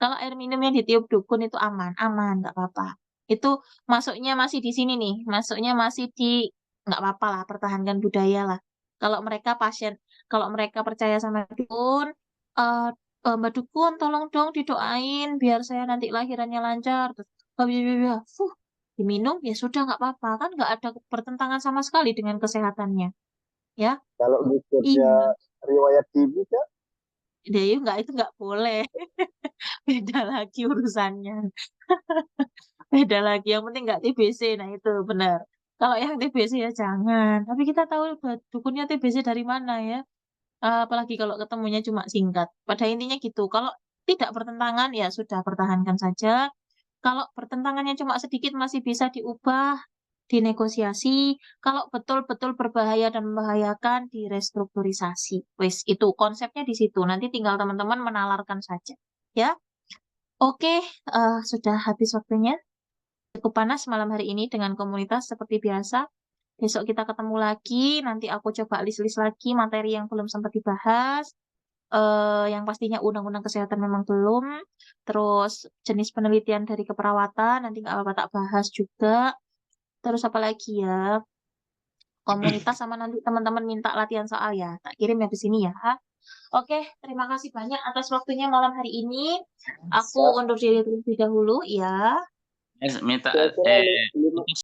Kalau air minum yang ditiup dukun itu aman, aman, nggak apa-apa. Itu masuknya masih di sini nih, masuknya masih di nggak apa-apa lah, pertahankan budaya lah. Kalau mereka percaya sama dukun, eh Mbak Dukun, tolong dong didoain biar saya nanti lahirannya lancar. Terus, diminum ya sudah nggak apa-apa kan nggak ada pertentangan sama sekali dengan kesehatannya, ya. Kalau dukunnya Iya, riwayat TB Kak, deh nggak itu nggak boleh. Beda lagi urusannya. Beda lagi. Yang penting nggak TBC. Nah itu benar. Kalau yang TBC ya jangan. Tapi kita tahu dukunnya TBC dari mana ya. Apalagi kalau ketemunya cuma singkat. Pada intinya gitu. Kalau tidak bertentangan ya sudah pertahankan saja. Kalau bertentangannya cuma sedikit masih bisa diubah, dinegosiasi. Kalau betul-betul berbahaya dan membahayakan, direstrukturisasi. Wes itu konsepnya di situ. Nanti tinggal teman-teman menalarkan saja. Ya. Oke, sudah habis waktunya. Cukup panas malam hari ini dengan komunitas seperti biasa. Besok kita ketemu lagi. Nanti aku coba list-list lagi materi yang belum sempat dibahas. Yang pastinya undang-undang kesehatan memang belum. Terus jenis penelitian dari keperawatan nanti nggak apa-apa tak bahas juga. Terus apa lagi ya? Komunitas sama nanti teman-teman minta latihan soal ya. Tak kirim ya ke sini ya. Oke, terima kasih banyak atas waktunya malam hari ini. Aku undur diri terlebih dahulu ya. Minta kira-kira 5